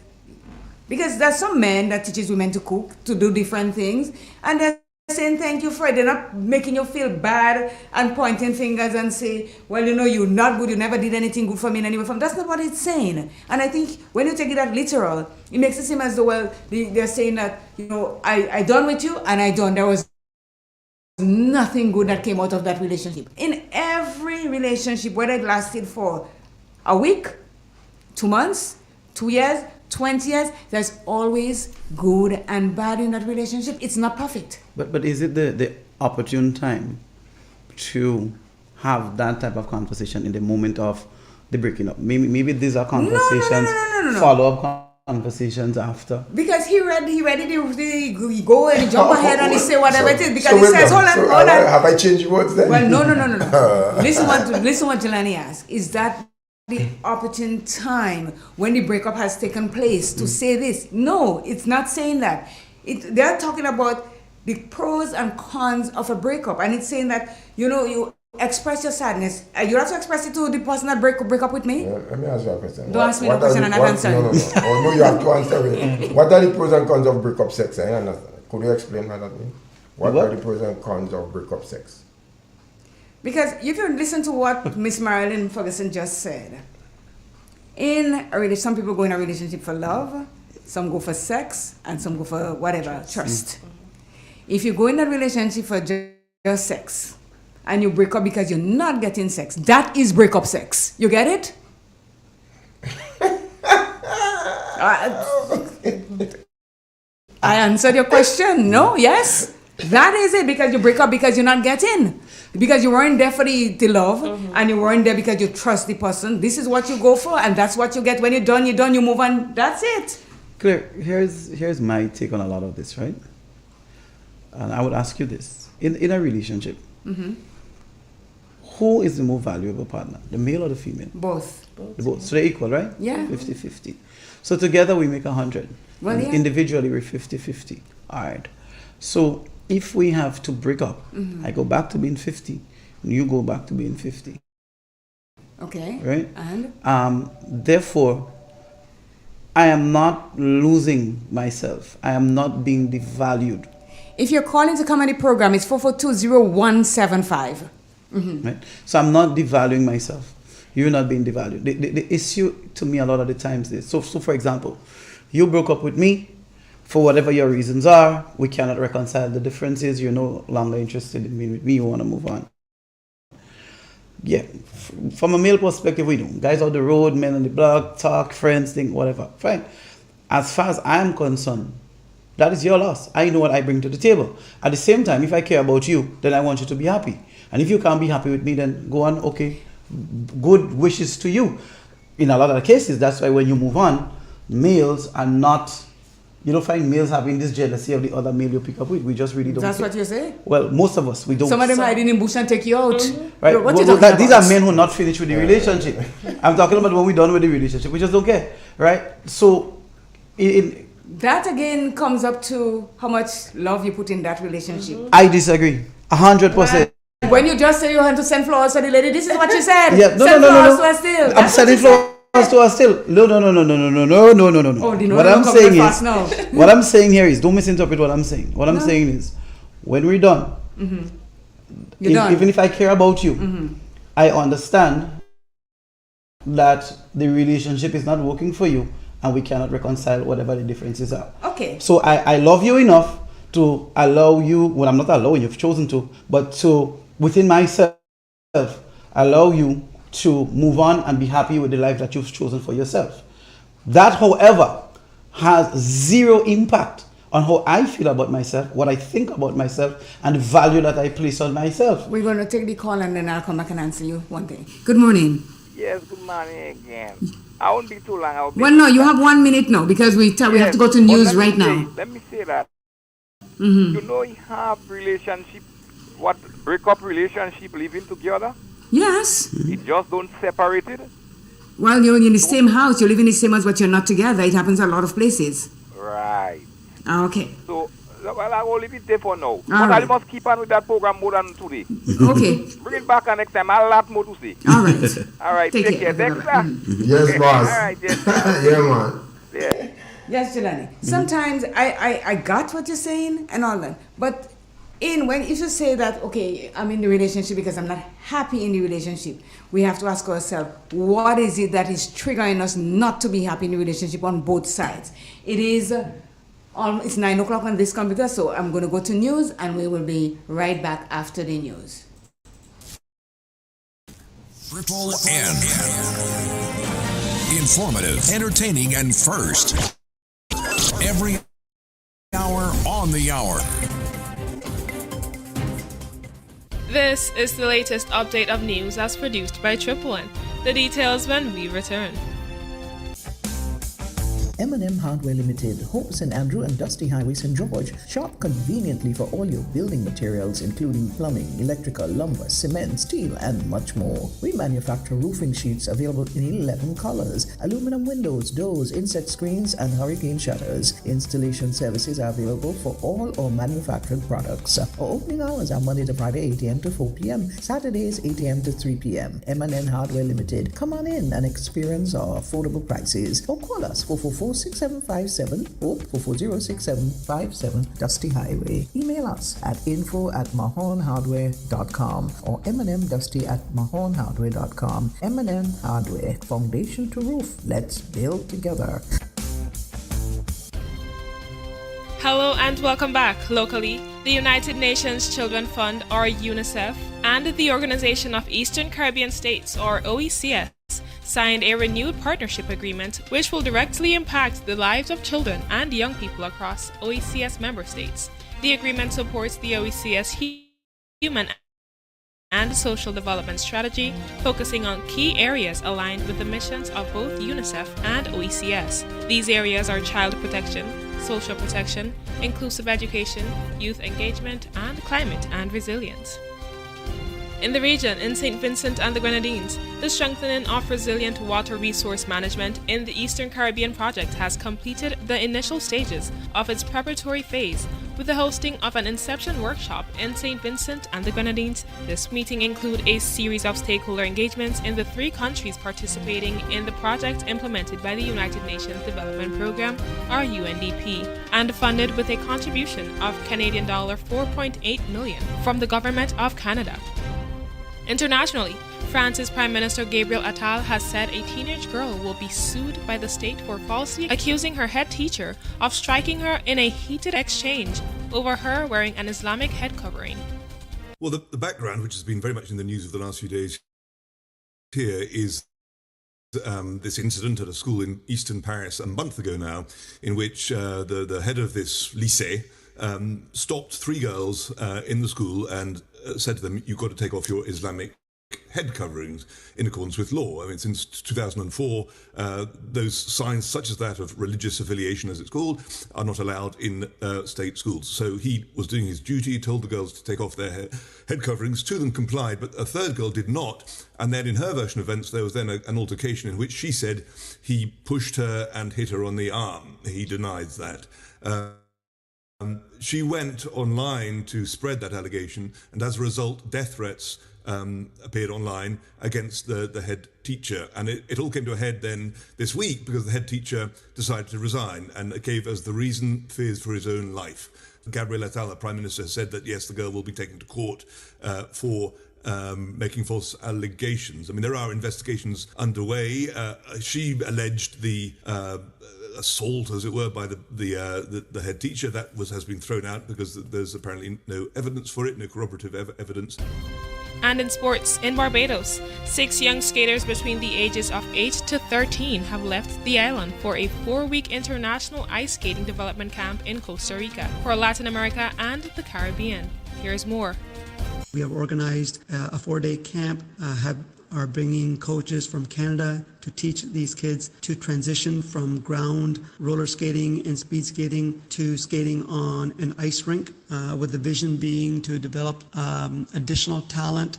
[SPEAKER 2] because there's some men that teaches women to cook, to do different things, and they're saying thank you for it. They're not making you feel bad and pointing fingers and say, well, you know, you're not good, you never did anything good for me in any way. That's not what it's saying. And I think when you take it as literal, it makes it seem as though, well, they're saying that, you know, I done with you and I done. There was nothing good that came out of that relationship. In every relationship, whether it lasted for a week, 2 months, 2 years, 20 years, there's always good and bad in that relationship. It's not perfect.
[SPEAKER 19] But is it the opportune time to have that type of conversation in the moment of the breaking up? Maybe these are conversations,
[SPEAKER 2] no.
[SPEAKER 19] follow-up conversations after.
[SPEAKER 2] Because he ready to go and jump ahead and he say whatever it is. Because he says, hold on.
[SPEAKER 20] Have I changed words then?
[SPEAKER 2] Well, no. Listen what Jelani asks. Is that the opportune time when the breakup has taken place to say this? No, it's not saying that. They're talking about the pros and cons of a breakup. And it's saying that, you know, you express your sadness. You have to express it to the person that break up with me.
[SPEAKER 20] Let me ask you a question.
[SPEAKER 2] Don't ask me the question and I answer.
[SPEAKER 20] No. Oh, no, you have to answer it. What are the pros and cons of breakup sex? I understand. Could you explain how that means? What are the pros and cons of breakup sex?
[SPEAKER 2] Because if you listen to what Miss Marilyn Ferguson just said, some people go in a relationship for love, some go for sex, and some go for whatever, trust. If you go in a relationship for just sex and you break up because you're not getting sex, that is breakup sex. You get it? I answered your question. No, yes. That is it, because you break up because you're not getting. Because you weren't there for the love, and you weren't there because you trust the person. This is what you go for, and that's what you get. When you're done, you move on. That's it.
[SPEAKER 19] Claire, here's my take on a lot of this, right? And I would ask you this. In a relationship, who is the more valuable partner? The male or the female?
[SPEAKER 2] Both.
[SPEAKER 19] Both. So they're equal, right?
[SPEAKER 2] Yeah.
[SPEAKER 19] 50-50. So together we make 100.
[SPEAKER 2] Well, yeah.
[SPEAKER 19] Individually we're 50-50. All right. So if we have to break up, I go back to being 50, and you go back to being 50.
[SPEAKER 2] Okay.
[SPEAKER 19] Right?
[SPEAKER 2] And?
[SPEAKER 19] Therefore, I am not losing myself. I am not being devalued.
[SPEAKER 2] If you're calling to come on the program, it's 442-0175.
[SPEAKER 19] Right? So I'm not devaluing myself. You're not being devalued. The issue to me a lot of the times is, so for example, you broke up with me for whatever your reasons are. We cannot reconcile the differences. You're no longer interested in being with me. You want to move on. Yeah, from a male perspective, we do. Guys on the road, men on the block, talk, friends, think, whatever. Fine. As far as I'm concerned, that is your loss. I know what I bring to the table. At the same time, if I care about you, then I want you to be happy. And if you can't be happy with me, then go on, okay. Good wishes to you. In a lot of cases, that's why when you move on, males are not, you don't find males having this jealousy of the other male you pick up with. We just really don't.
[SPEAKER 2] That's what you say?
[SPEAKER 19] Well, most of us, we don't.
[SPEAKER 2] Some of them hiding in bush and take you out.
[SPEAKER 19] Right?
[SPEAKER 2] What
[SPEAKER 19] These are men who are not finished with the relationship. I'm talking about when we're done with the relationship. We just don't care. Right? So,
[SPEAKER 2] that again comes up to how much love you put in that relationship.
[SPEAKER 19] I disagree. 100%.
[SPEAKER 2] When you just say you want to send flowers to the lady, this is what you said.
[SPEAKER 19] Yeah, no.
[SPEAKER 2] To her still.
[SPEAKER 19] I'm sending flowers to her still. No.
[SPEAKER 2] Oh,
[SPEAKER 19] what I'm saying is, what I'm saying here is, don't misinterpret what I'm saying. What I'm saying is, when we're done, even if I care about you, I understand that the relationship is not working for you, and we cannot reconcile whatever the differences are.
[SPEAKER 2] Okay.
[SPEAKER 19] So I love you enough to allow you, well, I'm not allowing, you've chosen to, but to, within myself, allow you to move on and be happy with the life that you've chosen for yourself. That, however, has zero impact on how I feel about myself, what I think about myself, and the value that I place on myself.
[SPEAKER 2] We're going to take the call and then I'll come back and answer you one thing. Good morning.
[SPEAKER 8] Yes, good morning again. I won't be too long.
[SPEAKER 2] Well, no, you have 1 minute now because we have to go to news right now.
[SPEAKER 8] Let me say that. You know, you have relationship, break up relationship living together?
[SPEAKER 2] Yes.
[SPEAKER 8] It just don't separate it?
[SPEAKER 2] Well, you're in the same house, you live in the same house, but you're not together. It happens a lot of places.
[SPEAKER 8] Right.
[SPEAKER 2] Okay.
[SPEAKER 8] So, well, I will leave it there for now.
[SPEAKER 2] But
[SPEAKER 8] I must keep on with that program more than today.
[SPEAKER 2] Okay.
[SPEAKER 8] Bring it back next time. I have a lot more to say.
[SPEAKER 2] All right.
[SPEAKER 8] All right. Take care. Dexter.
[SPEAKER 20] Yes, boss.
[SPEAKER 8] All right. Yes,
[SPEAKER 20] yeah, man.
[SPEAKER 8] Yeah.
[SPEAKER 2] Yes, Jelani. Sometimes I got what you're saying and all that. But if you say that, okay, I'm in the relationship because I'm not happy in the relationship, we have to ask ourselves, what is it that is triggering us not to be happy in the relationship on both sides? It's 9 o'clock on this computer, so I'm going to go to news and we will be right back after the news.
[SPEAKER 11] Triple N. Informative, entertaining, and first. Every hour on the hour.
[SPEAKER 6] This is the latest update of news as produced by Triple N. The details when we return.
[SPEAKER 12] M&M Hardware Limited, Hope St. Andrew and Dusty Highway St. George. Shop conveniently for all your building materials including plumbing, electrical, lumber, cement, steel and much more. We manufacture roofing sheets available in 11 colors, aluminum windows, doors, insect screens and hurricane shutters. Installation services are available for all our manufactured products. Our opening hours are Monday to Friday 8 a.m. to 4 p.m., Saturdays 8 a.m. to 3 p.m. M&M Hardware Limited. Come on in and experience our affordable prices or call us 444-6757 or 440-6757 Dusty Highway. Email us at info@mahonhardware.com or mnmdusty@mahonhardware.com. M&M Hardware, foundation to roof. Let's build together.
[SPEAKER 6] Hello and welcome back. Locally,
[SPEAKER 14] The United Nations Children Fund, or UNICEF, and the Organization of Eastern Caribbean States, or OECS, signed a renewed partnership agreement which will directly impact the lives of children and young people across OECS member states. The agreement supports the OECS human and social development strategy, focusing on key areas aligned with the missions of both UNICEF and OECS. These areas are child protection, social protection, inclusive education, youth engagement, and climate and resilience. In the region, in St. Vincent and the Grenadines, the strengthening of resilient water resource management in the Eastern Caribbean project has completed the initial stages of its preparatory phase with the hosting of an inception workshop in St. Vincent and the Grenadines. This meeting included a series of stakeholder engagements in the 3 countries participating in the project implemented by the United Nations Development Programme, or UNDP, and funded with a contribution of Canadian dollar $4.8 million from the Government of Canada. Internationally, France's Prime Minister Gabriel Attal has said a teenage girl will be sued by the state for falsely accusing her head teacher of striking her in a heated exchange over her wearing an Islamic head covering.
[SPEAKER 15] Well, the background, which has been very much in the news of the last few days here, is this incident at a school in eastern Paris a month ago now, in which the head of this lycée stopped 3 girls in the school and said to them, "You've got to take off your Islamic head coverings in accordance with law." I mean, since 2004, those signs such as that of religious affiliation, as it's called, are not allowed in state schools. So he was doing his duty, told the girls to take off their head coverings. 2 of them complied, but a 3rd girl did not. And then in her version of events, there was then an altercation in which she said he pushed her and hit her on the arm. He denies that. She went online to spread that allegation, and as a result, death threats appeared online against the head teacher. And it all came to a head then this week because the head teacher decided to resign, and it gave as the reason fears for his own life. Gabriel Attal, the Prime Minister, said that yes, the girl will be taken to court for making false allegations. I mean, there are investigations underway. She alleged the assault, as it were, by the head teacher. That has been thrown out because there's apparently no evidence for it, no corroborative evidence.
[SPEAKER 14] And in sports, in Barbados, 6 young skaters between the ages of 8 to 13 have left the island for a 4-week international ice skating development camp in Costa Rica for Latin America and the Caribbean. Here's more.
[SPEAKER 23] We have organized a 4-day camp, are bringing coaches from Canada to teach these kids to transition from ground roller skating and speed skating to skating on an ice rink, with the vision being to develop additional talent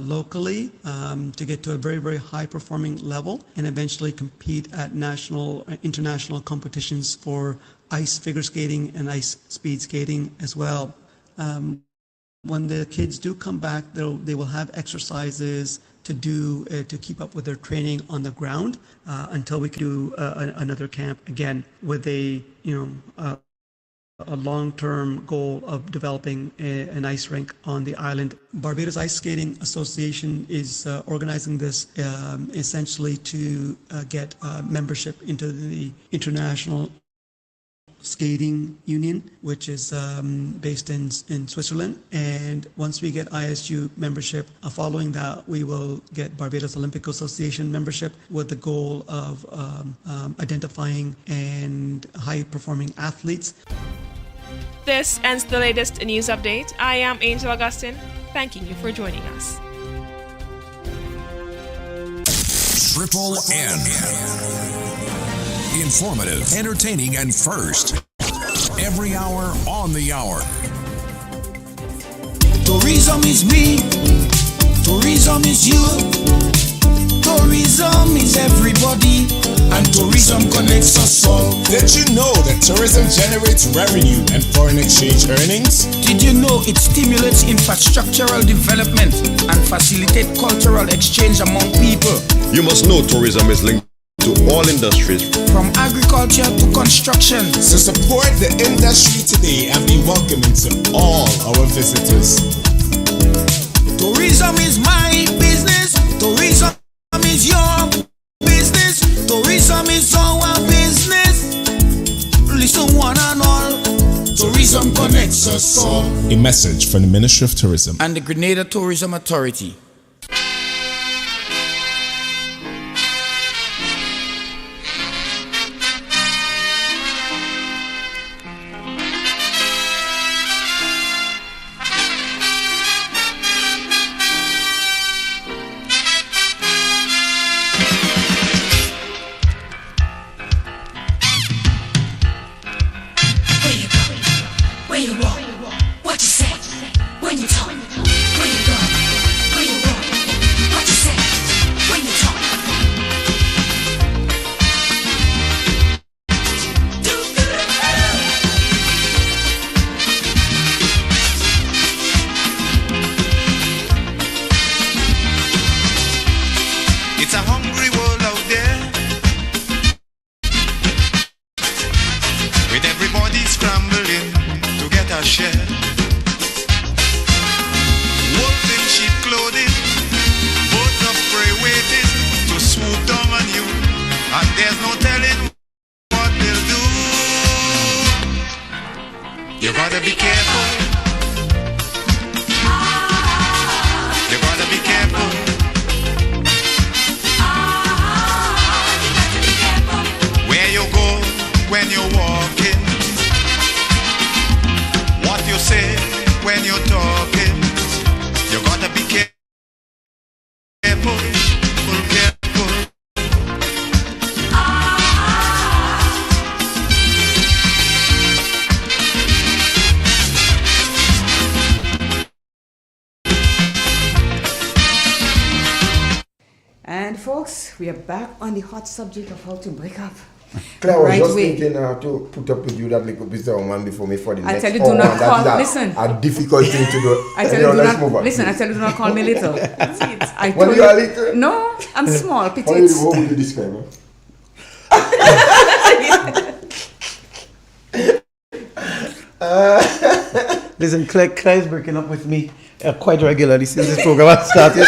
[SPEAKER 23] locally to get to a very, very high performing level and eventually compete at international competitions for ice figure skating and ice speed skating as well. When the kids do come back, they will have exercises to do to keep up with their training on the ground until we can do another camp again with a long-term goal of developing an ice rink on the island. Barbados Ice Skating Association is organizing this essentially to get membership into the International Skating Union, which is based in Switzerland. And once we get ISU membership, following that, we will get Barbados Olympic Association membership with the goal of identifying and high-performing athletes.
[SPEAKER 14] This ends the latest news update. I am Angel Augustine, thanking you for joining us.
[SPEAKER 11] Triple N. Informative, entertaining, and first. Every hour on the hour.
[SPEAKER 24] Tourism is me. Tourism is you. Tourism is everybody. And tourism connects us all.
[SPEAKER 25] Did you know that tourism generates revenue and foreign exchange earnings?
[SPEAKER 24] Did you know it stimulates infrastructural development and facilitates cultural exchange among people?
[SPEAKER 26] You must know tourism is linked to all industries,
[SPEAKER 24] from agriculture to construction.
[SPEAKER 25] So support the industry today and be welcoming to all our visitors.
[SPEAKER 24] Tourism is my business. Tourism is your business. Tourism is our business. Listen one and all. Tourism
[SPEAKER 25] tourism connects us all. A message from the Ministry of Tourism
[SPEAKER 24] and the Grenada Tourism Authority.
[SPEAKER 4] Where you walk, what you say, when you talk, where you go, where you walk, what you say, when you talk.
[SPEAKER 1] It's a hungry world out there, with everybody scrambling to get a share. Wolves in sheep clothing, birds of prey waiting to swoop down on you, and there's no telling what they'll do. You gotta be careful. You gotta be careful. Where you go when you're walking, what you say when you're talking, you gotta be careful, careful.
[SPEAKER 2] And folks, we are back on the hot subject of how to break up.
[SPEAKER 20] Claire, I was
[SPEAKER 2] Right
[SPEAKER 20] just
[SPEAKER 2] way.
[SPEAKER 20] thinking to put up with you that little bit of man before me for the
[SPEAKER 2] I
[SPEAKER 20] next
[SPEAKER 2] tell you,
[SPEAKER 20] hour.
[SPEAKER 2] do not
[SPEAKER 20] That
[SPEAKER 2] call.
[SPEAKER 20] is
[SPEAKER 2] Listen.
[SPEAKER 20] a difficult thing to do.
[SPEAKER 2] I tell
[SPEAKER 20] Anyhow,
[SPEAKER 2] you, do
[SPEAKER 20] let's move
[SPEAKER 2] not
[SPEAKER 20] on,
[SPEAKER 2] listen. I
[SPEAKER 20] please.
[SPEAKER 2] tell you, do not call me little. That's it. I
[SPEAKER 20] When
[SPEAKER 2] told
[SPEAKER 20] you are little?
[SPEAKER 2] No, I'm small,
[SPEAKER 20] What
[SPEAKER 2] petite.
[SPEAKER 20] would you describe her?
[SPEAKER 19] Listen, Claire is breaking up with me quite regularly since this program has started.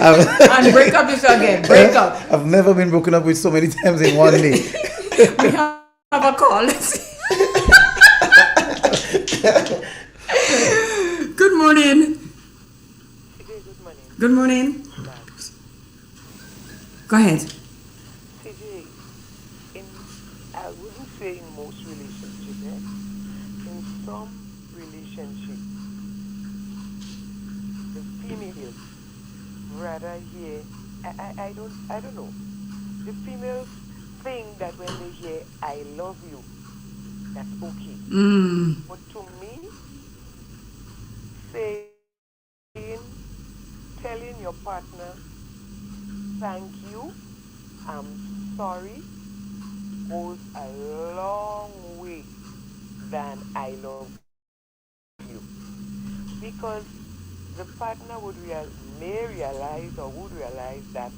[SPEAKER 2] And break up this again. Break up.
[SPEAKER 19] I've never been broken up with so many times in one day.
[SPEAKER 2] We have a call. Let's see. Good morning. Good morning. Go ahead.
[SPEAKER 9] CJ, I wouldn't say in most relationships, in some relationships, the females rather hear, I don't know. The females think that when they hear "I love you," that's okay. But to me, telling your partner, "Thank you, I'm sorry," goes a long way than "I love you," because the partner may realize or would realize that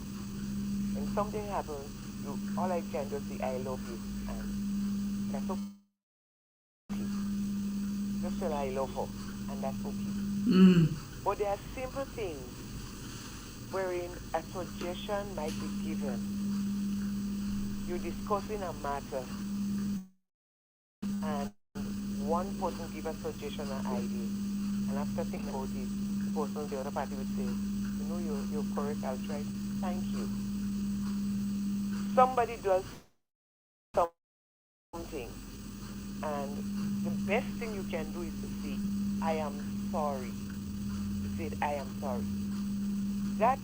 [SPEAKER 9] when something happens, all I can just say "I love you," and that's okay. Just tell I love her, and that's okay. But there are simple things wherein a suggestion might be given. You're discussing a matter, and one person give a suggestion or idea, and after thinking about it, the other party would say, "You know, you're correct. I'll try. Thank you." Somebody does something, and the best thing you can do is to say, "I am sorry." You said, "I am sorry." That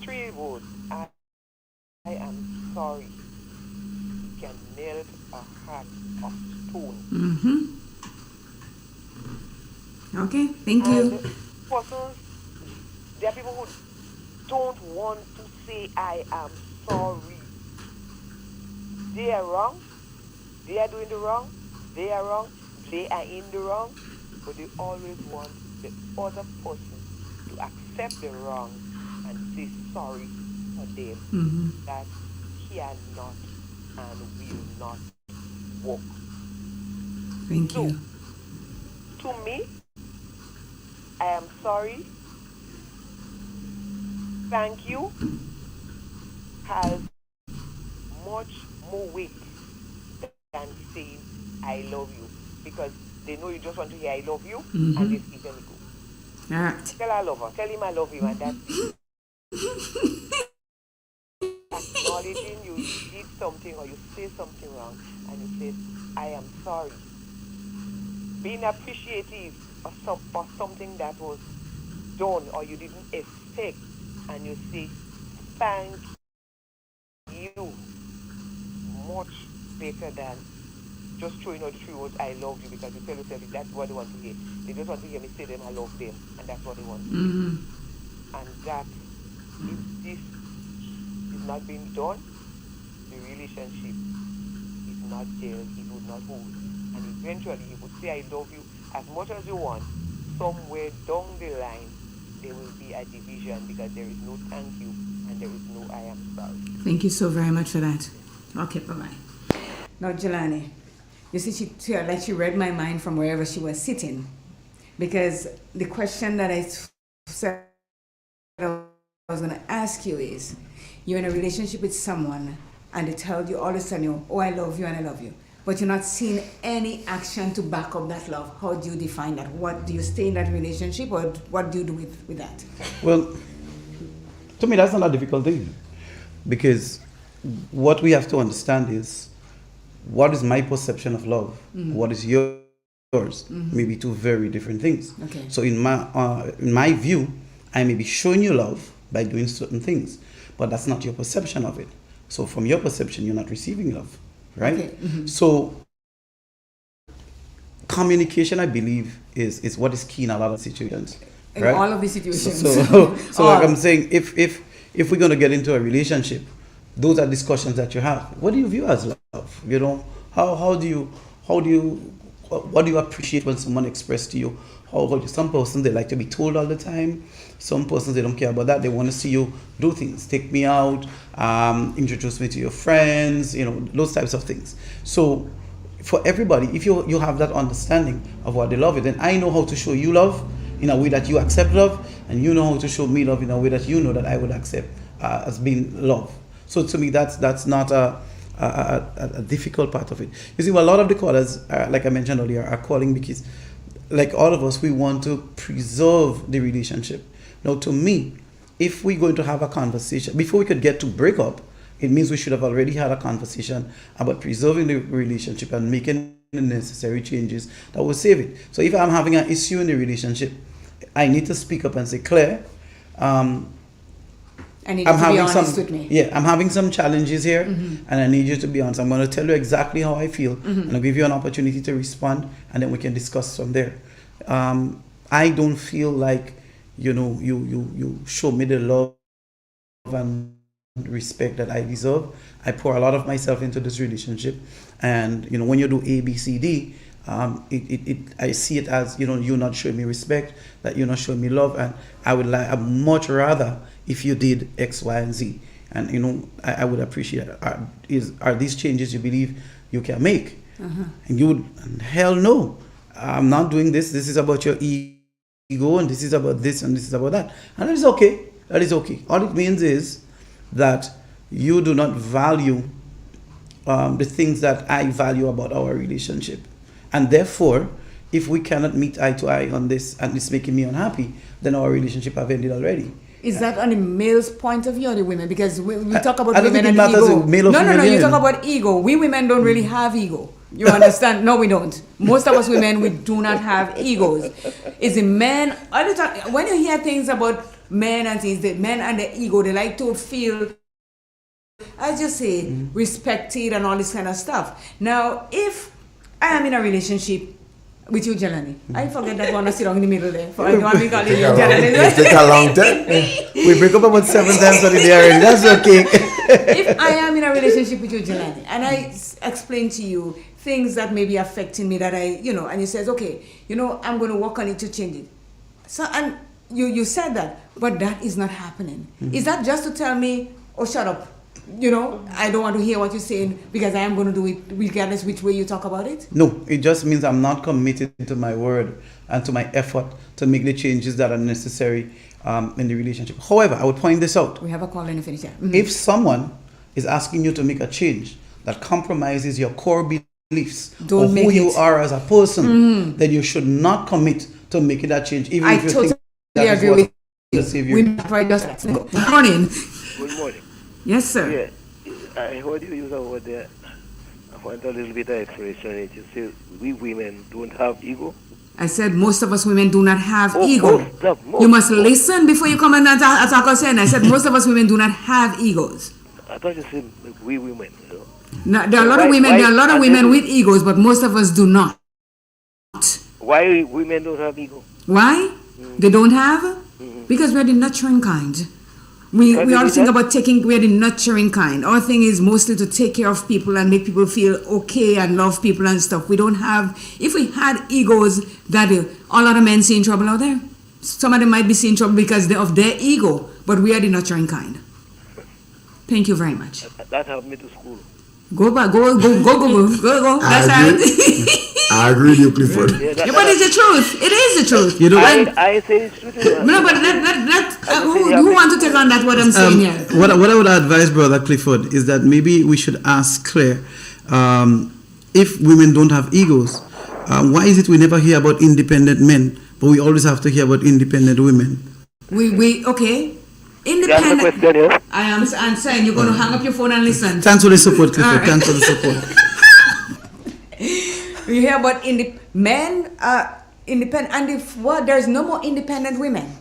[SPEAKER 9] 3 words, I am sorry, can melt a heart of stone.
[SPEAKER 2] Okay, thank you.
[SPEAKER 9] Persons, there are people who don't want to say "I am sorry." They are wrong. They are doing the wrong. They are wrong. They are in the wrong. But they always want the other person to accept the wrong and say sorry for them. That cannot and will not work.
[SPEAKER 2] Thank you.
[SPEAKER 9] To me, I am sorry, thank you, has much more weight than saying "I love you." because they know you just want to hear I love you,
[SPEAKER 2] Mhm.
[SPEAKER 9] and they speak and go.
[SPEAKER 2] All right.
[SPEAKER 9] Tell I love her. Tell him I love you, and that's it. Acknowledging you did something or you say something wrong, and you say, I am sorry. Being appreciative for something that was done or you didn't expect, and you say, thank you, much better than just throwing out the three words, I love you, because you tell yourself that's what they want to hear. They just want to hear me say them, I love them, and that's what they want to hear.
[SPEAKER 2] Mhm.
[SPEAKER 9] And that, if this is not being done, the relationship is not there, it would not hold. And eventually you would say I love you as much as you want. Somewhere down the line there will be a division because there is no thank you and there is no I am sorry.
[SPEAKER 2] Thank you so very much for that. Okay, bye-bye. Now, Jelani, you see, she read my mind from wherever she was sitting. Because the question that I said I was going to ask you is, you're in a relationship with someone and they tell you all of a sudden, oh, I love you and I love you. But you're not seeing any action to back up that love. How do you define that? What do you stay in that relationship, or what do you do with that?
[SPEAKER 19] Well, to me, that's not a difficult thing, because what we have to understand is what is my perception of love, what is yours, maybe two very different things.
[SPEAKER 2] Okay.
[SPEAKER 19] So in my view, I may be showing you love by doing certain things, but that's not your perception of it. So from your perception, you're not receiving love, right?
[SPEAKER 2] Okay.
[SPEAKER 19] So communication, I believe, is what is key in a lot of situations.
[SPEAKER 2] In
[SPEAKER 19] right?
[SPEAKER 2] all of these situations.
[SPEAKER 19] So like I'm saying, if we're going to get into a relationship, those are discussions that you have. What do you view as love? You know, what do you appreciate when someone expresses to you? Some persons, they like to be told all the time. Some persons, they don't care about that. They want to see you do things. Take me out, introduce me to your friends, you know, those types of things. So for everybody, if you have that understanding of what they love, then I know how to show you love in a way that you accept love, and you know how to show me love in a way that you know that I would accept as being love. So to me, that's not a difficult part of it. You see, well, a lot of the callers, like I mentioned earlier, are calling because, like all of us, we want to preserve the relationship. Now, to me, if we're going to have a conversation, before we could get to break up, it means we should have already had a conversation about preserving the relationship and making the necessary changes that will save it. So if I'm having an issue in the relationship, I need to speak up and say, Claire,
[SPEAKER 2] I need you to be honest with me.
[SPEAKER 19] Yeah, I'm having some challenges here, and I need you to be honest. I'm going to tell you exactly how I feel, and I'll give you an opportunity to respond, and then we can discuss from there. I don't feel like, you know, you show me the love and respect that I deserve. I pour a lot of myself into this relationship, and you know, when you do A, B, C, D, I see it as, you know, you're not showing me respect, that you're not showing me love, and I'd much rather if you did X, Y, and Z. And you know, I would appreciate it. Are these changes you believe you can make? And you would, hell no, I'm not doing this. This is about your ego, and this is about this, and this is about that. And that is okay. That is okay. All it means is that you do not value the things that I value about our relationship. And therefore, if we cannot meet eye to eye on this, and it's making me unhappy, then our relationship have ended already.
[SPEAKER 2] Is that on the male's point of view or the women? Because we talk about
[SPEAKER 19] I don't
[SPEAKER 2] women
[SPEAKER 19] think it
[SPEAKER 2] and
[SPEAKER 19] matters
[SPEAKER 2] ego.
[SPEAKER 19] if male or
[SPEAKER 2] No,
[SPEAKER 19] female.
[SPEAKER 2] you talk about ego. We women don't really have ego. You understand? No, we don't. Most of us women, we do not have egos. It's the men, all the time, when you hear things about men and things, the men and the ego, they like to feel, as you say, respected and all this kind of stuff. Now, if I am in a relationship with you, Jelani, I forget that one to sit down in the middle there. I want to call you Jelani.
[SPEAKER 20] Take a long time.
[SPEAKER 19] We break up about 7 times on the day already. That's okay.
[SPEAKER 2] If I am in a relationship with you, Jelani, and I explain to you things that may be affecting me, that I, you know, and you says, okay, you know, I'm going to work on it to change it. So, and you said that, but that is not happening. Is that just to tell me, oh, shut up? You know, I don't want to hear what you're saying because I am going to do it regardless which way you talk about it?
[SPEAKER 19] No, it just means I'm not committed to my word and to my effort to make the changes that are necessary in the relationship. However, I would point this out.
[SPEAKER 2] We have a call in the finish.
[SPEAKER 19] If someone is asking you to make a change that compromises your core beliefs
[SPEAKER 2] Don't
[SPEAKER 19] or who
[SPEAKER 2] make
[SPEAKER 19] you
[SPEAKER 2] it.
[SPEAKER 19] are as a person,
[SPEAKER 2] Mhm.
[SPEAKER 19] then you should not commit to making that change, even
[SPEAKER 2] I
[SPEAKER 19] if you
[SPEAKER 2] totally
[SPEAKER 19] think that is
[SPEAKER 2] agree
[SPEAKER 19] what
[SPEAKER 2] with
[SPEAKER 19] will save you.
[SPEAKER 2] women for just good morning.
[SPEAKER 3] Good morning.
[SPEAKER 2] Yes, sir.
[SPEAKER 3] Yeah, I heard you use a word there. I want a little bit of explanation. It you say we women don't have ego.
[SPEAKER 2] I said most of us women do not have
[SPEAKER 3] Oh,
[SPEAKER 2] ego.
[SPEAKER 3] most,
[SPEAKER 2] You must listen before you come and attack us. And I said most of us women do not have egos.
[SPEAKER 3] I thought you said we women. You know?
[SPEAKER 2] No, there are a lot of women. There are a lot of women with egos, but most of us do not.
[SPEAKER 3] Why women don't have ego?
[SPEAKER 2] Why? They don't have? Because we're the nurturing kind. We all think about we're the nurturing kind. Our thing is mostly to take care of people and make people feel okay and love people and stuff. We don't have, if we had egos that all other men see in trouble out there, some of them might be seeing trouble because of their ego, but we are the nurturing kind. Thank you very much.
[SPEAKER 3] That helped me to school.
[SPEAKER 2] Go back, go. That's right.
[SPEAKER 25] I agree with you, Clifford.
[SPEAKER 2] Yeah, but it's the truth. It is the truth.
[SPEAKER 19] You know,
[SPEAKER 3] I say it's true.
[SPEAKER 2] No, but who want to take on that? What I'm saying here?
[SPEAKER 19] What I would advise, Brother Clifford, is that maybe we should ask Claire, if women don't have egos, why is it we never hear about independent men, but we always have to hear about independent women?
[SPEAKER 2] Okay. Independent. I am answering. You're going to hang up your phone and listen.
[SPEAKER 19] Thanks for the support, Clifford. Thanks for the support.
[SPEAKER 2] You hear about men independent, and there's no more independent women.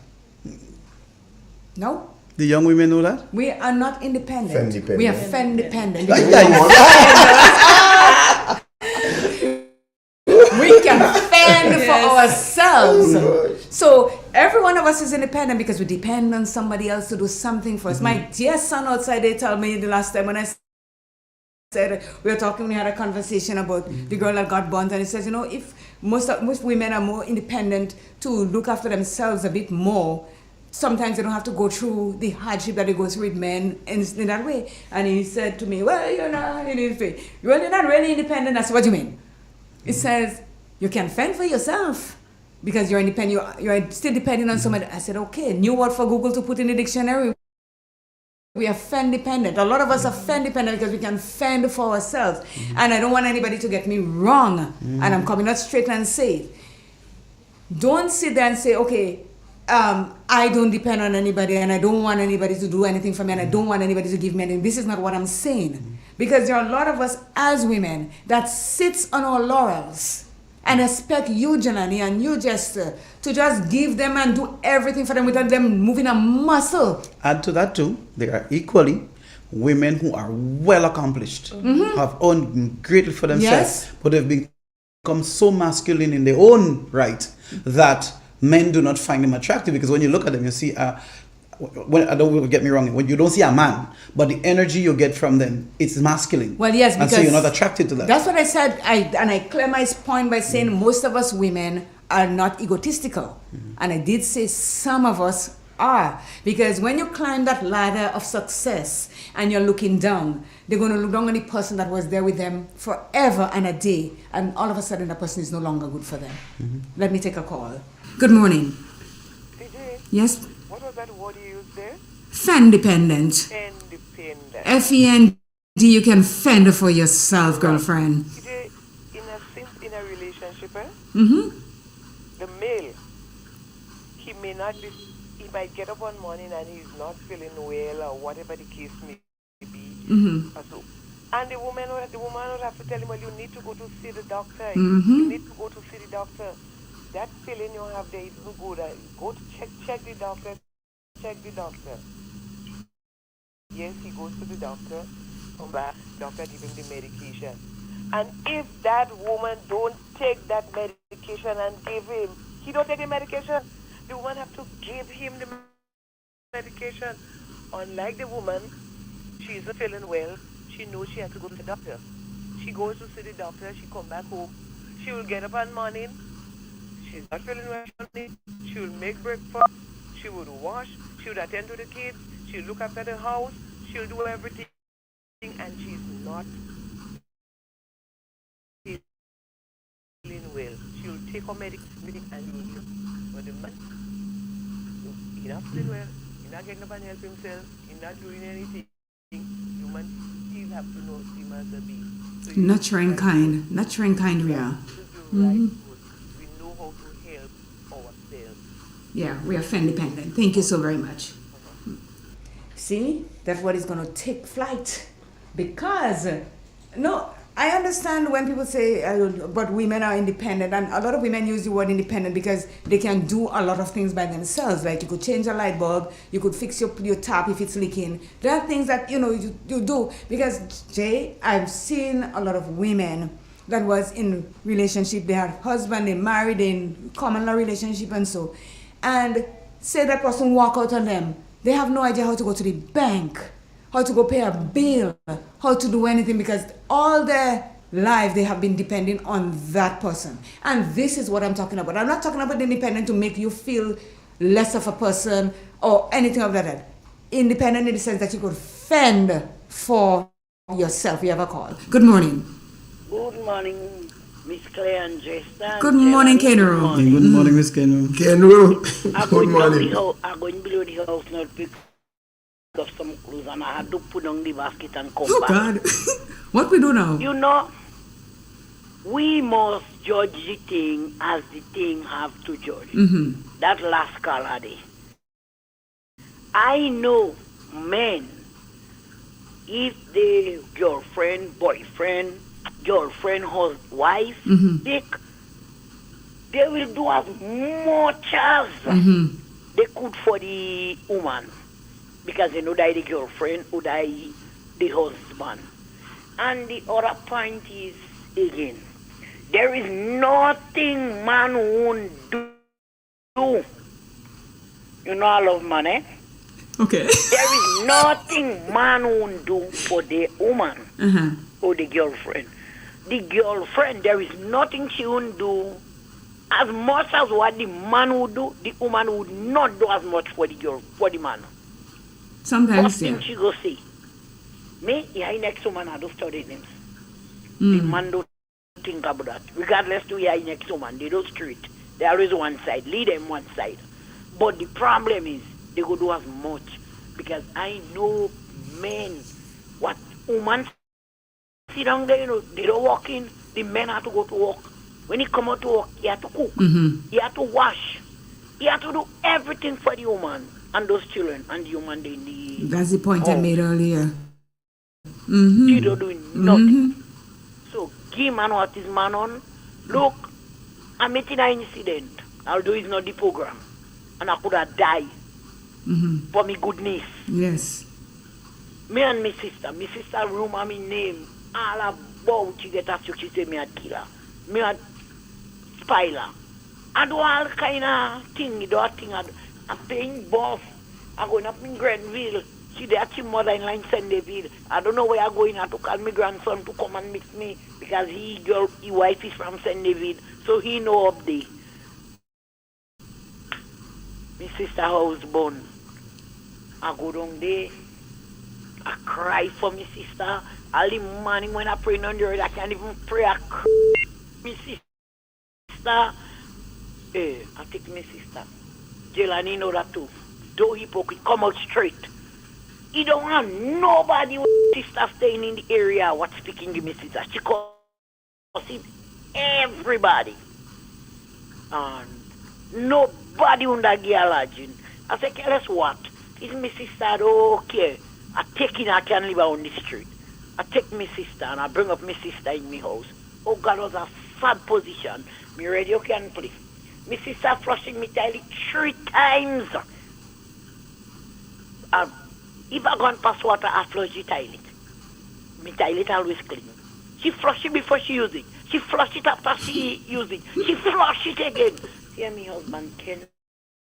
[SPEAKER 2] No.
[SPEAKER 19] The young women know that?
[SPEAKER 2] We are not independent.
[SPEAKER 20] Fen-dependent.
[SPEAKER 2] We are fen-dependent. We can fend for ourselves. So every one of us is independent because we depend on somebody else to do something for us. My dear son outside, they told me the last time when I said we had a conversation about the girl that got burnt, and he says, if most women are more independent to look after themselves a bit more, sometimes they don't have to go through the hardship that they go through with men in that way. And he said to me, well, you're not really independent. That's what you mean. It says you can fend for yourself because you're independent. You're still depending on somebody. I said, okay, new word for Google to put in the dictionary. We are fend dependent. A lot of us are fend dependent because we can fend for ourselves. And I don't want anybody to get me wrong. And I'm coming out straight and say it. Don't sit there and say, okay, I don't depend on anybody and I don't want anybody to do anything for me and I don't want anybody to give me anything. This is not what I'm saying. Because there are a lot of us as women that sits on our laurels and expect you, Jelani, and you, Jester, to just give them and do everything for them without them moving a muscle.
[SPEAKER 19] Add to that too, there are equally women who are well accomplished, have earned greatly for themselves, but they've become so masculine in their own right that men do not find them attractive. Because when you look at them, you see, don't get me wrong, when you don't see a man, but the energy you get from them, it's masculine.
[SPEAKER 2] Well, yes, because
[SPEAKER 19] and so you're not attracted to that.
[SPEAKER 2] That's what I said. I clear my point by saying most of us women are not egotistical. And I did say some of us are. Because when you climb that ladder of success and you're looking down, they're going to look down on the person that was there with them forever and a day. And all of a sudden, the person is no longer good for them. Let me take a call. Good morning.
[SPEAKER 9] CJ,
[SPEAKER 2] Yes?
[SPEAKER 9] what was that word you used there?
[SPEAKER 2] Fend dependent.
[SPEAKER 9] Independent.
[SPEAKER 2] F-E-N-D, you can fend for yourself, girlfriend.
[SPEAKER 9] CJ, in a relationship,
[SPEAKER 2] Mm-hmm.
[SPEAKER 9] the male, he might get up one morning and he's not feeling well or whatever the case may be.
[SPEAKER 2] Mm-hmm.
[SPEAKER 9] And the woman would have to tell him, well, you need to go to see the doctor.
[SPEAKER 2] Mm-hmm.
[SPEAKER 9] You need to go to see the doctor. That feeling you have there is no good. Go to check the doctor. Check the doctor. Yes, he goes to the doctor. Come back. Doctor give him the medication. And if that woman don't take that medication and give him, he don't take the medication, the woman have to give him the medication. Unlike the woman, she isn't feeling well. She knows she has to go to the doctor. She goes to see the doctor. She come back home. She will get up in the morning. She's not feeling well. She will make breakfast. She would wash. She would attend to the kids. She'll look after the house. She'll do everything. And she's not feeling well. She'll take her medication and you'll heal. But the man, he's not feeling well. He's not getting up and help himself. He's not doing anything. You man, still have to know him as a being.
[SPEAKER 2] Nurturing kind we are. Mm-hmm.
[SPEAKER 9] We know how to help ourselves.
[SPEAKER 2] Yeah, we are independent. Thank you so very much. See, that's what is going to take flight. Because, no, I understand when people say, but women are independent. And a lot of women use the word independent because they can do a lot of things by themselves. Like you could change a light bulb, you could fix your tap if it's leaking. There are things that, you do. Because, Jay, I've seen a lot of women that was in relationship. They had husband, they married, in common law relationship and so. And say that person walk out on them. They have no idea how to go to the bank, how to go pay a bill, how to do anything because all their life they have been depending on that person. And this is what I'm talking about. I'm not talking about independent to make you feel less of a person or anything of that. Independent in the sense that you could fend for yourself. You have a call. Good morning.
[SPEAKER 10] Good morning, Miss Claire and Justin.
[SPEAKER 2] Good morning, Kenro.
[SPEAKER 19] Good morning, Miss Kenro.
[SPEAKER 20] Good morning.
[SPEAKER 10] I'm going below the house now to pick up some clothes and I had to put on the basket and come back.
[SPEAKER 2] God. What we do now?
[SPEAKER 10] You know, we must judge the thing as the thing have to judge.
[SPEAKER 2] Mm-hmm.
[SPEAKER 10] That last call day. I know men, if the girlfriend, boyfriend, wife, they will do as much as they could for the woman. Because they know that the girlfriend or the husband. And the other point is, again, there is nothing man won't do. You know I love money.
[SPEAKER 2] Okay.
[SPEAKER 10] There is nothing man won't do for the woman or the girlfriend. The girlfriend, there is nothing she won't do as much as what the man would do. The woman would not do as much for the man.
[SPEAKER 2] Sometimes,
[SPEAKER 10] First thing she go say, me, next woman, I don't study names. The man don't think about that. Regardless to next woman, they don't straight. They always one side, lead them one side. But the problem is, they go do as much. Because I know men, what women sit down there, they don't walk in, the men have to go to work. When he come out to work, he have to cook, he have to wash, he have to do everything for the woman and those children and the woman they need.
[SPEAKER 2] That's the point I made earlier.
[SPEAKER 10] She don't do nothing. So give man what is man on. Look, I'm making an incident. Although it's not the program. And I could have died. For me goodness.
[SPEAKER 2] Yes.
[SPEAKER 10] Me and my sister room and me name. All about she get a she say me a killer. Me a spiler. I do all kind of thing. I'm paying boss. I'm going up in Grenville. She there at mother in line Sendeville. I don't know where I'm going. I have to call my grandson to come and meet me because his wife is from Sendeville. So he know up there. My sister house born. I go down there. I cry for my sister. All the morning when I pray on the road, I can't even pray. I cry. My sister. I take my sister. Jelani know that too. Though hypocrite, come out straight. He don't want nobody with sister staying in the area what speaking to my sister. She calls him everybody. And nobody under geology. I say, guess what? It's my sister, I don't care. I take in, I can live on the street. I take my sister and I bring up my sister in my house. Oh God, was a sad position. My radio can play. My sister flushing me toilet 3 times. If I go and pass water, I flush the toilet. My toilet always clean. She flush it before she use it. She flush it after she use it. She flush it again. See, my husband can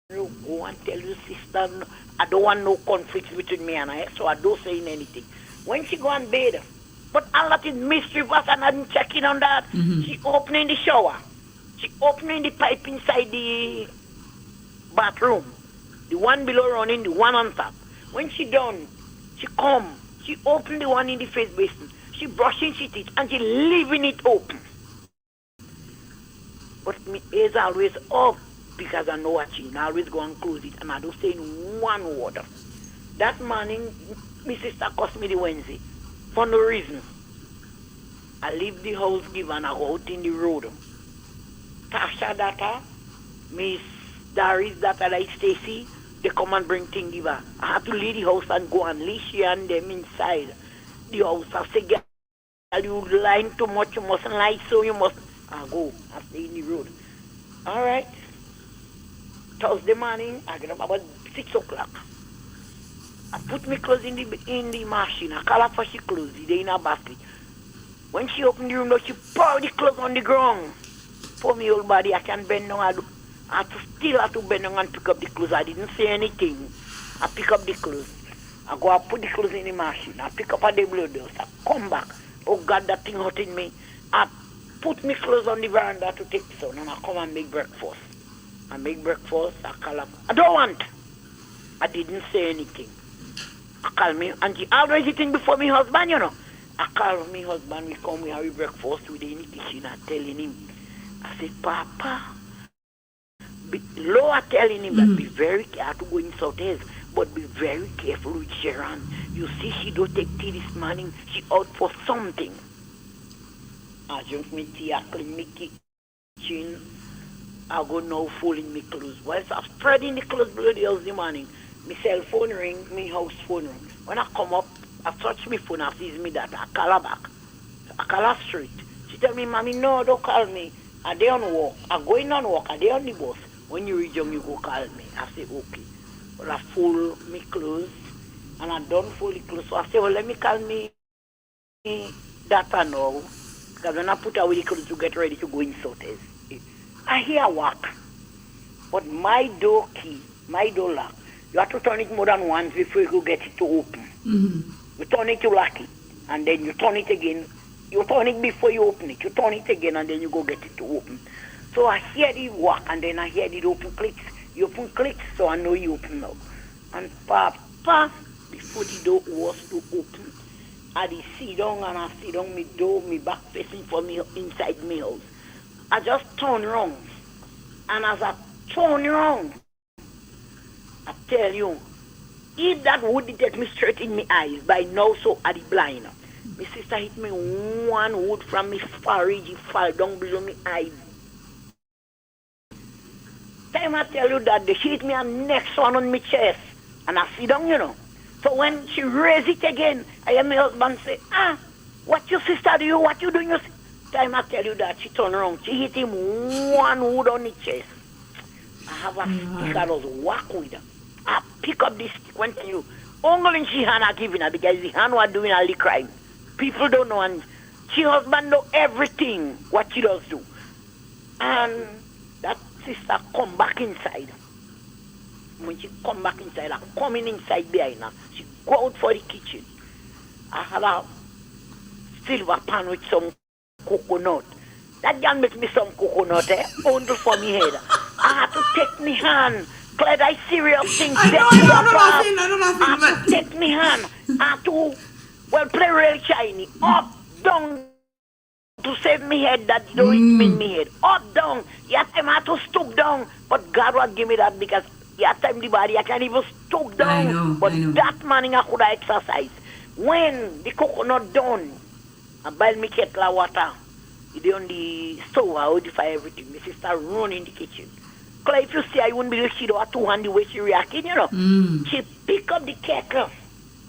[SPEAKER 10] go and tell your sister, I don't want no conflict between me and her, so I don't say anything. When she go and bathe, but all that is mischievous and I'm checking on that. She opening the shower. She opening the pipe inside the bathroom. The one below running, the one on top. When she done, she come. She open the one in the face basin. She brushing she teeth and she leaving it open. But me is always up because I know what she. I always go and close it and I don't say one word. That morning, my sister cost me the Wednesday for no reason. I leave the house give and I go out in the road. Tasha data, Miss Darius data like Stacy, they come and bring thing give her. I have to leave the house and go and leave she and them inside. The house I say, girl, you lying too much, you mustn't lie, so you must. I go, I stay in the road. Alright. Thursday morning, I get up about 6 o'clock. I put my clothes in the machine. I call her for she clothes. They in a basket. When she open the room, though, she pour the clothes on the ground. For me old body, I can bend down. I have to bend down and pick up the clothes. I didn't say anything. I pick up the clothes. I go and put the clothes in the machine. I pick up a the blood dust. I come back. Oh God, that thing hurting me. I put my clothes on the veranda to take the sun and I come and make breakfast. I make breakfast. I call her. I don't want. I didn't say anything. I call me, and she always eating before my husband, you know. I call my husband, we come, we have breakfast with in the kitchen, and telling him. I said, Papa, Lower telling him that be very careful to go in South but be very careful with Sharon. You see, she don't take tea this morning. She out for something. I drink me tea, I clean me kitchen. I go now folding me clothes. Whilst I'm spreading the clothes bloody house the morning, my cell phone ring, my house phone ring. When I come up, I touch my phone, I sees me that. I call her back. I call her straight. She tell me, Mommy, no, don't call me. I dey on walk. I going on walk. I dey on the bus. When you reach home, you go call me. I say, okay. Well, I fold me clothes, and I don't fold the clothes. So I say, well, let me call me data now. Because when I put away the clothes to get ready to go in Sotes, I hear walk. But my door key, my door lock, you have to turn it more than once before you go get it to open. You turn it, you lock it, and then you turn it again. You turn it before you open it. You turn it again, and then you go get it to open. So I hear the walk, and then I hear the open clicks. You open clicks, so I know you open now. And Papa, before the door was to open, I did sit down, and I sit down my door, my back facing for me inside my house. I just turn around, and as I turn around, I tell you, if that would hit me straight in my eyes, by now so I the blind. My sister hit me one wood from my forehead, it fall down below my eyes. Time I tell you that, she hit me a next one on my chest, and I sit down, you know. So when she raise it again, I hear my husband say, what your sister do you, what you doing? Time I tell you that, she turn around, she hit him one wood on the chest. I have a stick, I was walk with her. I pick up this stick, when you, only she hand I giving her, because the hand was doing all the crime. People don't know, and she husband know everything, what she does do. And that sister come back inside. When she come back inside, I coming inside behind her. She go out for the kitchen. I have a silver pan with some coconut. That girl make me some coconut, under for me head. I had to take me hand. Glad I serious things.
[SPEAKER 2] I don't know.
[SPEAKER 10] Take me hand. I had to, play real shiny. Up, down, to save me head that don't hit me in me head. Up, down. Yes, I had to stoop down. But God will give me that because yes, time the body, I can't even stoop down.
[SPEAKER 2] I know.
[SPEAKER 10] That morning I could exercise. When the coconut done, I boil me kettle of water. It on the stove, I would fire everything. My sister run in the kitchen. Because if you see, I wouldn't believe she don't two hand the way she reacting, you know. She pick up the kettle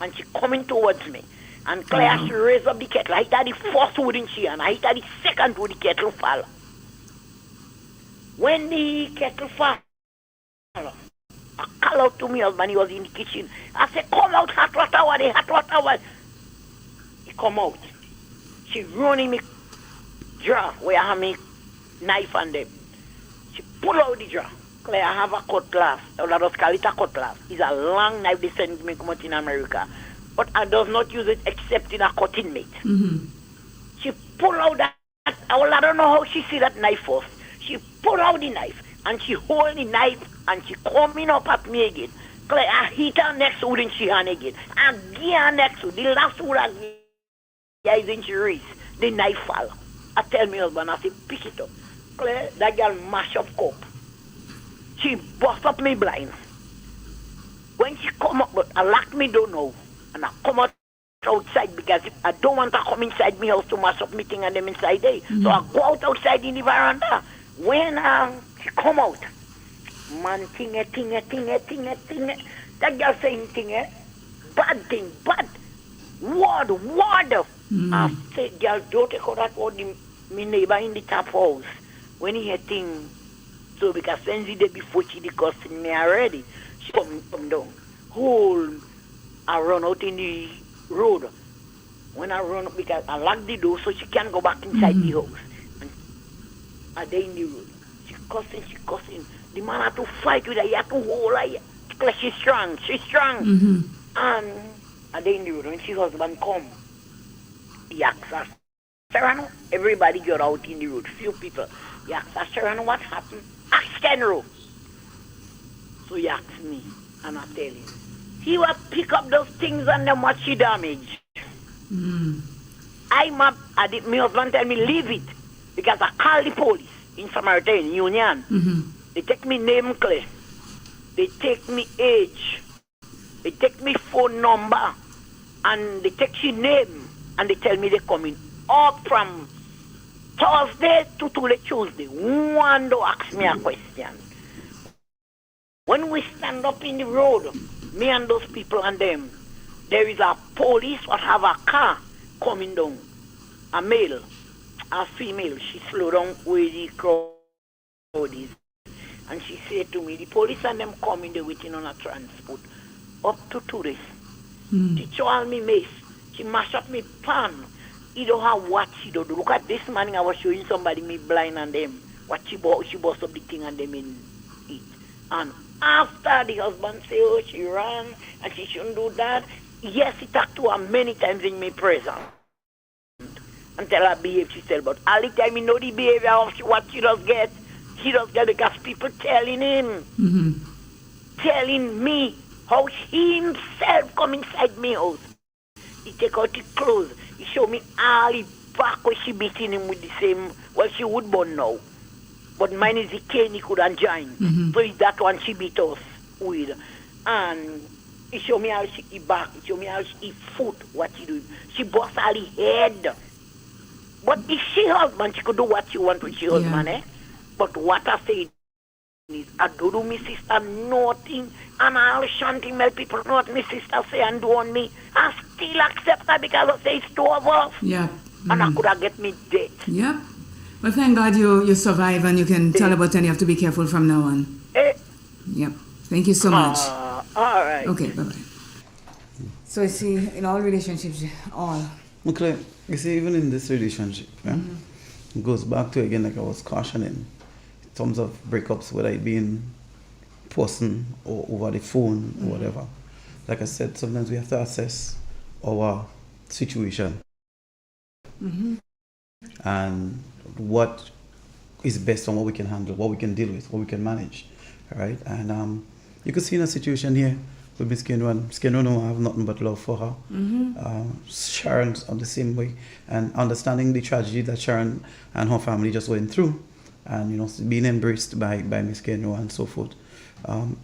[SPEAKER 10] and she coming towards me. And Claire, she raise up the kettle. I hit her the first wood in she and I hit her the second wood, the kettle fall. When the kettle fall, I call out to me husband, he was in the kitchen. I said, come out, hot water. He come out. She run in me drawer where I have my knife and them. She pull out the drawer. Claire, I have a cutlass. Let us call it a cutlass. It's a long knife they send me come out in America. But I does not use it except in a cutting mate. She pull out that. I don't know how she see that knife first. She pull out the knife and she hold the knife and she coming up at me again. Claire, I hit her next wood in she hand again. I give her next wood. The last wood I give is in she wrist. The knife fall. I tell me husband, I say, pick it up. Claire, that girl mash up cup. She bust up me blind. When she come up, but I lock me door now. And I come out outside because I don't want to come inside my house to mash up meeting and them inside there. So I go outside in the veranda. When she come out, man, ting. That girl saying ting, bad thing, bad. Word. I say, girl, don't take out that word, my neighbor in the top house. When he had thing, so because since the day before she discussing me already, she come down. I run out in the road. When I run up, because I lock the door so she can't go back inside the house. And I day in the road. She cussing. The man had to fight with her, he had to hold her. Because she's strong. And I day in the road, when she husband come, he asks her, Serrano, everybody got out in the road, few people. He asks her, Serrano, what happened? Ask Kenro. So he asks me, and I tell him. He will pick up those things and them what she damage. My husband tell me leave it because I call the police in Samaritan Union. They take me name clear. They take me age. They take me phone number. And they take she name. And they tell me they coming up from Thursday to Tuesday. One don't ask me a question. When we stand up in the road, me and those people and them, there is a police what have a car coming down. A male, a female, she slow down where the crowd is. And she said to me, the police and them coming there waiting on a transport. Up to today. She chow me mace. She mash up me pan. He don't have what she do. Look at this morning I was showing somebody me blind and them. What she bust up the thing and them in it. And after the husband say, oh, she ran and she shouldn't do that. Yes, he talked to her many times in my presence. And tell her behave, she said, but all the time you know the behavior of what she does get. She does get because people telling him, telling me how he himself come inside me house. He take out his clothes. He show me all the back where she beating him with the same, well, she would burn now. But mine is the cane he couldn't join. So it's that one she beat us with. And he show me how she back. He show me how she foot, what she do. She bust all the head. But if she husband, she could do what she want with she husband, eh? But what I say is, I do my sister nothing. And I'll shan't tell people know what my sister say and do on me. I still accept her because I say it's two of us.
[SPEAKER 2] Yeah.
[SPEAKER 10] And I could have get me dead.
[SPEAKER 2] Yep. Well, thank God you survive and you can tell about it and you have to be careful from now on. Yep. Thank you so much.
[SPEAKER 10] All right.
[SPEAKER 2] Okay, bye-bye. So, you see, in all relationships,
[SPEAKER 19] Okay, you see, even in this relationship, it goes back to, again, like I was cautioning, in terms of breakups, whether it be in person or over the phone or whatever. Like I said, sometimes we have to assess our situation. And what is best on what we can handle, what we can deal with, what we can manage, right? And you could see in a situation here with Miss Kenwan. Miss Kenwan, I have nothing but love for her. Sharon's on the same way, and understanding the tragedy that Sharon and her family just went through, and being embraced by Miss Kenwan and so forth.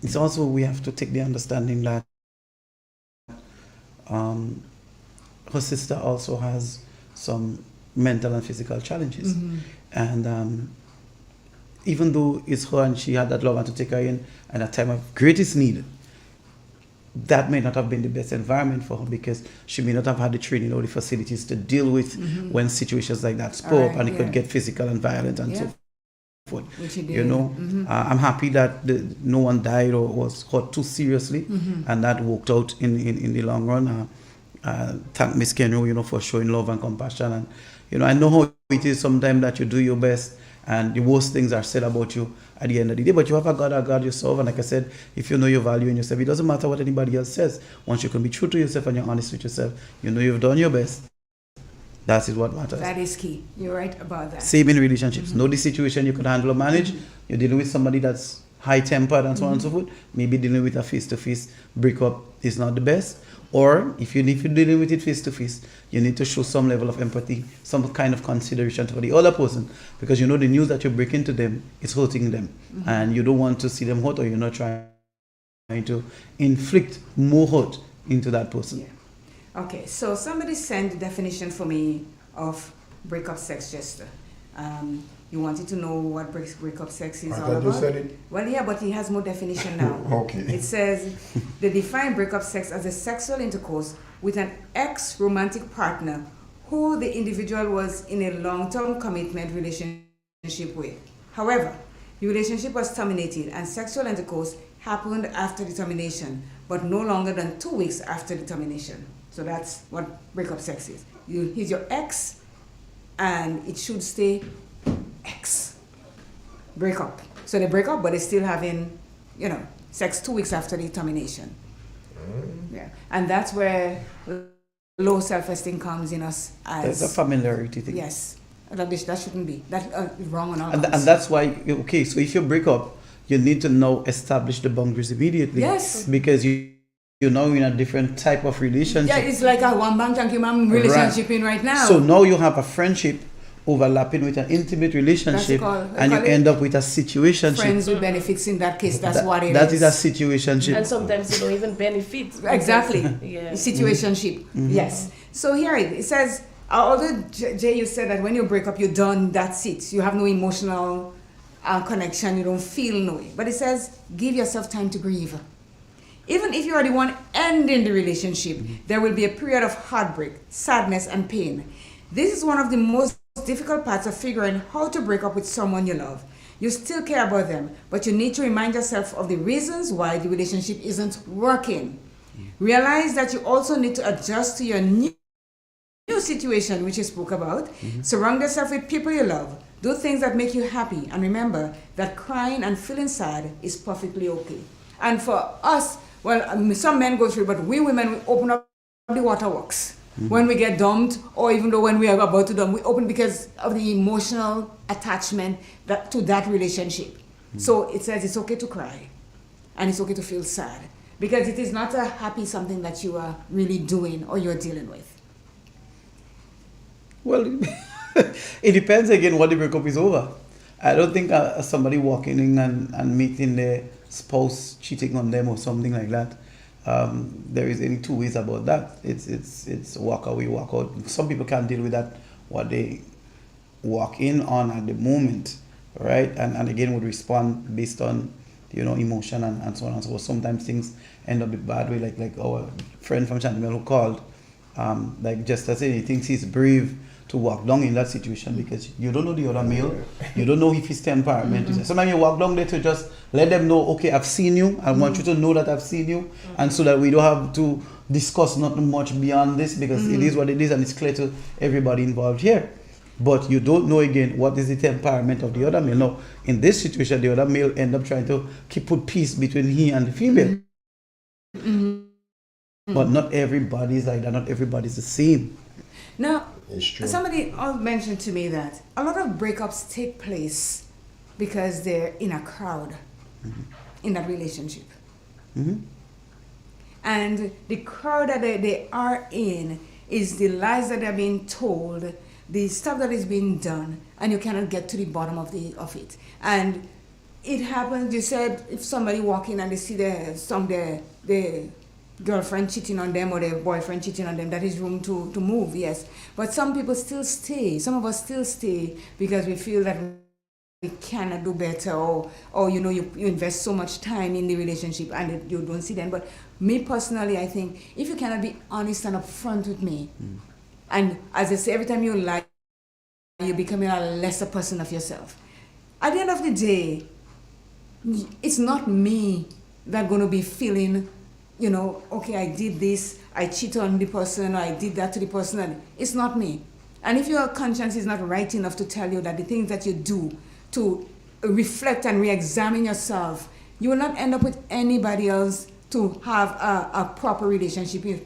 [SPEAKER 19] It's also, we have to take the understanding that her sister also has some mental and physical challenges. And even though it's her and she had that love and to take her in at a time of greatest need, that may not have been the best environment for her because she may not have had the training or the facilities to deal with when situations like that spoke, and it could get physical and violent and so forth.
[SPEAKER 2] Which it did.
[SPEAKER 19] I'm happy that no one died or was hurt too seriously, and that worked out in the long run. Thank Miss Kenro, for showing love and compassion. And I know how it is sometimes that you do your best and the worst things are said about you at the end of the day, but you have a God yourself. And like I said, if you know your value in yourself, it doesn't matter what anybody else says. Once you can be true to yourself and you're honest with yourself, you've done your best. That is what matters.
[SPEAKER 2] That is key. You're right about that.
[SPEAKER 19] Same in relationships. Know the situation you could handle or manage. You're dealing with somebody that's high-tempered and so on and so forth. Maybe dealing with a face-to-face breakup is not the best. Or if you're dealing with it face-to-face, you need to show some level of empathy, some kind of consideration for the other person, because the news that you're breaking to them is hurting them, and you don't want to see them hurt, or you're not trying to inflict more hurt into that person.
[SPEAKER 2] Okay, so somebody sent the definition for me of breakup sex, Jester. You wanted to know what breakup sex is
[SPEAKER 20] I
[SPEAKER 2] all
[SPEAKER 20] thought you
[SPEAKER 2] about?
[SPEAKER 20] said it.
[SPEAKER 2] Well, yeah, but he has more definition now.
[SPEAKER 20] Okay.
[SPEAKER 2] It says they define breakup sex as a sexual intercourse with an ex-romantic partner who the individual was in a long-term commitment relationship with. However, the relationship was terminated and sexual intercourse happened after the termination, but no longer than 2 weeks after the termination. So that's what breakup sex is. He's your ex, and it should stay ex. Break up. So they break up, but they're still having, sex 2 weeks after the termination. Yeah, and that's where low self-esteem comes in us as...
[SPEAKER 19] There's a familiarity thing.
[SPEAKER 2] Yes. That shouldn't be. That's wrong on all
[SPEAKER 19] And
[SPEAKER 2] counts.
[SPEAKER 19] that's why, okay, so if you break up, you need to now establish the boundaries immediately.
[SPEAKER 2] Yes.
[SPEAKER 19] Because you're now in a different type of relationship.
[SPEAKER 2] Yeah, it's like a one-bang tanky man relationship in right now.
[SPEAKER 19] So now you have a friendship overlapping with an intimate relationship, and you end up with a situationship.
[SPEAKER 2] Friends with benefits in that case, that's what it is.
[SPEAKER 19] That is a situationship.
[SPEAKER 7] And sometimes you don't even benefit.
[SPEAKER 2] Exactly.
[SPEAKER 7] Yeah.
[SPEAKER 2] Situationship.
[SPEAKER 19] Mm-hmm.
[SPEAKER 2] Yes. So here it says, although Jay, you said that when you break up, you're done, that's it. You have no emotional connection, you don't feel no way. But it says, give yourself time to grieve. Even if you are the one ending the relationship, there will be a period of heartbreak, sadness, and pain. This is one of the most difficult parts of figuring how to break up with someone you love. You still care about them, but you need to remind yourself of the reasons why the relationship isn't working. Realize that you also need to adjust to your new situation, which you spoke about. Surround yourself with people you love. Do things that make you happy, and remember that crying and feeling sad is perfectly okay. And for us, well, some men go through, but we women, we open up the waterworks. When we get dumped, or even though when we are about to dump, we open because of the emotional attachment to that relationship. So it says it's okay to cry, and it's okay to feel sad, because it is not a happy something that you are really doing or you're dealing with.
[SPEAKER 19] Well, it depends again what the breakup is over. I don't think somebody walking in and meeting their spouse cheating on them or something like that. There is any two ways about that. It's walk away, walk out. Some people can't deal with that, what they walk in on at the moment, right? And again would respond based on emotion and so on and so forth. Sometimes things end up a bad way, like our friend from Chantimel who called, like just as he thinks he's brave to walk down in that situation because you don't know the other male, you don't know if his temperament is. Sometimes you walk down there to just let them know, okay, I've seen you, I want you to know that I've seen you, and so that we don't have to discuss nothing much beyond this because it is what it is and it's clear to everybody involved here. But you don't know again what is the temperament of the other male. Now, in this situation, the other male end up trying to put peace between he and the female. But not everybody is like that, not everybody is the same.
[SPEAKER 2] Now, somebody mentioned to me that a lot of breakups take place because they're in a crowd in that relationship. And the crowd that they are in is the lies that they're being told, the stuff that is being done, and you cannot get to the bottom of it. And it happens, you said, if somebody walk in and they see their girlfriend cheating on them or their boyfriend cheating on them, that is room to move, yes. But some people still stay. Some of us still stay because we feel that we cannot do better, or you invest so much time in the relationship and you don't see them. But me personally, I think if you cannot be honest and upfront with me, and as I say, every time you lie, you're becoming a lesser person of yourself. At the end of the day, it's not me that's going to be feeling, okay, I did this, I cheated on the person, or I did that to the person, and it's not me. And if your conscience is not right enough to tell you that the things that you do to reflect and re-examine yourself, you will not end up with anybody else to have a proper relationship with,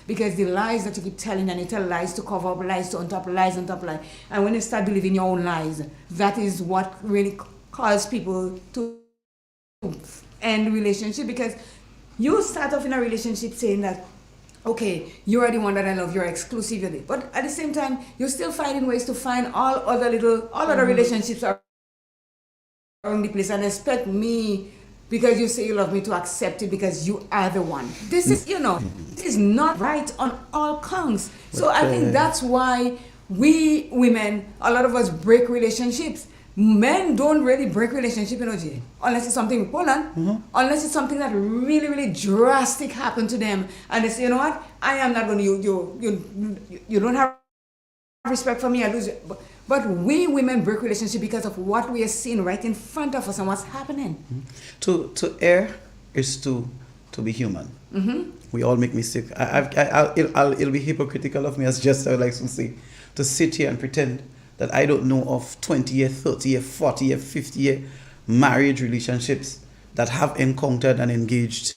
[SPEAKER 2] because the lies that you keep telling, and you tell lies to cover up lies, to on top of lies, and when you start believing your own lies, that is what really causes people to end relationship, because you start off in a relationship saying that, okay, you are the one that I love, you're exclusive, but at the same time, you're still finding ways to find all other relationships around the place and expect me because you say you love me to accept it because you are the one. This is, this is not right on all counts. So I think that's why we women, a lot of us break relationships. Men don't really break relationship, Jay, unless it's something with Poland, unless it's something that really, really drastic happened to them, and they say, you know what, I am not going to, you don't have respect for me, I lose it. But we women break relationship because of what we are seeing right in front of us and what's happening.
[SPEAKER 19] To err is to be human. We all make mistakes. It'll be hypocritical of me, as just I would like to say, to sit here and pretend that I don't know of 20-year, 30-year, 40-year, 50-year marriage relationships that have encountered and engaged,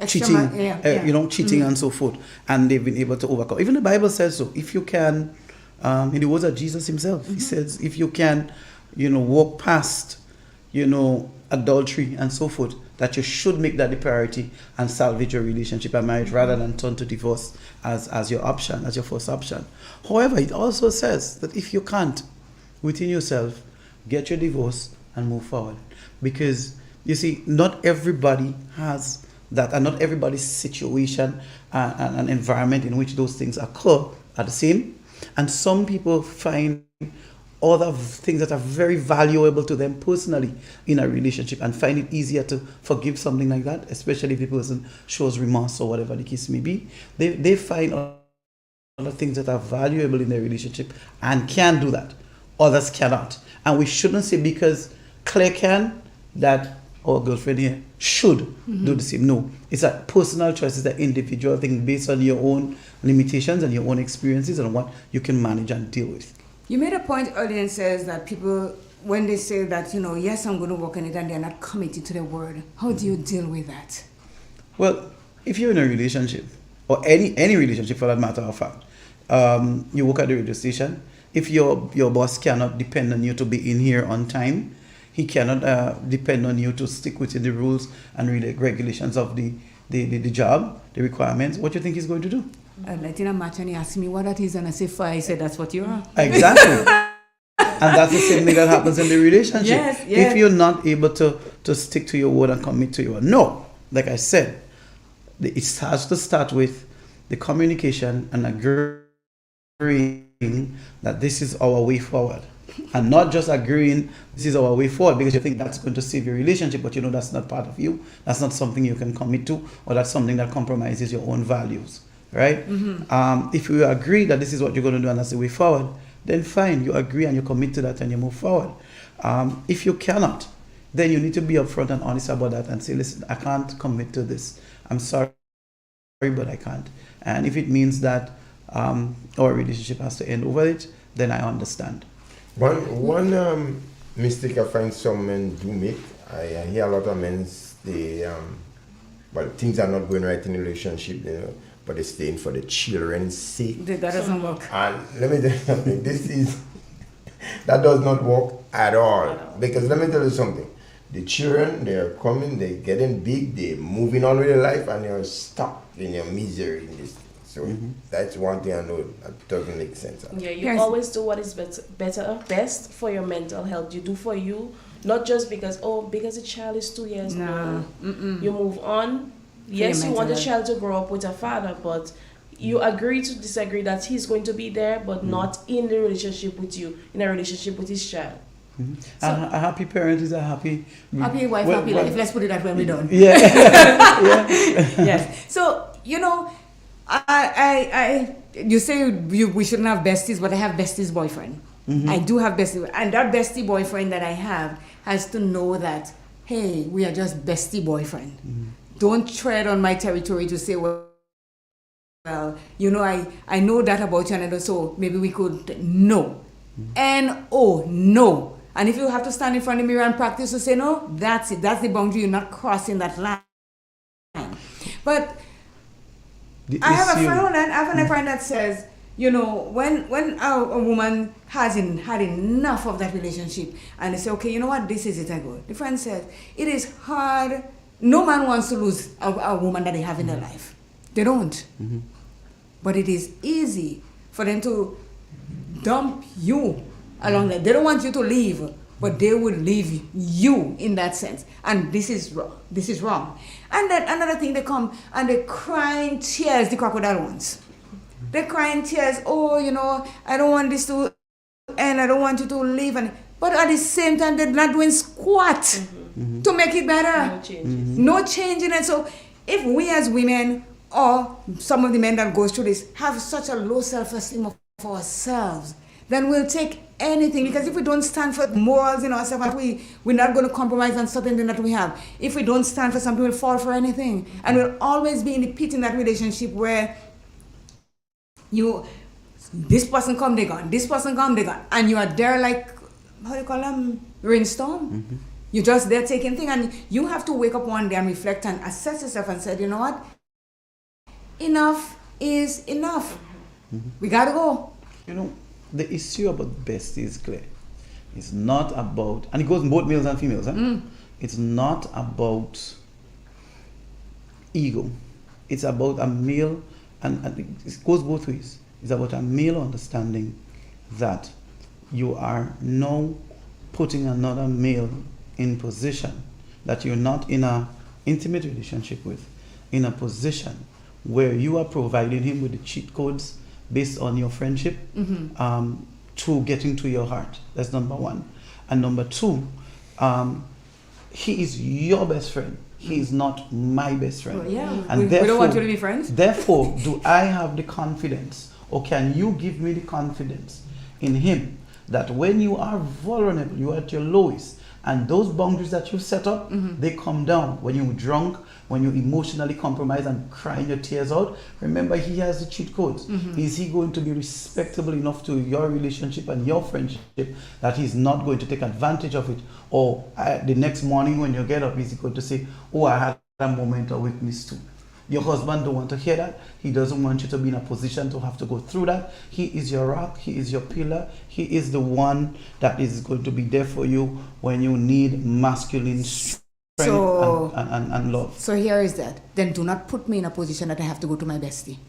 [SPEAKER 19] cheating, cheating and so forth, and they've been able to overcome. Even the Bible says so. If you can, in the words of Jesus himself, he says, if you can, walk past, adultery and so forth, that you should make that the priority and salvage your relationship and marriage rather than turn to divorce as your option, as your first option. However, it also says that if you can't, within yourself, get your divorce and move forward. Because, you see, not everybody has that, and not everybody's situation and an environment in which those things occur are the same. And some people find other things that are very valuable to them personally in a relationship and find it easier to forgive something like that, especially if the person shows remorse or whatever the case may be. They find other things that are valuable in their relationship and can do that. Others cannot. And we shouldn't say because Claire can, that our girlfriend here should do the same. No, it's a personal choice. It's an individual thing based on your own limitations and your own experiences and what you can manage and deal with.
[SPEAKER 2] You made a point earlier and says that people, when they say that, yes, I'm going to work on it, and they're not committed to their word, how do you deal with that?
[SPEAKER 19] Well, if you're in a relationship, or any relationship for that matter of fact, you work at the radio station, if your boss cannot depend on you to be in here on time, he cannot depend on you to stick within the rules and regulations of the job, the requirements, what do you think he's going to do?
[SPEAKER 2] Let in a match and he asked me what that is, and I say fire. He said that's what you are.
[SPEAKER 19] Exactly. And that's the same thing that happens in the relationship.
[SPEAKER 2] Yes.
[SPEAKER 19] If you're not able to stick to your word and commit to your word. No, like I said, it has to start with the communication and agreeing that this is our way forward. And not just agreeing this is our way forward because you think that's going to save your relationship, but that's not part of you. That's not something you can commit to, or that's something that compromises your own values. Right? If you agree that this is what you're going to do and that's the way forward, then fine, you agree and you commit to that and you move forward. If you cannot, then you need to be upfront and honest about that and say, listen, I can't commit to this. I'm sorry, but I can't. And if it means that our relationship has to end over it, then I understand.
[SPEAKER 20] One mistake I find some men do make, I hear a lot of men, things are not going right in a relationship, but they're staying for the children's sake.
[SPEAKER 2] That doesn't work.
[SPEAKER 20] And let me tell you something, that does not work at all. Because let me tell you something, the children, they're coming, they're getting big, they're moving on with their life, and you're stuck in your misery in this. So that's one thing I know that doesn't make sense.
[SPEAKER 7] Yeah, you always do what is best for your mental health. You do for you, not just because the child is 2 years old. You move on. Yes, you want the child to grow up with a father, but you agree to disagree that he's going to be there, but not in the relationship with you, in a relationship with his child.
[SPEAKER 19] So, a happy parent is a happy
[SPEAKER 2] wife, happy life. Let's put it that way. We're done.
[SPEAKER 19] Yeah.
[SPEAKER 2] Yes. So you say we shouldn't have besties, but I have besties boyfriend. I do have bestie, and that bestie boyfriend that I have has to know that, hey, we are just bestie boyfriend. Don't tread on my territory to say, well, I know that about you, and so maybe we could no. No. And if you have to stand in front of the mirror and practice to say no, that's it. That's the boundary. You're not crossing that line. But I have a friend that says, when a woman had enough of that relationship and they say, okay, you know what, this is it, I go. The friend says, it is hard. No man wants to lose a woman that they have in their life. They don't. But it is easy for them to dump you along there. They don't want you to leave, but they would leave you in that sense. And this is wrong. This is wrong. And then another thing, they come and they cry in tears, the crocodile ones. They cry in tears, oh, you know, I don't want this to end, I don't want you to leave. But at the same time, they're not doing squat to make it better.
[SPEAKER 7] No changes.
[SPEAKER 2] No change in it. So if we as women, or some of the men that goes through this, have such a low self-esteem of ourselves, then we'll take anything. Because if we don't stand for morals in ourselves, we're not going to compromise on something that we have. If we don't stand for something, we'll fall for anything. And we'll always be in the pit in that relationship where this person come, they gone. This person come, they gone. And you are there like, how do you call them? Rainstorm. You're just there taking things. And you have to wake up one day and reflect and assess yourself and say, you know what? Enough is enough. We gotta go.
[SPEAKER 19] You know, the issue about bestie is clear. It's not about, and it goes in both males and females. It's not about ego. It's about a male, and it goes both ways. It's about a male understanding that you are now putting another male in position that you're not in an intimate relationship with, in a position where you are providing him with the cheat codes based on your friendship to getting to your heart. That's number one. And number two, he is your best friend. He is not my best friend.
[SPEAKER 2] Well, yeah,
[SPEAKER 19] and
[SPEAKER 2] we don't want you to be friends.
[SPEAKER 19] Therefore, do I have the confidence, or can you give me the confidence in him that when you are vulnerable, you are at your lowest, and those boundaries that you set up, they come down when you're drunk, when you emotionally compromise and crying your tears out. Remember, he has the cheat codes. Is he going to be respectable enough to your relationship and your friendship that he's not going to take advantage of it? Or the next morning when you get up, is he going to say, oh, I had a moment of weakness too? Your husband don't want to hear that. He doesn't want you to be in a position to have to go through that. He is your rock. He is your pillar. He is the one that is going to be there for you when you need masculine strength and love.
[SPEAKER 2] So here is that. Then do not put me in a position that I have to go to my bestie.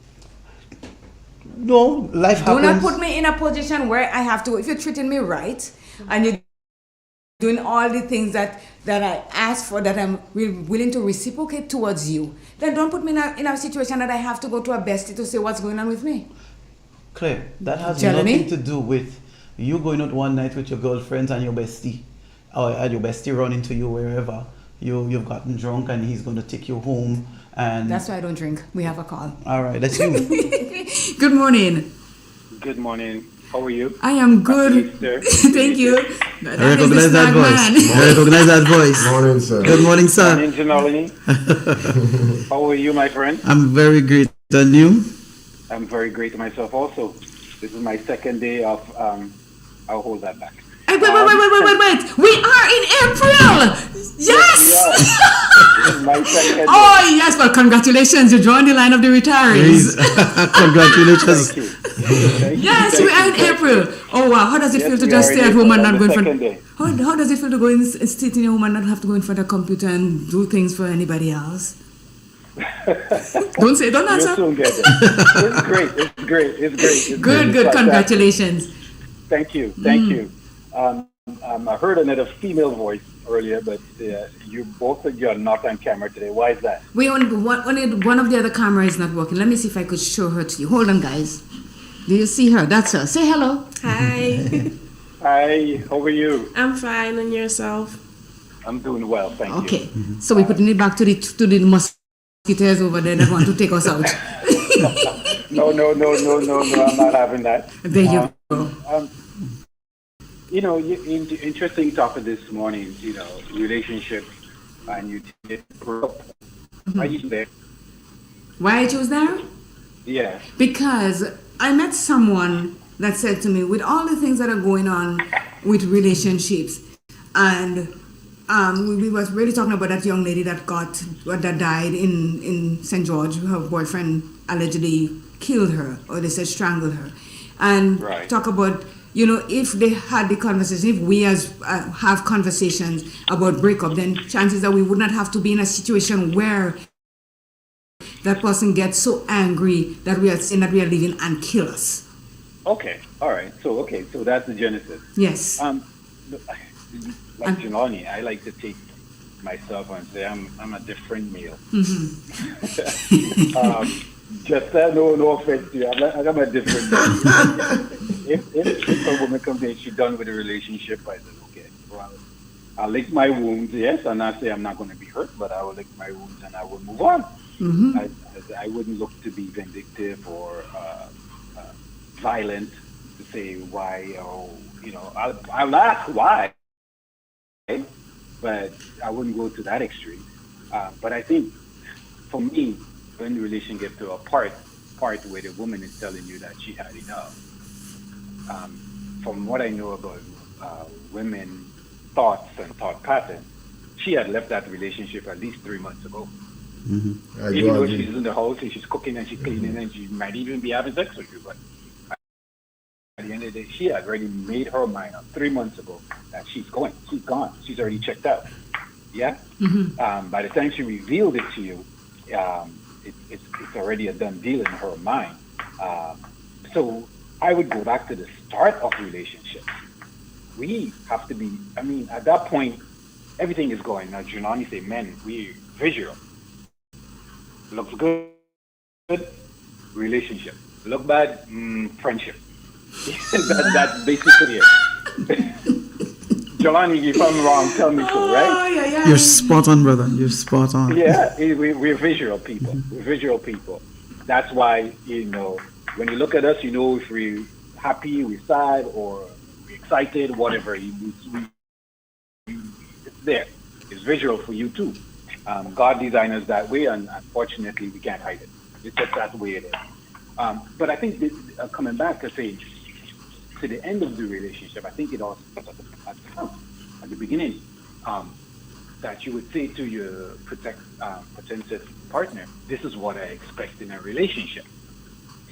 [SPEAKER 19] No, life happens.
[SPEAKER 2] Do not put me in a position where I have to, if you're treating me right, and you're doing all the things that I ask for, that I'm willing to reciprocate towards you, then don't put me in a situation that I have to go to a bestie to say what's going on with me.
[SPEAKER 19] Claire, that has nothing to do with you going out one night with your girlfriends and your bestie, or your bestie run into you wherever. You've gotten drunk and he's going to take you home. And
[SPEAKER 2] that's why I don't drink. We have a call.
[SPEAKER 19] All right, that's you.
[SPEAKER 2] Good morning.
[SPEAKER 13] Good morning. How are you?
[SPEAKER 2] I am good. Thank you.
[SPEAKER 19] I recognize that voice. I recognize that voice.
[SPEAKER 20] Morning, sir.
[SPEAKER 13] Good morning, sir. Morning, Janolini. How are you, my friend?
[SPEAKER 19] I'm very great. And you?
[SPEAKER 13] I'm very great myself also. This is my second day of, I'll hold that back.
[SPEAKER 2] Wait. We are in April. Yes. Oh, yes. Well, congratulations. You joined the line of the retirees.
[SPEAKER 19] Congratulations.
[SPEAKER 13] Thank you.
[SPEAKER 2] Yes, we are in April. Oh, wow. How does it feel to just stay at home and not go in front? How does it feel to go and sit in your home and not have to go in front of a computer and do things for anybody else? Don't answer.
[SPEAKER 13] You'll soon get it. It's great.
[SPEAKER 2] Good. Congratulations.
[SPEAKER 13] Thank you. I heard another female voice earlier, but you both of you are not on camera today. Why is that?
[SPEAKER 2] Only one of the other camera is not working. Let me see if I could show her to you. Hold on, guys. Do you see her? That's her. Say hello.
[SPEAKER 14] Hi.
[SPEAKER 13] Hi. How are you?
[SPEAKER 14] I'm fine. And yourself?
[SPEAKER 13] I'm doing well, thank you.
[SPEAKER 2] Okay. So we're putting it back to the mosquitoes over there that want to take us out.
[SPEAKER 13] No. I'm not having that.
[SPEAKER 2] There you go.
[SPEAKER 13] Interesting topic this morning, relationship, and you did Are you there?
[SPEAKER 2] Why I choose that?
[SPEAKER 13] Yeah.
[SPEAKER 2] Because I met someone that said to me, with all the things that are going on with relationships, and we was really talking about that young lady that died in St. George. Her boyfriend allegedly killed her, or they said strangled her, and talk about, if they had the conversation, if we have conversations about breakup, then chances are we would not have to be in a situation where that person gets so angry that we are saying that we are leaving and kill us.
[SPEAKER 13] Okay, all right. So that's the genesis.
[SPEAKER 2] Yes.
[SPEAKER 13] like Jelani, I like to take myself and say I'm a different male. Just no offense to you. I'm a different male. If a woman comes in, she's done with the relationship, I said, okay, well, I'll lick my wounds, yes, and I say I'm not going to be hurt, but I will lick my wounds and I will move on. I wouldn't look to be vindictive or violent to say why, or I'll ask why, but I wouldn't go to that extreme. But I think for me, when the relation gets to a part where the woman is telling you that she had enough, from what I know about women thoughts and thought patterns, she had left that relationship at least 3 months ago. Even though she's in the house and she's cooking and she's cleaning and she might even be having sex with you, but at the end of the day, she had already made her mind up 3 months ago that she's gone, she's already checked out. Yeah. By the time she revealed it to you, it's already a done deal in her mind. So I would go back to the start of relationships. We have to be, at that point, everything is going. Now, Junani say, men, we visual. Looks good, relationship. Look bad, friendship. That's basically it. Jelani, if I'm wrong, tell me so, right?
[SPEAKER 19] You're spot on, brother. You're spot on.
[SPEAKER 13] Yeah, we're visual people. We're visual people. That's why, when you look at us, if we're happy, we're sad, or we're excited, whatever. It's there. It's visual for you too. God designed us that way, and unfortunately, we can't hide it. It's just that way it is. But I think coming back to say, to the end of the relationship, I think it all starts at the beginning, that you would say to your potential partner, this is what I expect in a relationship.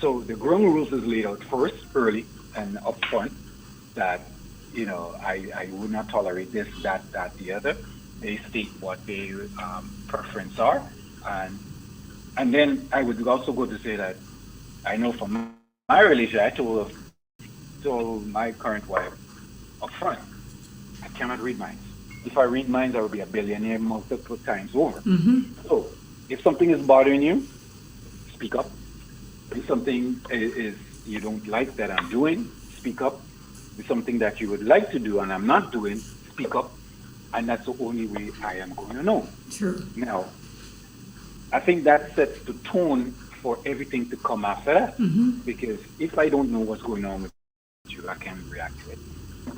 [SPEAKER 13] So the ground rules is laid out first, early, and upfront, that, I would not tolerate this, that, the other. They state what their preference are. And then I would also go to say that I know from my relationship, I told my current wife up front, I cannot read minds. If I read minds, I will be a billionaire multiple times over. So if something is bothering you, speak up. If something is you don't like that I'm doing, speak up. If something that you would like to do and I'm not doing, speak up. And that's the only way I am going to know.
[SPEAKER 2] True.
[SPEAKER 13] Now, I think that sets the tone for everything to come after that. Because if I don't know what's going on with you, I can't react to it.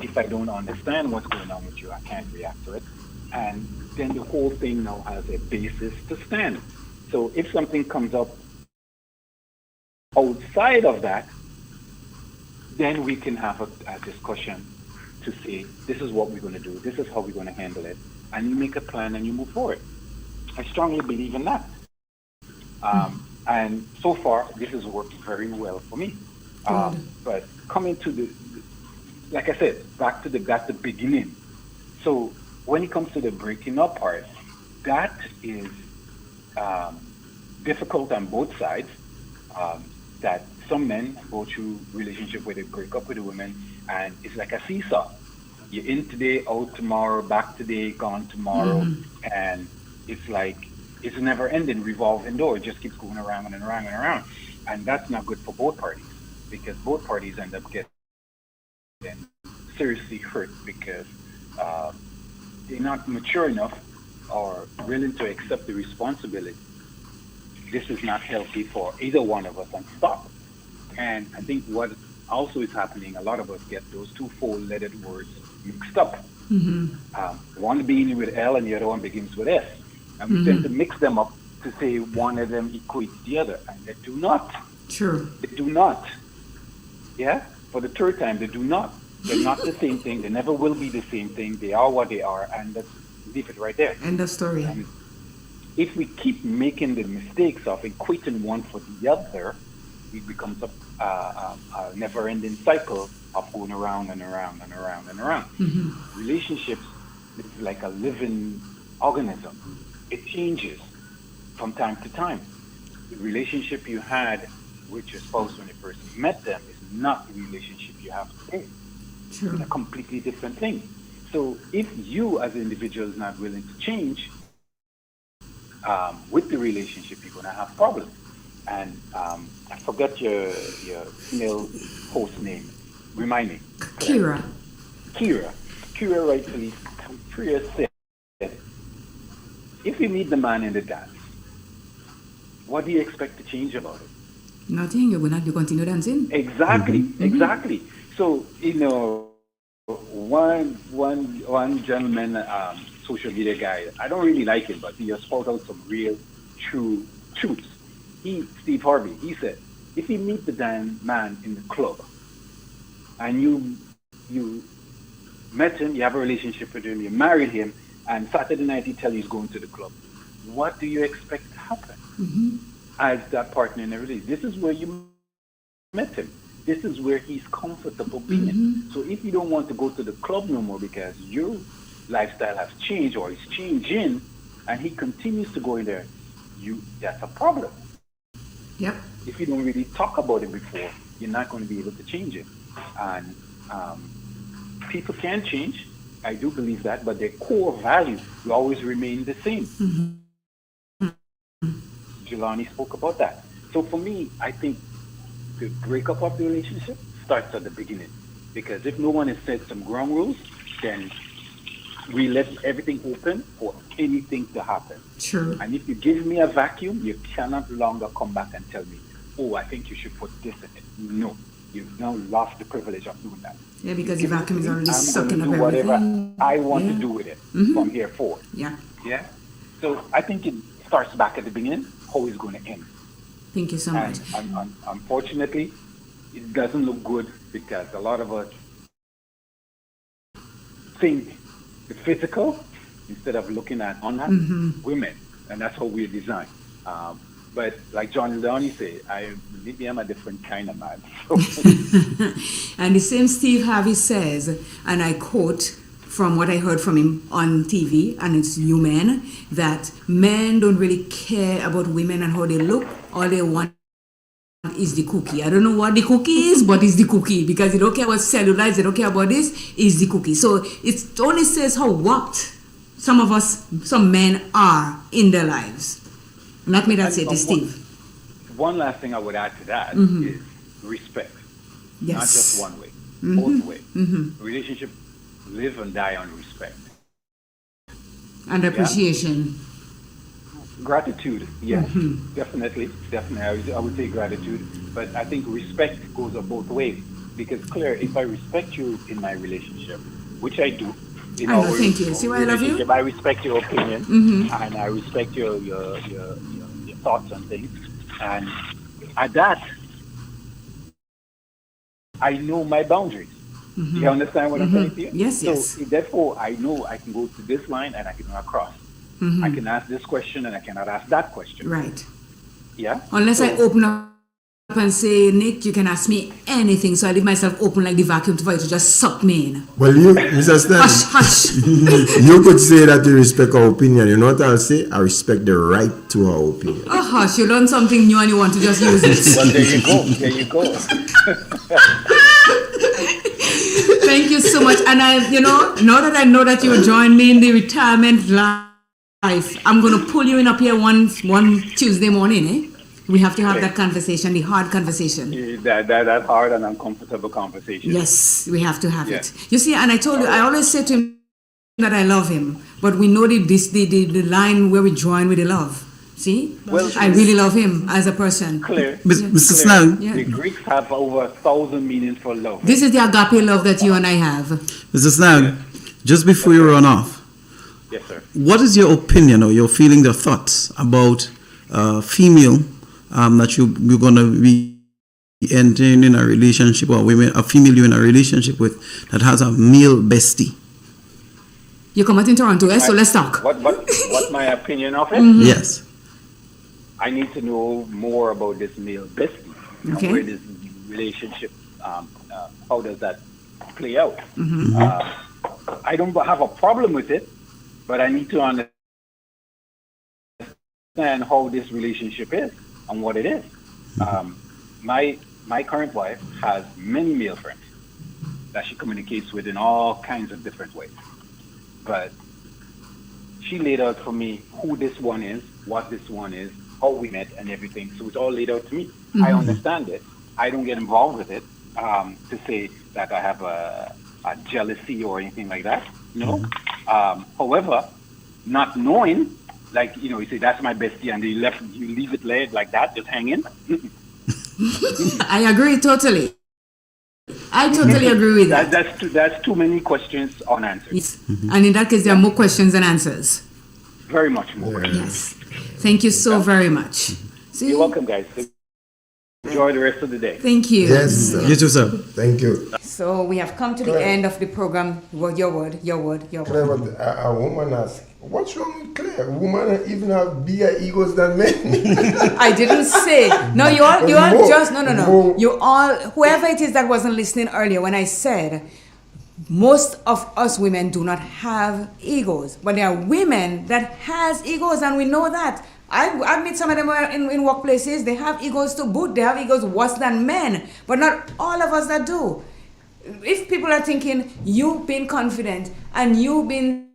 [SPEAKER 13] If I don't understand what's going on with you, I can't react to it. And then the whole thing now has a basis to stand. So if something comes up outside of that, then we can have a discussion to say, this is what we're going to do, this is how we're going to handle it, and you make a plan and you move forward. I strongly believe in that. And so far, this has worked very well for me. But coming to like I said, back to the beginning. So when it comes to the breaking up part, that is difficult on both sides. That some men go through relationship where they break up with a woman, and it's like a seesaw. You're in today, out tomorrow, back today, gone tomorrow, and it's like it's a never-ending revolving door. It just keeps going around and around and around, and that's not good for both parties, because both parties end up getting seriously hurt because they're not mature enough or willing to accept the responsibility. This is not healthy for either one of us, and stop. And I think what also is happening, a lot of us get those two four-lettered words mixed up. One beginning with L and the other one begins with S. And we tend to mix them up to say one of them equates the other, and they do not.
[SPEAKER 2] True.
[SPEAKER 13] They do not. Yeah? For the third time, they do not. They're not the same thing. They never will be the same thing. They are what they are, and let's leave it right there.
[SPEAKER 2] End of story.
[SPEAKER 13] If we keep making the mistakes of equating one for the other, it becomes a never-ending cycle of going around and around and around and around. Relationships is like a living organism. It changes from time to time. The relationship you had with your spouse when you first met them is not the relationship you have today.
[SPEAKER 2] True.
[SPEAKER 13] It's a completely different thing. So if you as an individual is not willing to change with the relationship, you're gonna have problems. And I forget your female host name. Remind me.
[SPEAKER 2] Kira.
[SPEAKER 13] Kira rightfully said, if you meet the man in the dance, what do you expect to change about it?
[SPEAKER 2] Nothing. You continue dancing.
[SPEAKER 13] Exactly. So one gentleman, social media guy, I don't really like him, but he has spoke out some real true truths. Steve Harvey, he said, if you meet the man in the club and you met him, you have a relationship with him, you married him, and Saturday night he tells you he's going to the club, what do you expect to happen as that partner in a relationship? This is where you met him. This is where he's comfortable being. So if you don't want to go to the club no more because your lifestyle has changed or is changing, and he continues to go in there, that's a problem.
[SPEAKER 2] Yep.
[SPEAKER 13] If you don't really talk about it before, you're not going to be able to change it. And people can change, I do believe that, but their core value will always remain the same. Jelani spoke about that. So for me, I think the breakup of the relationship starts at the beginning. Because if no one has set some ground rules, then we let everything open for anything to happen.
[SPEAKER 2] True.
[SPEAKER 13] And if you give me a vacuum, you cannot longer come back and tell me, oh, I think you should put this in it. No, you've now lost the privilege of doing that.
[SPEAKER 2] Yeah, because the vacuum is already sucking up
[SPEAKER 13] do whatever
[SPEAKER 2] everything.
[SPEAKER 13] I want to do with it from here forward.
[SPEAKER 2] Yeah.
[SPEAKER 13] Yeah. So I think it starts back at the beginning, how it's going to end.
[SPEAKER 2] Thank you so much.
[SPEAKER 13] And unfortunately, it doesn't look good because a lot of us think the physical instead of looking at women, and that's how we're designed. But like John Leone said, maybe I'm a different kind of man.
[SPEAKER 2] And the same Steve Harvey says, and I quote from what I heard from him on TV, and it's human, that men don't really care about women and how they look. All they want is the cookie. I don't know what the cookie is, but it's the cookie, because they don't care about cellulites, they don't care about this, it's the cookie. So it only says how warped some men are in their lives. Not me that said this, Steve.
[SPEAKER 13] One last thing I would add to that is respect.
[SPEAKER 2] Yes.
[SPEAKER 13] Not just one way, both ways. Relationship live and die on respect.
[SPEAKER 2] And appreciation.
[SPEAKER 13] Yeah? Gratitude, yes, definitely. I would say gratitude, but I think respect goes on both ways, because clear, if I respect you in my relationship, which I do,
[SPEAKER 2] thank you. See why I love you?
[SPEAKER 13] I respect your opinion, and I respect your thoughts on things, and at that, I know my boundaries. You understand what I'm saying to you?
[SPEAKER 2] Yes, yes.
[SPEAKER 13] So therefore, I know I can go to this line and I can go across. I can ask this question and I cannot ask that question.
[SPEAKER 2] Right.
[SPEAKER 13] Yeah.
[SPEAKER 2] Unless I open up and say, Nick, you can ask me anything. So I leave myself open like the vacuum for it to just suck me in.
[SPEAKER 20] Well, you, Mr. Stan,
[SPEAKER 2] hush.
[SPEAKER 20] You could say that you respect our opinion. You know what I'll say? I respect the right to our opinion.
[SPEAKER 2] Oh, hush. You learn something new and you want to just use it.
[SPEAKER 13] Well, there you go. There you go.
[SPEAKER 2] Thank you so much. And now that I know that you joined me in the retirement life, I'm going to pull you in up here one Tuesday morning, eh? We have to have that conversation, the hard conversation.
[SPEAKER 13] That hard and uncomfortable conversation.
[SPEAKER 2] Yes, we have to have it. You see, and I told you, I always say to him that I love him, but we know the line where we join with the love. See? Well, I really love him as a person.
[SPEAKER 13] Clear.
[SPEAKER 19] Mr. Slang.
[SPEAKER 13] The Greeks have over 1,000 meanings for love.
[SPEAKER 2] This is the agape love that you and I have.
[SPEAKER 19] Mr. Slang, just before you run off,
[SPEAKER 13] yes, sir.
[SPEAKER 19] What is your opinion or your feeling, your thoughts about female that you're going to be entering in a relationship, or a female you're in a relationship with that has a male bestie?
[SPEAKER 2] You come out in Toronto, so let's talk.
[SPEAKER 13] What's my opinion of it?
[SPEAKER 19] Yes.
[SPEAKER 13] I need to know more about this male bestie.
[SPEAKER 2] Okay.
[SPEAKER 13] Where this relationship, how does that play out? I don't have a problem with it, but I need to understand how this relationship is and what it is. My current wife has many male friends that she communicates with in all kinds of different ways. but she laid out for me who this one is, what this one is, how we met, and everything. So it's all laid out to me. I understand it. I don't get involved with it to say that I have a jealousy or anything like that. No. However, not knowing, like, you say that's my bestie, and you leave it laid like that, just hanging.
[SPEAKER 2] I agree totally. I totally agree with that.
[SPEAKER 13] That's too many questions unanswered.
[SPEAKER 2] Yes. And in that case, there are more questions than answers.
[SPEAKER 13] Very much more.
[SPEAKER 2] Yes. Thank you so very much.
[SPEAKER 13] You're welcome, guys. Enjoy the rest of the day.
[SPEAKER 2] Thank you.
[SPEAKER 20] Yes.
[SPEAKER 19] You too, sir.
[SPEAKER 20] Thank you.
[SPEAKER 2] So we have come to the end of the program. Your word.
[SPEAKER 20] Claire, but a woman asked, what's wrong with Claire? Women even have bigger egos than men.
[SPEAKER 2] I didn't say. No, you all just, no. You all, whoever it is that wasn't listening earlier when I said, most of us women do not have egos, but there are women that has egos, and we know that. I've met some of them in workplaces. They have egos to boot. They have egos worse than men, but not all of us that do. If people are thinking you being confident and you being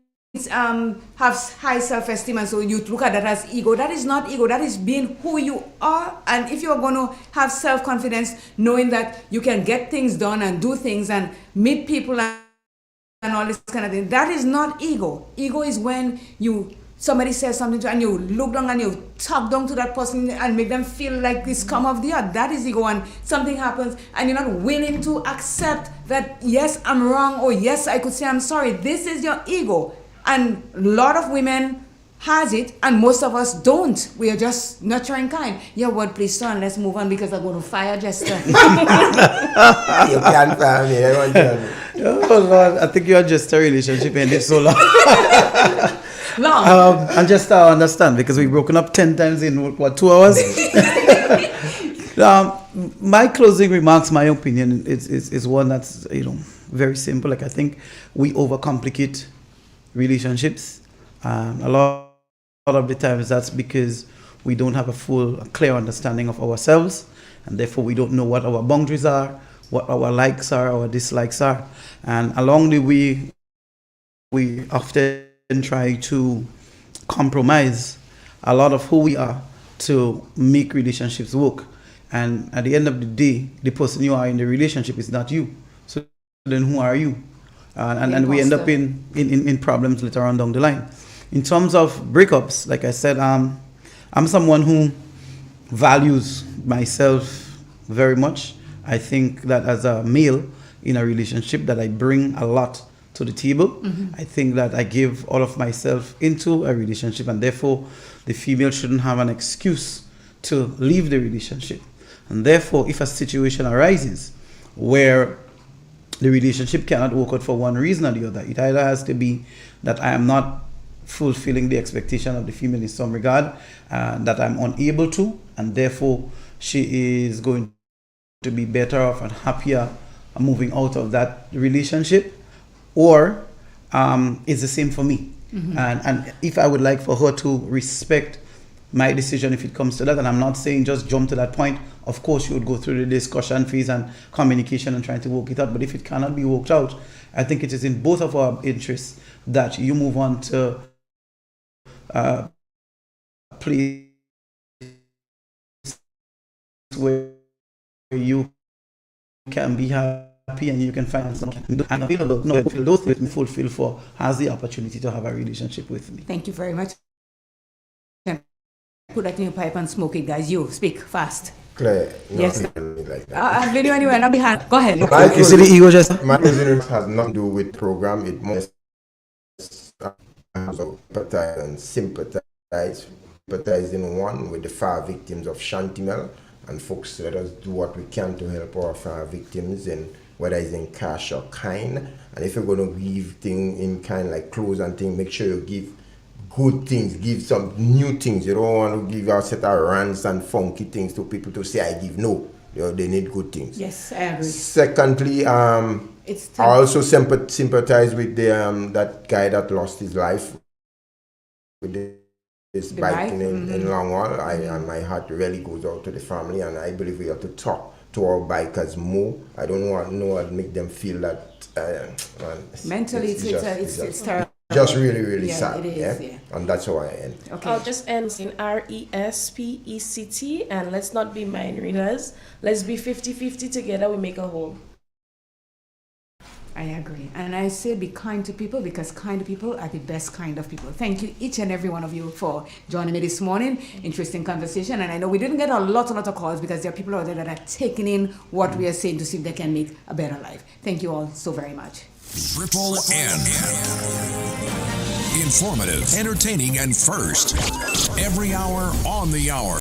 [SPEAKER 2] have high self-esteem, and so you look at that as ego, that is not ego. That is being who you are. And if you are going to have self-confidence, knowing that you can get things done and do things and meet people and all this kind of thing, that is not ego. Ego is when somebody says something to you and you look down and you talk down to that person and make them feel like this scum of the earth. That is ego. And something happens and you're not willing to accept that, yes, I'm wrong, or yes, I could say I'm sorry. This is your ego. And a lot of women has it, and most of us don't. We are just nurturing kind. Your word, please, son. Let's move on because I'm going to fire Jester.
[SPEAKER 20] You can't fire me. I want to.
[SPEAKER 19] Oh, Lord. I think you and Jester relationship ended so long. And just to understand, because we've broken up 10 times in, 2 hours? My closing remarks, my opinion, is one that's, very simple. Like, I think we overcomplicate relationships. A lot of the times that's because we don't have a clear understanding of ourselves, and therefore we don't know what our boundaries are, what our likes are, our dislikes are. And along the way, we often try to compromise a lot of who we are to make relationships work. And at the end of the day, the person you are in the relationship is not you. So then who are you? And we end up in problems later on down the line. In terms of breakups, like I said, I'm someone who values myself very much. I think that as a male in a relationship that I bring a lot to the table. I think that I give all of myself into a relationship, and therefore the female shouldn't have an excuse to leave the relationship. And therefore, if a situation arises where the relationship cannot work out for one reason or the other, it either has to be that I am not fulfilling the expectation of the female in some regard, that I'm unable to, and therefore she is going to be better off and happier moving out of that relationship, or it's the same for me. And if I would like for her to respect my decision if it comes to that, and I'm not saying just jump to that point, of course you would go through the discussion phase and communication and trying to work it out, but if it cannot be worked out, I think it is in both of our interests that you move on to a place where you can be happy and you can find someone and those with me fulfill for has the opportunity to have a relationship with me.
[SPEAKER 2] Thank you very much. Put that in your pipe and smoke it, guys. You speak fast.
[SPEAKER 20] Claire,
[SPEAKER 2] yes.
[SPEAKER 20] Like that.
[SPEAKER 2] I've been anywhere, not behind. Go ahead.
[SPEAKER 20] You see the ego just. My closing has nothing to do with program. It must sympathize and sympathize in one with the fire victims of Shantimel. And folks, let us do what we can to help our fire victims, in whether it's in cash or kind. And if you're going to give things in kind like clothes and things, make sure you give good things, give some new things. You don't want to give a set of rants and funky things to people to say, I give. No, they need good things.
[SPEAKER 2] Yes, I agree.
[SPEAKER 20] Secondly, I also sympathize with that guy that lost his life with this bike in Longwall. And my heart really goes out to the family, and I believe we have to talk to our bikers more. I don't want to make them feel that mentally it's terrible. just really, really
[SPEAKER 2] Yeah,
[SPEAKER 20] sad.
[SPEAKER 2] it is, yeah.
[SPEAKER 20] And that's how I end.
[SPEAKER 2] Okay.
[SPEAKER 7] I'll just end in RESPECT, and let's not be mind readers. Let's be 50-50 together, we make a whole.
[SPEAKER 2] I agree. And I say be kind to people because kind people are the best kind of people. Thank you, each and every one of you, for joining me this morning. Interesting conversation. And I know we didn't get a lot of calls because there are people out there that are taking in what we are saying to see if they can make a better life. Thank you all so very much.
[SPEAKER 11] Triple N. Informative, entertaining, and first. Every hour on the hour.